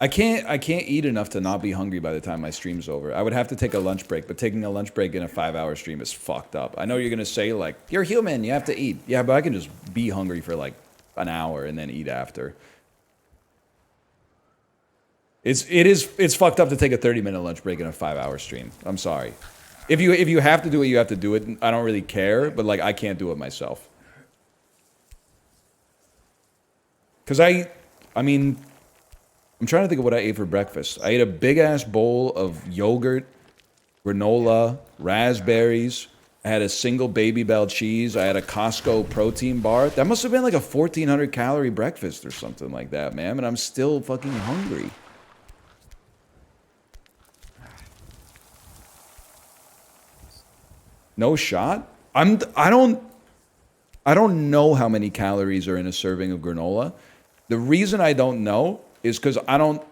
I can't eat enough to not be hungry by the time my stream's over. I would have to take a lunch break, but taking a lunch break in a 5-hour stream is fucked up. I know you're gonna say, like, you're human, you have to eat. Yeah, but I can just be hungry for, like, an hour and then eat after. It's fucked up to take a 30-minute lunch break in a 5-hour stream. I'm sorry. If you have to do it, you have to do it. I don't really care, but like I can't do it myself. Cause I mean, I'm trying to think of what I ate for breakfast. I ate a big ass bowl of yogurt, granola, raspberries. I had a single Baby Bell cheese. I had a Costco protein bar. That must have been like a 1,400 calorie breakfast or something like that, man. And I'm still fucking hungry. No shot? I don't know how many calories are in a serving of granola. The reason I don't know is because I don't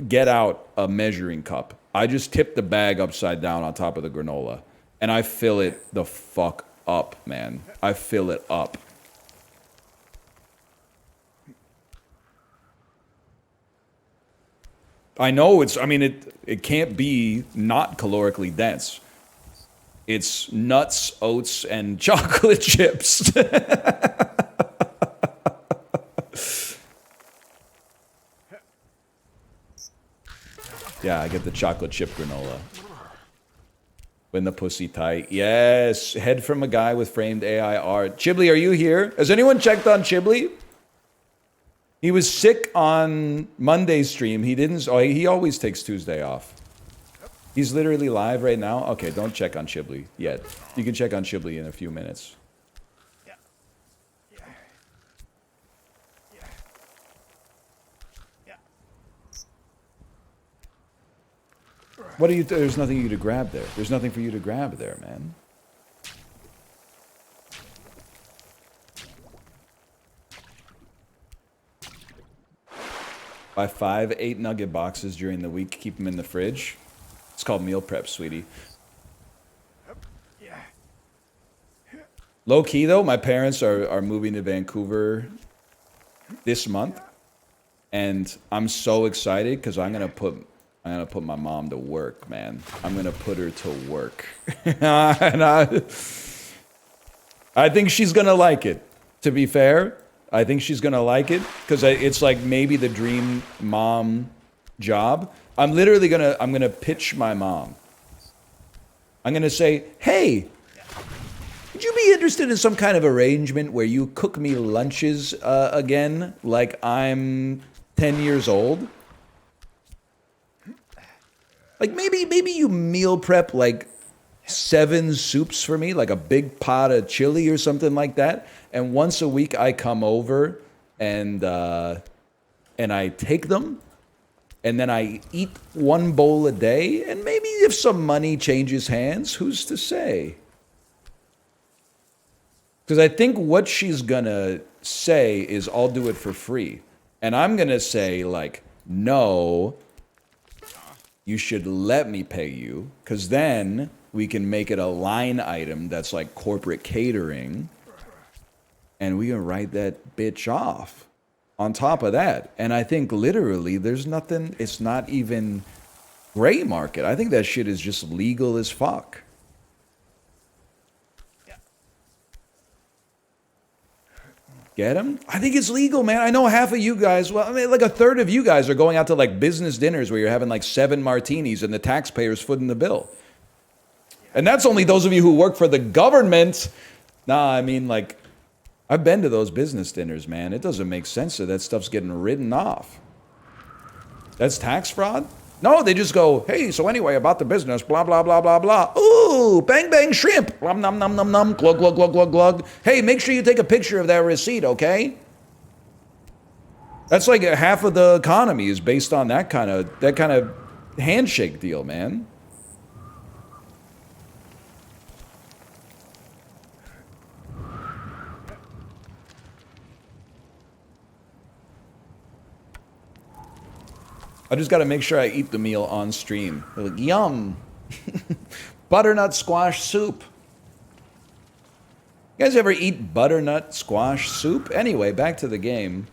get out a measuring cup. I just tip the bag upside down on top of the granola. And I fill it the fuck up, man. I fill it up. I know it can't be not calorically dense. It's nuts, oats, and chocolate chips. Yeah, I get the chocolate chip granola. When the pussy tight. Yes, head from a guy with framed AI art. Chibli, are you here? Has anyone checked on Chibli? He was sick on Monday's stream. He didn't. Oh, he always takes Tuesday off. He's literally live right now. Okay, don't check on Chibli yet. You can check on Chibli in a few minutes. What are you? There's nothing for you to grab there. There's nothing for you to grab there, man. Buy 5 8-nugget boxes during the week. Keep them in the fridge. It's called meal prep, sweetie. Low key though, my parents are moving to Vancouver this month, and I'm so excited because I'm gonna put my mom to work, man. I'm gonna put her to work, and I think she's gonna like it. To be fair, I think she's gonna like it because it's like maybe the dream mom job. I'm gonna pitch my mom. I'm gonna say, hey, would you be interested in some kind of arrangement where you cook me lunches again, like I'm 10 years old? Like maybe you meal prep like 7 soups for me, like a big pot of chili or something like that. And once a week I come over and I take them. And then I eat 1 bowl a day, and maybe if some money changes hands, who's to say? Because I think what she's gonna say is, I'll do it for free. And I'm gonna say, like, no, you should let me pay you, because then we can make it a line item that's like corporate catering, and we can write that bitch off. On top of that, and I think literally there's nothing, it's not even gray market. I think that shit is just legal as fuck. Get him? I think it's legal, man. I know half of you guys, well, I mean, like a third of you guys are going out to like business dinners where you're having like 7 martinis and the taxpayer's footing the bill. And that's only those of you who work for the government. Nah, I mean, like, I've been to those business dinners, man. It doesn't make sense that stuff's getting written off. That's tax fraud? No, they just go, hey, so anyway, about the business, blah, blah, blah, blah, blah. Ooh, bang, bang, shrimp. Nom, nom, nom, nom, nom, glug, glug, glug, glug, glug. Hey, make sure you take a picture of that receipt, okay? That's like half of the economy is based on that kind of handshake deal, man. I just got to make sure I eat the meal on stream. They're like, yum. Butternut squash soup. You guys ever eat butternut squash soup? Anyway, back to the game.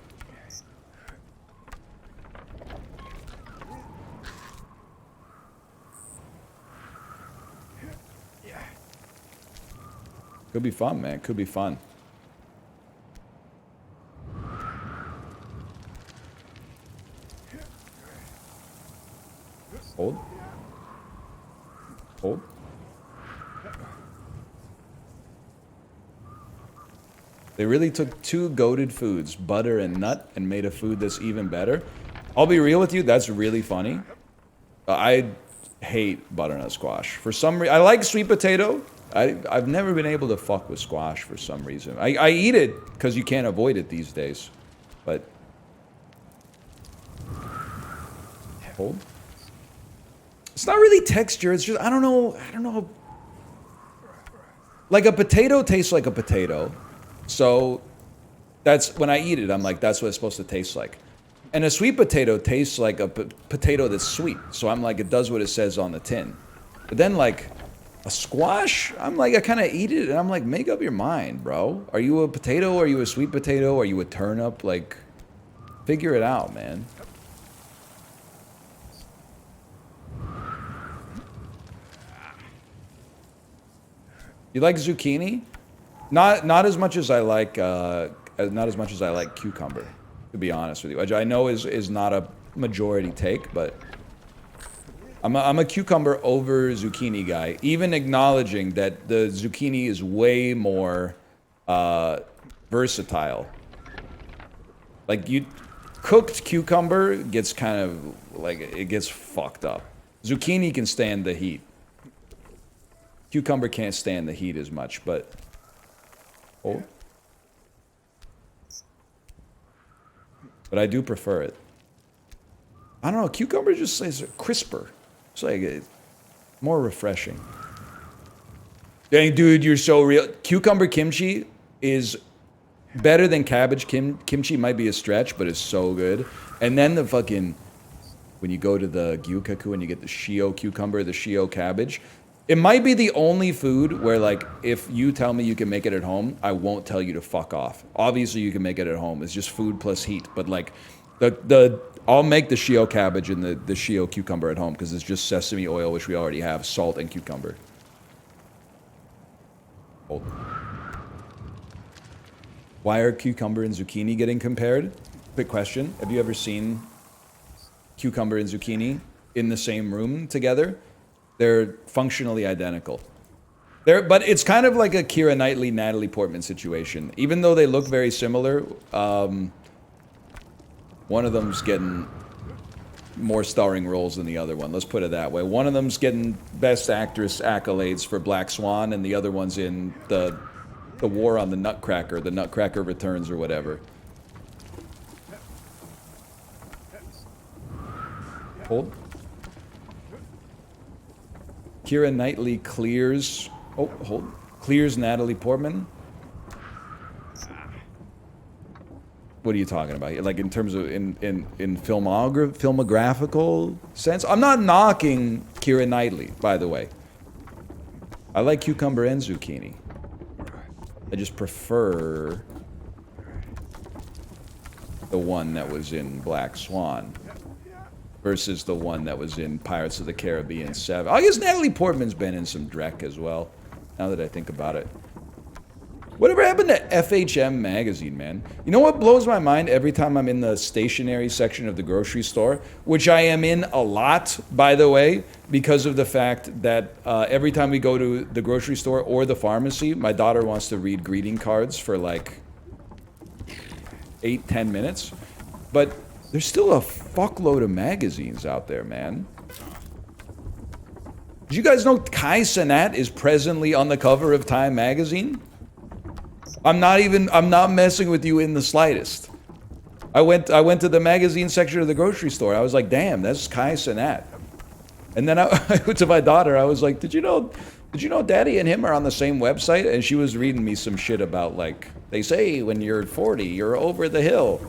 Could be fun, man. Could be fun. Hold. Hold. They really took two goated foods, butter and nut, and made a food that's even better. I'll be real with you, that's really funny. I hate butternut squash. For some reason, I like sweet potato. I've never been able to fuck with squash for some reason. I eat it because you can't avoid it these days. But... Hold. It's not really texture, it's just, I don't know. Like a potato tastes like a potato. So, that's, when I eat it, I'm like, that's what it's supposed to taste like. And a sweet potato tastes like a potato that's sweet. So I'm like, it does what it says on the tin. But then like, a squash, I'm like, I kind of eat it and I'm like, make up your mind, bro. Are you a potato? Are you a sweet potato? Are you a turnip? Like, figure it out, man. You like zucchini? Not as much as I like cucumber, to be honest with you. Which I know is not a majority take, but I'm a cucumber over zucchini guy, even acknowledging that the zucchini is way more versatile. Like cooked cucumber gets kind of like it gets fucked up. Zucchini can stand the heat. Cucumber can't stand the heat as much, but oh. But I do prefer it. I don't know, cucumber just is crisper. It's like more refreshing. Dang, dude, you're so real. Cucumber kimchi is better than cabbage kimchi. Might be a stretch, but it's so good. And then the fucking, when you go to the gyukaku and you get the shio cucumber, the shio cabbage, it might be the only food where, like, if you tell me you can make it at home, I won't tell you to fuck off. Obviously, you can make it at home. It's just food plus heat. But, like, I'll make the shio cabbage and the shio cucumber at home because it's just sesame oil, which we already have, salt, and cucumber. Hold. Why are cucumber and zucchini getting compared? Quick question. Have you ever seen cucumber and zucchini in the same room together? They're functionally identical. But it's kind of like a Keira Knightley, Natalie Portman situation. Even though they look very similar, one of them's getting more starring roles than the other one. Let's put it that way. One of them's getting Best Actress accolades for Black Swan, and the other one's in the War on the Nutcracker, the Nutcracker Returns or whatever. Hold. Keira Knightley clears... Oh, hold. Clears Natalie Portman? What are you talking about? Like in terms of in filmographical sense? I'm not knocking Keira Knightley, by the way. I like cucumber and zucchini. I just prefer the one that was in Black Swan versus the one that was in Pirates of the Caribbean 7. I guess Natalie Portman's been in some Drek as well, now that I think about it. Whatever happened to FHM magazine, man? You know what blows my mind every time I'm in the stationery section of the grocery store, which I am in a lot, by the way, because of the fact that every time we go to the grocery store or the pharmacy, my daughter wants to read greeting cards for like 8-10 minutes. But there's still a fuckload of magazines out there, man. Did you guys know Kai Cenat is presently on the cover of Time magazine? I'm not messing with you in the slightest. I went to the magazine section of the grocery store. I was like, damn, that's Kai Cenat. And then I went to my daughter. I was like, did you know Daddy and him are on the same website? And she was reading me some shit about, like, they say when you're 40, you're over the hill.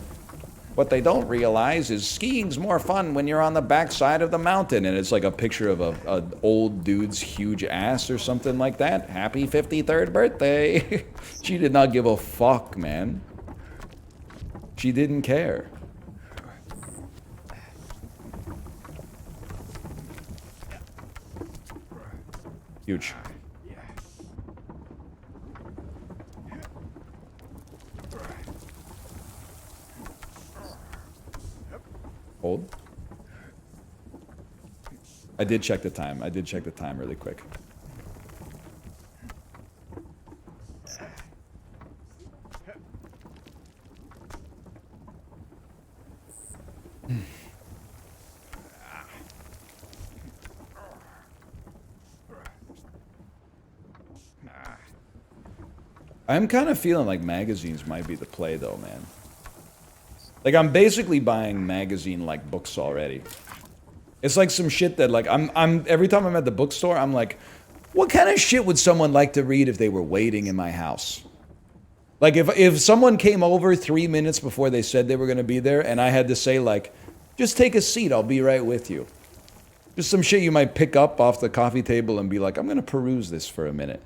What they don't realize is skiing's more fun when you're on the backside of the mountain. And it's like a picture of an old dude's huge ass or something like that. Happy 53rd birthday. She did not give a fuck, man. She didn't care. Huge. Hold. I did check the time. I did check the time really quick. I'm kind of feeling like magazines might be the play though, man. Like I'm basically buying magazine-like books already. It's like some shit that like I'm every time I'm at the bookstore, I'm like, what kind of shit would someone like to read if they were waiting in my house? Like if someone came over 3 minutes before they said they were going to be there and I had to say like, just take a seat, I'll be right with you. Just some shit you might pick up off the coffee table and be like, I'm going to peruse this for a minute.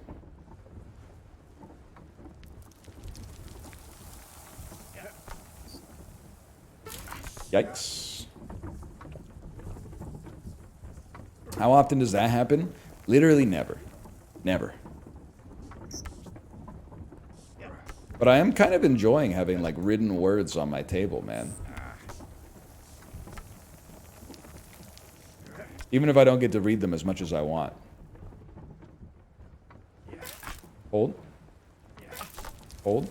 Yikes. How often does that happen? Literally never. Never. But I am kind of enjoying having like written words on my table, man. Even if I don't get to read them as much as I want. Hold. Hold.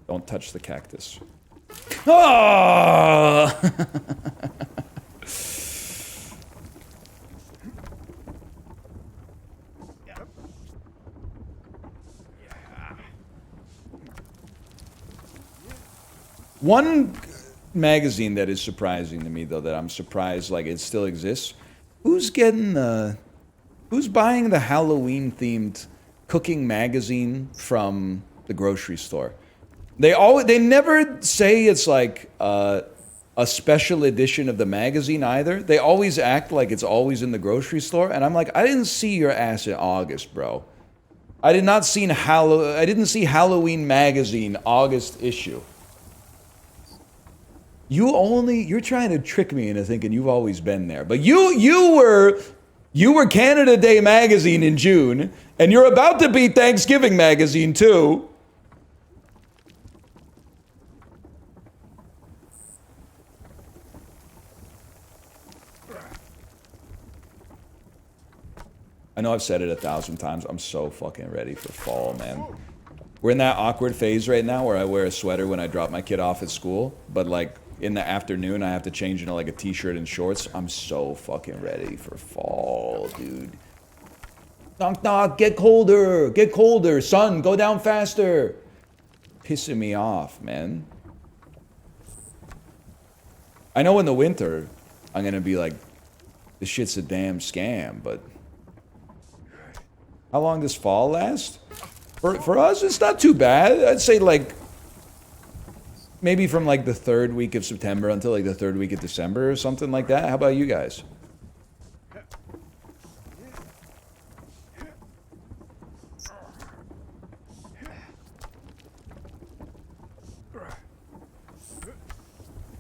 Don't touch the cactus. Oh! One magazine that is surprising to me, though, that I'm surprised like it still exists. Who's buying the Halloween-themed cooking magazine from the grocery store? They never say it's like a special edition of the magazine either. They always act like it's always in the grocery store, and I'm like, I didn't see your ass in August, bro. I didn't see Halloween magazine August issue. You're trying to trick me into thinking you've always been there. But you were Canada Day magazine in June, and you're about to be Thanksgiving magazine too. I know I've said it 1,000 times. I'm so fucking ready for fall, man. We're in that awkward phase right now where I wear a sweater when I drop my kid off at school, but like in the afternoon I have to change into like a t-shirt and shorts. I'm so fucking ready for fall, dude. Knock knock, get colder, sun, go down faster. Pissing me off, man. I know in the winter I'm gonna be like, this shit's a damn scam, but how long does fall last? For us, it's not too bad. I'd say like maybe from like the 3rd week of September until like the 3rd week of December or something like that. How about you guys?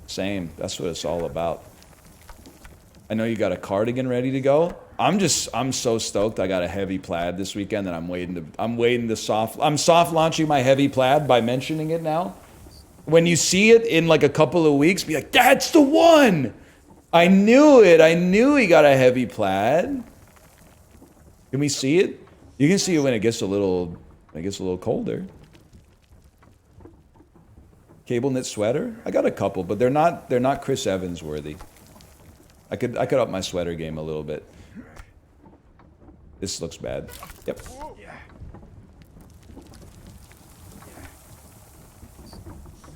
Same. That's what it's all about. I know you got a cardigan ready to go. I'm so stoked. I got a heavy plaid this weekend, and I'm soft launching my heavy plaid by mentioning it now. When you see it in like a couple of weeks, be like, that's the one. I knew it. I knew he got a heavy plaid. Can we see it? You can see it when it gets a little colder. Cable knit sweater? I got a couple, but they're not Chris Evans worthy. I could up my sweater game a little bit. This looks bad. Yep.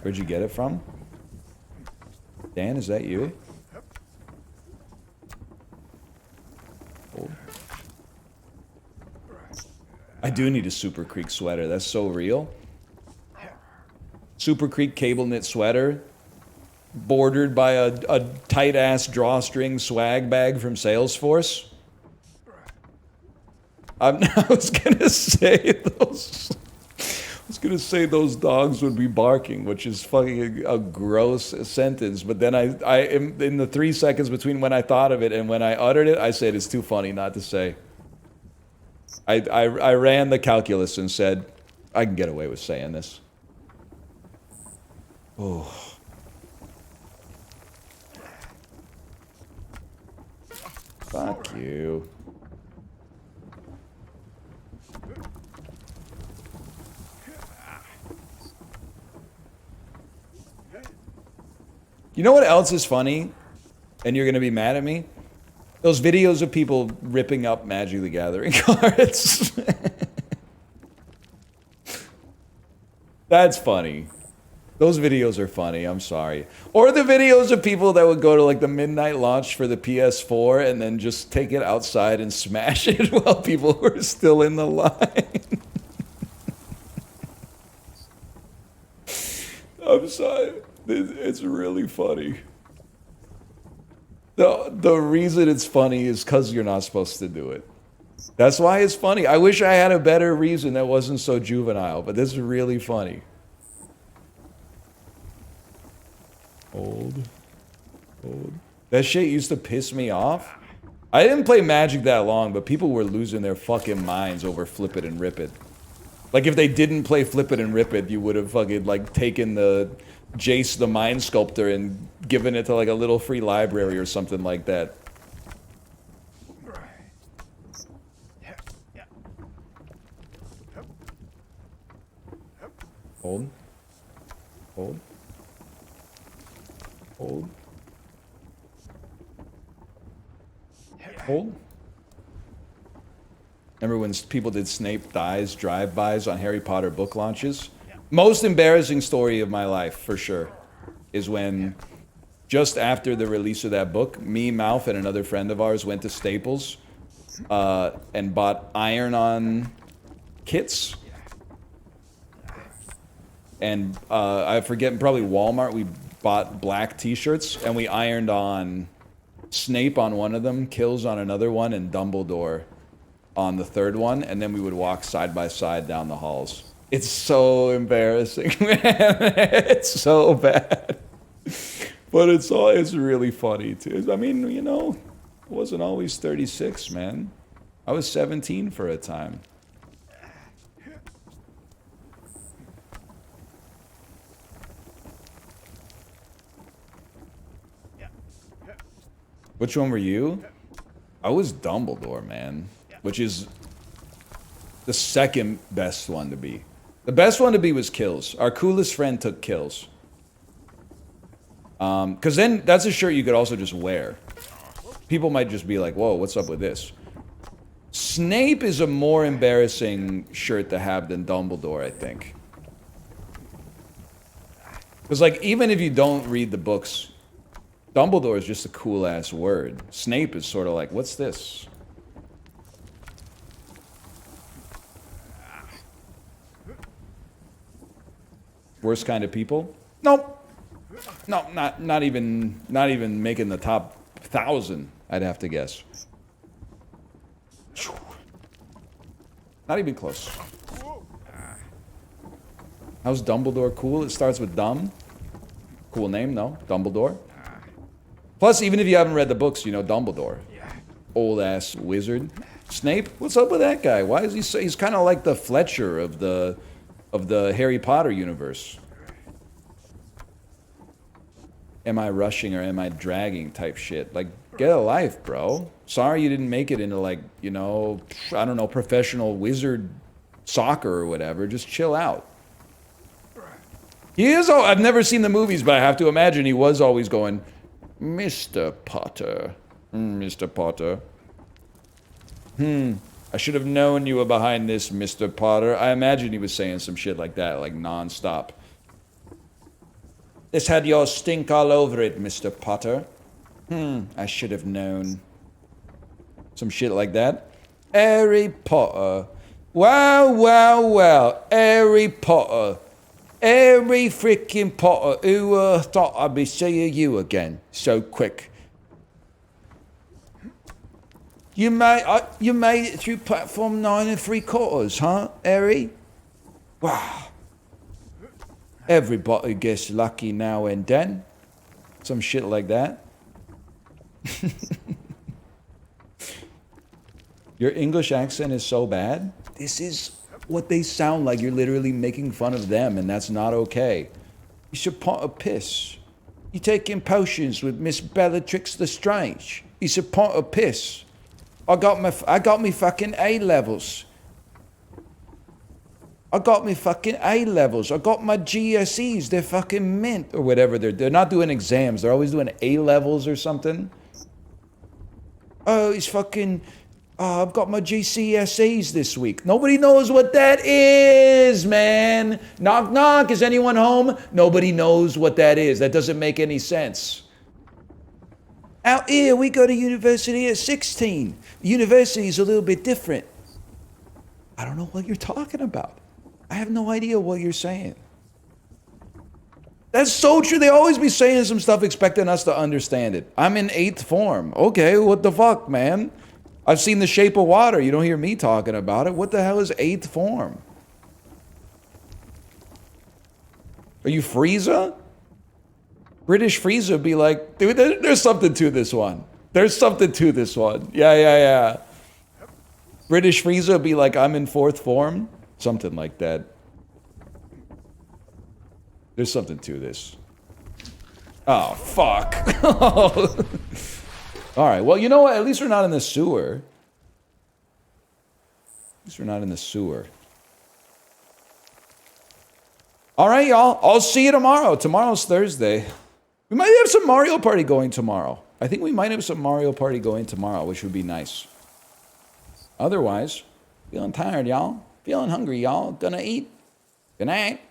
Where'd you get it from? Dan, is that you? Oh. I do need a Super Creek sweater. That's so real. Super Creek cable knit sweater. Bordered by a tight-ass drawstring swag bag from Salesforce. I was gonna say those dogs would be barking, which is fucking a gross sentence. But then I in the 3 seconds between when I thought of it and when I uttered it, I said it's too funny not to say. I ran the calculus and said, I can get away with saying this. Oh. Fuck you. You know what else is funny? And you're gonna be mad at me? Those videos of people ripping up Magic the Gathering cards. That's funny. Those videos are funny, I'm sorry. Or the videos of people that would go to like the midnight launch for the PS4 and then just take it outside and smash it while people were still in the line. I'm sorry. It's really funny. The reason it's funny is because you're not supposed to do it. That's why it's funny. I wish I had a better reason that wasn't so juvenile, but this is really funny. Old. That shit used to piss me off. I didn't play Magic that long, but people were losing their fucking minds over Flip It and Rip It. Like, if they didn't play Flip It and Rip It, you would have fucking, like, taken the Jace the Mind Sculptor and given it to, like, a little free library or something like that. Hold. Hold. Hold. Hold. Remember when people did Snape dies drive-bys on Harry Potter book launches? Most embarrassing story of my life, for sure, is when just after the release of that book, me, Mouth, and another friend of ours went to Staples and bought iron-on kits. And I forget, probably Walmart, we bought black t-shirts, and we ironed on Snape on one of them, Kills on another one, and Dumbledore on the third one, and then we would walk side by side down the halls. It's so embarrassing, man. It's so bad. But it's really funny, too. I mean, you know, I wasn't always 36, man. I was 17 for a time. Which one were you? I was Dumbledore, man. Which is the second best one to be. The best one to be was Kills. Our coolest friend took Kills. Because then that's a shirt you could also just wear. People might just be like, whoa, what's up with this? Snape is a more embarrassing shirt to have than Dumbledore, I think. Because, like, even if you don't read the books, Dumbledore is just a cool-ass word. Snape is sort of like, what's this? Worst kind of people? Nope. No, not even making the top 1,000, I'd have to guess. Not even close. How's Dumbledore cool? It starts with dumb. Cool name, no? Dumbledore. Plus, even if you haven't read the books, you know Dumbledore. Old-ass wizard. Snape? What's up with that guy? Why is he so... He's kind of like the Fletcher of the Harry Potter universe. Am I rushing or am I dragging type shit? Like, get a life, bro. Sorry you didn't make it into, like, you know, I don't know, professional wizard soccer or whatever. Just chill out. He is... I've never seen the movies, but I have to imagine he was always going... Mr. Potter. Mr. Potter. I should have known you were behind this, Mr. Potter. I imagine he was saying some shit like that, like non-stop. This had your stink all over it, Mr. Potter. I should have known. Some shit like that. Harry Potter. Wow, wow, wow. Harry Potter. Harry freaking Potter, who thought I'd be seeing you again so quick? You made it through platform 9 3/4, huh, Harry? Wow. Everybody gets lucky now and then. Some shit like that. Your English accent is so bad. This is what they sound like. You're literally making fun of them, and that's not okay. You should pot a piss. You taking potions with Miss Bellatrix Lestrange. You should pot a piss. I got me fucking A levels. I got me fucking A levels. I got my GSEs. They're fucking mint or whatever. They're not doing exams. They're always doing A levels or something. Oh, it's fucking. I've got my GCSEs this week. Nobody knows what that is, man. Knock, knock. Is anyone home? Nobody knows what that is. That doesn't make any sense. Out here, we go to university at 16. University is a little bit different. I don't know what you're talking about. I have no idea what you're saying. That's so true. They always be saying some stuff expecting us to understand it. I'm in 8th form. Okay, what the fuck, man? I've seen The Shape of Water. You don't hear me talking about it. What the hell is 8th form? Are you Frieza? British Frieza be like, dude, there's something to this one. There's something to this one. Yeah. British Frieza be like, I'm in 4th form. Something like that. There's something to this. Oh, fuck. All right, well, you know what? At least we're not in the sewer. At least we're not in the sewer. All right, y'all. I'll see you tomorrow. Tomorrow's Thursday. We might have some Mario Party going tomorrow. I think we might have some Mario Party going tomorrow, which would be nice. Otherwise, feeling tired, y'all. Feeling hungry, y'all. Gonna eat. Good night.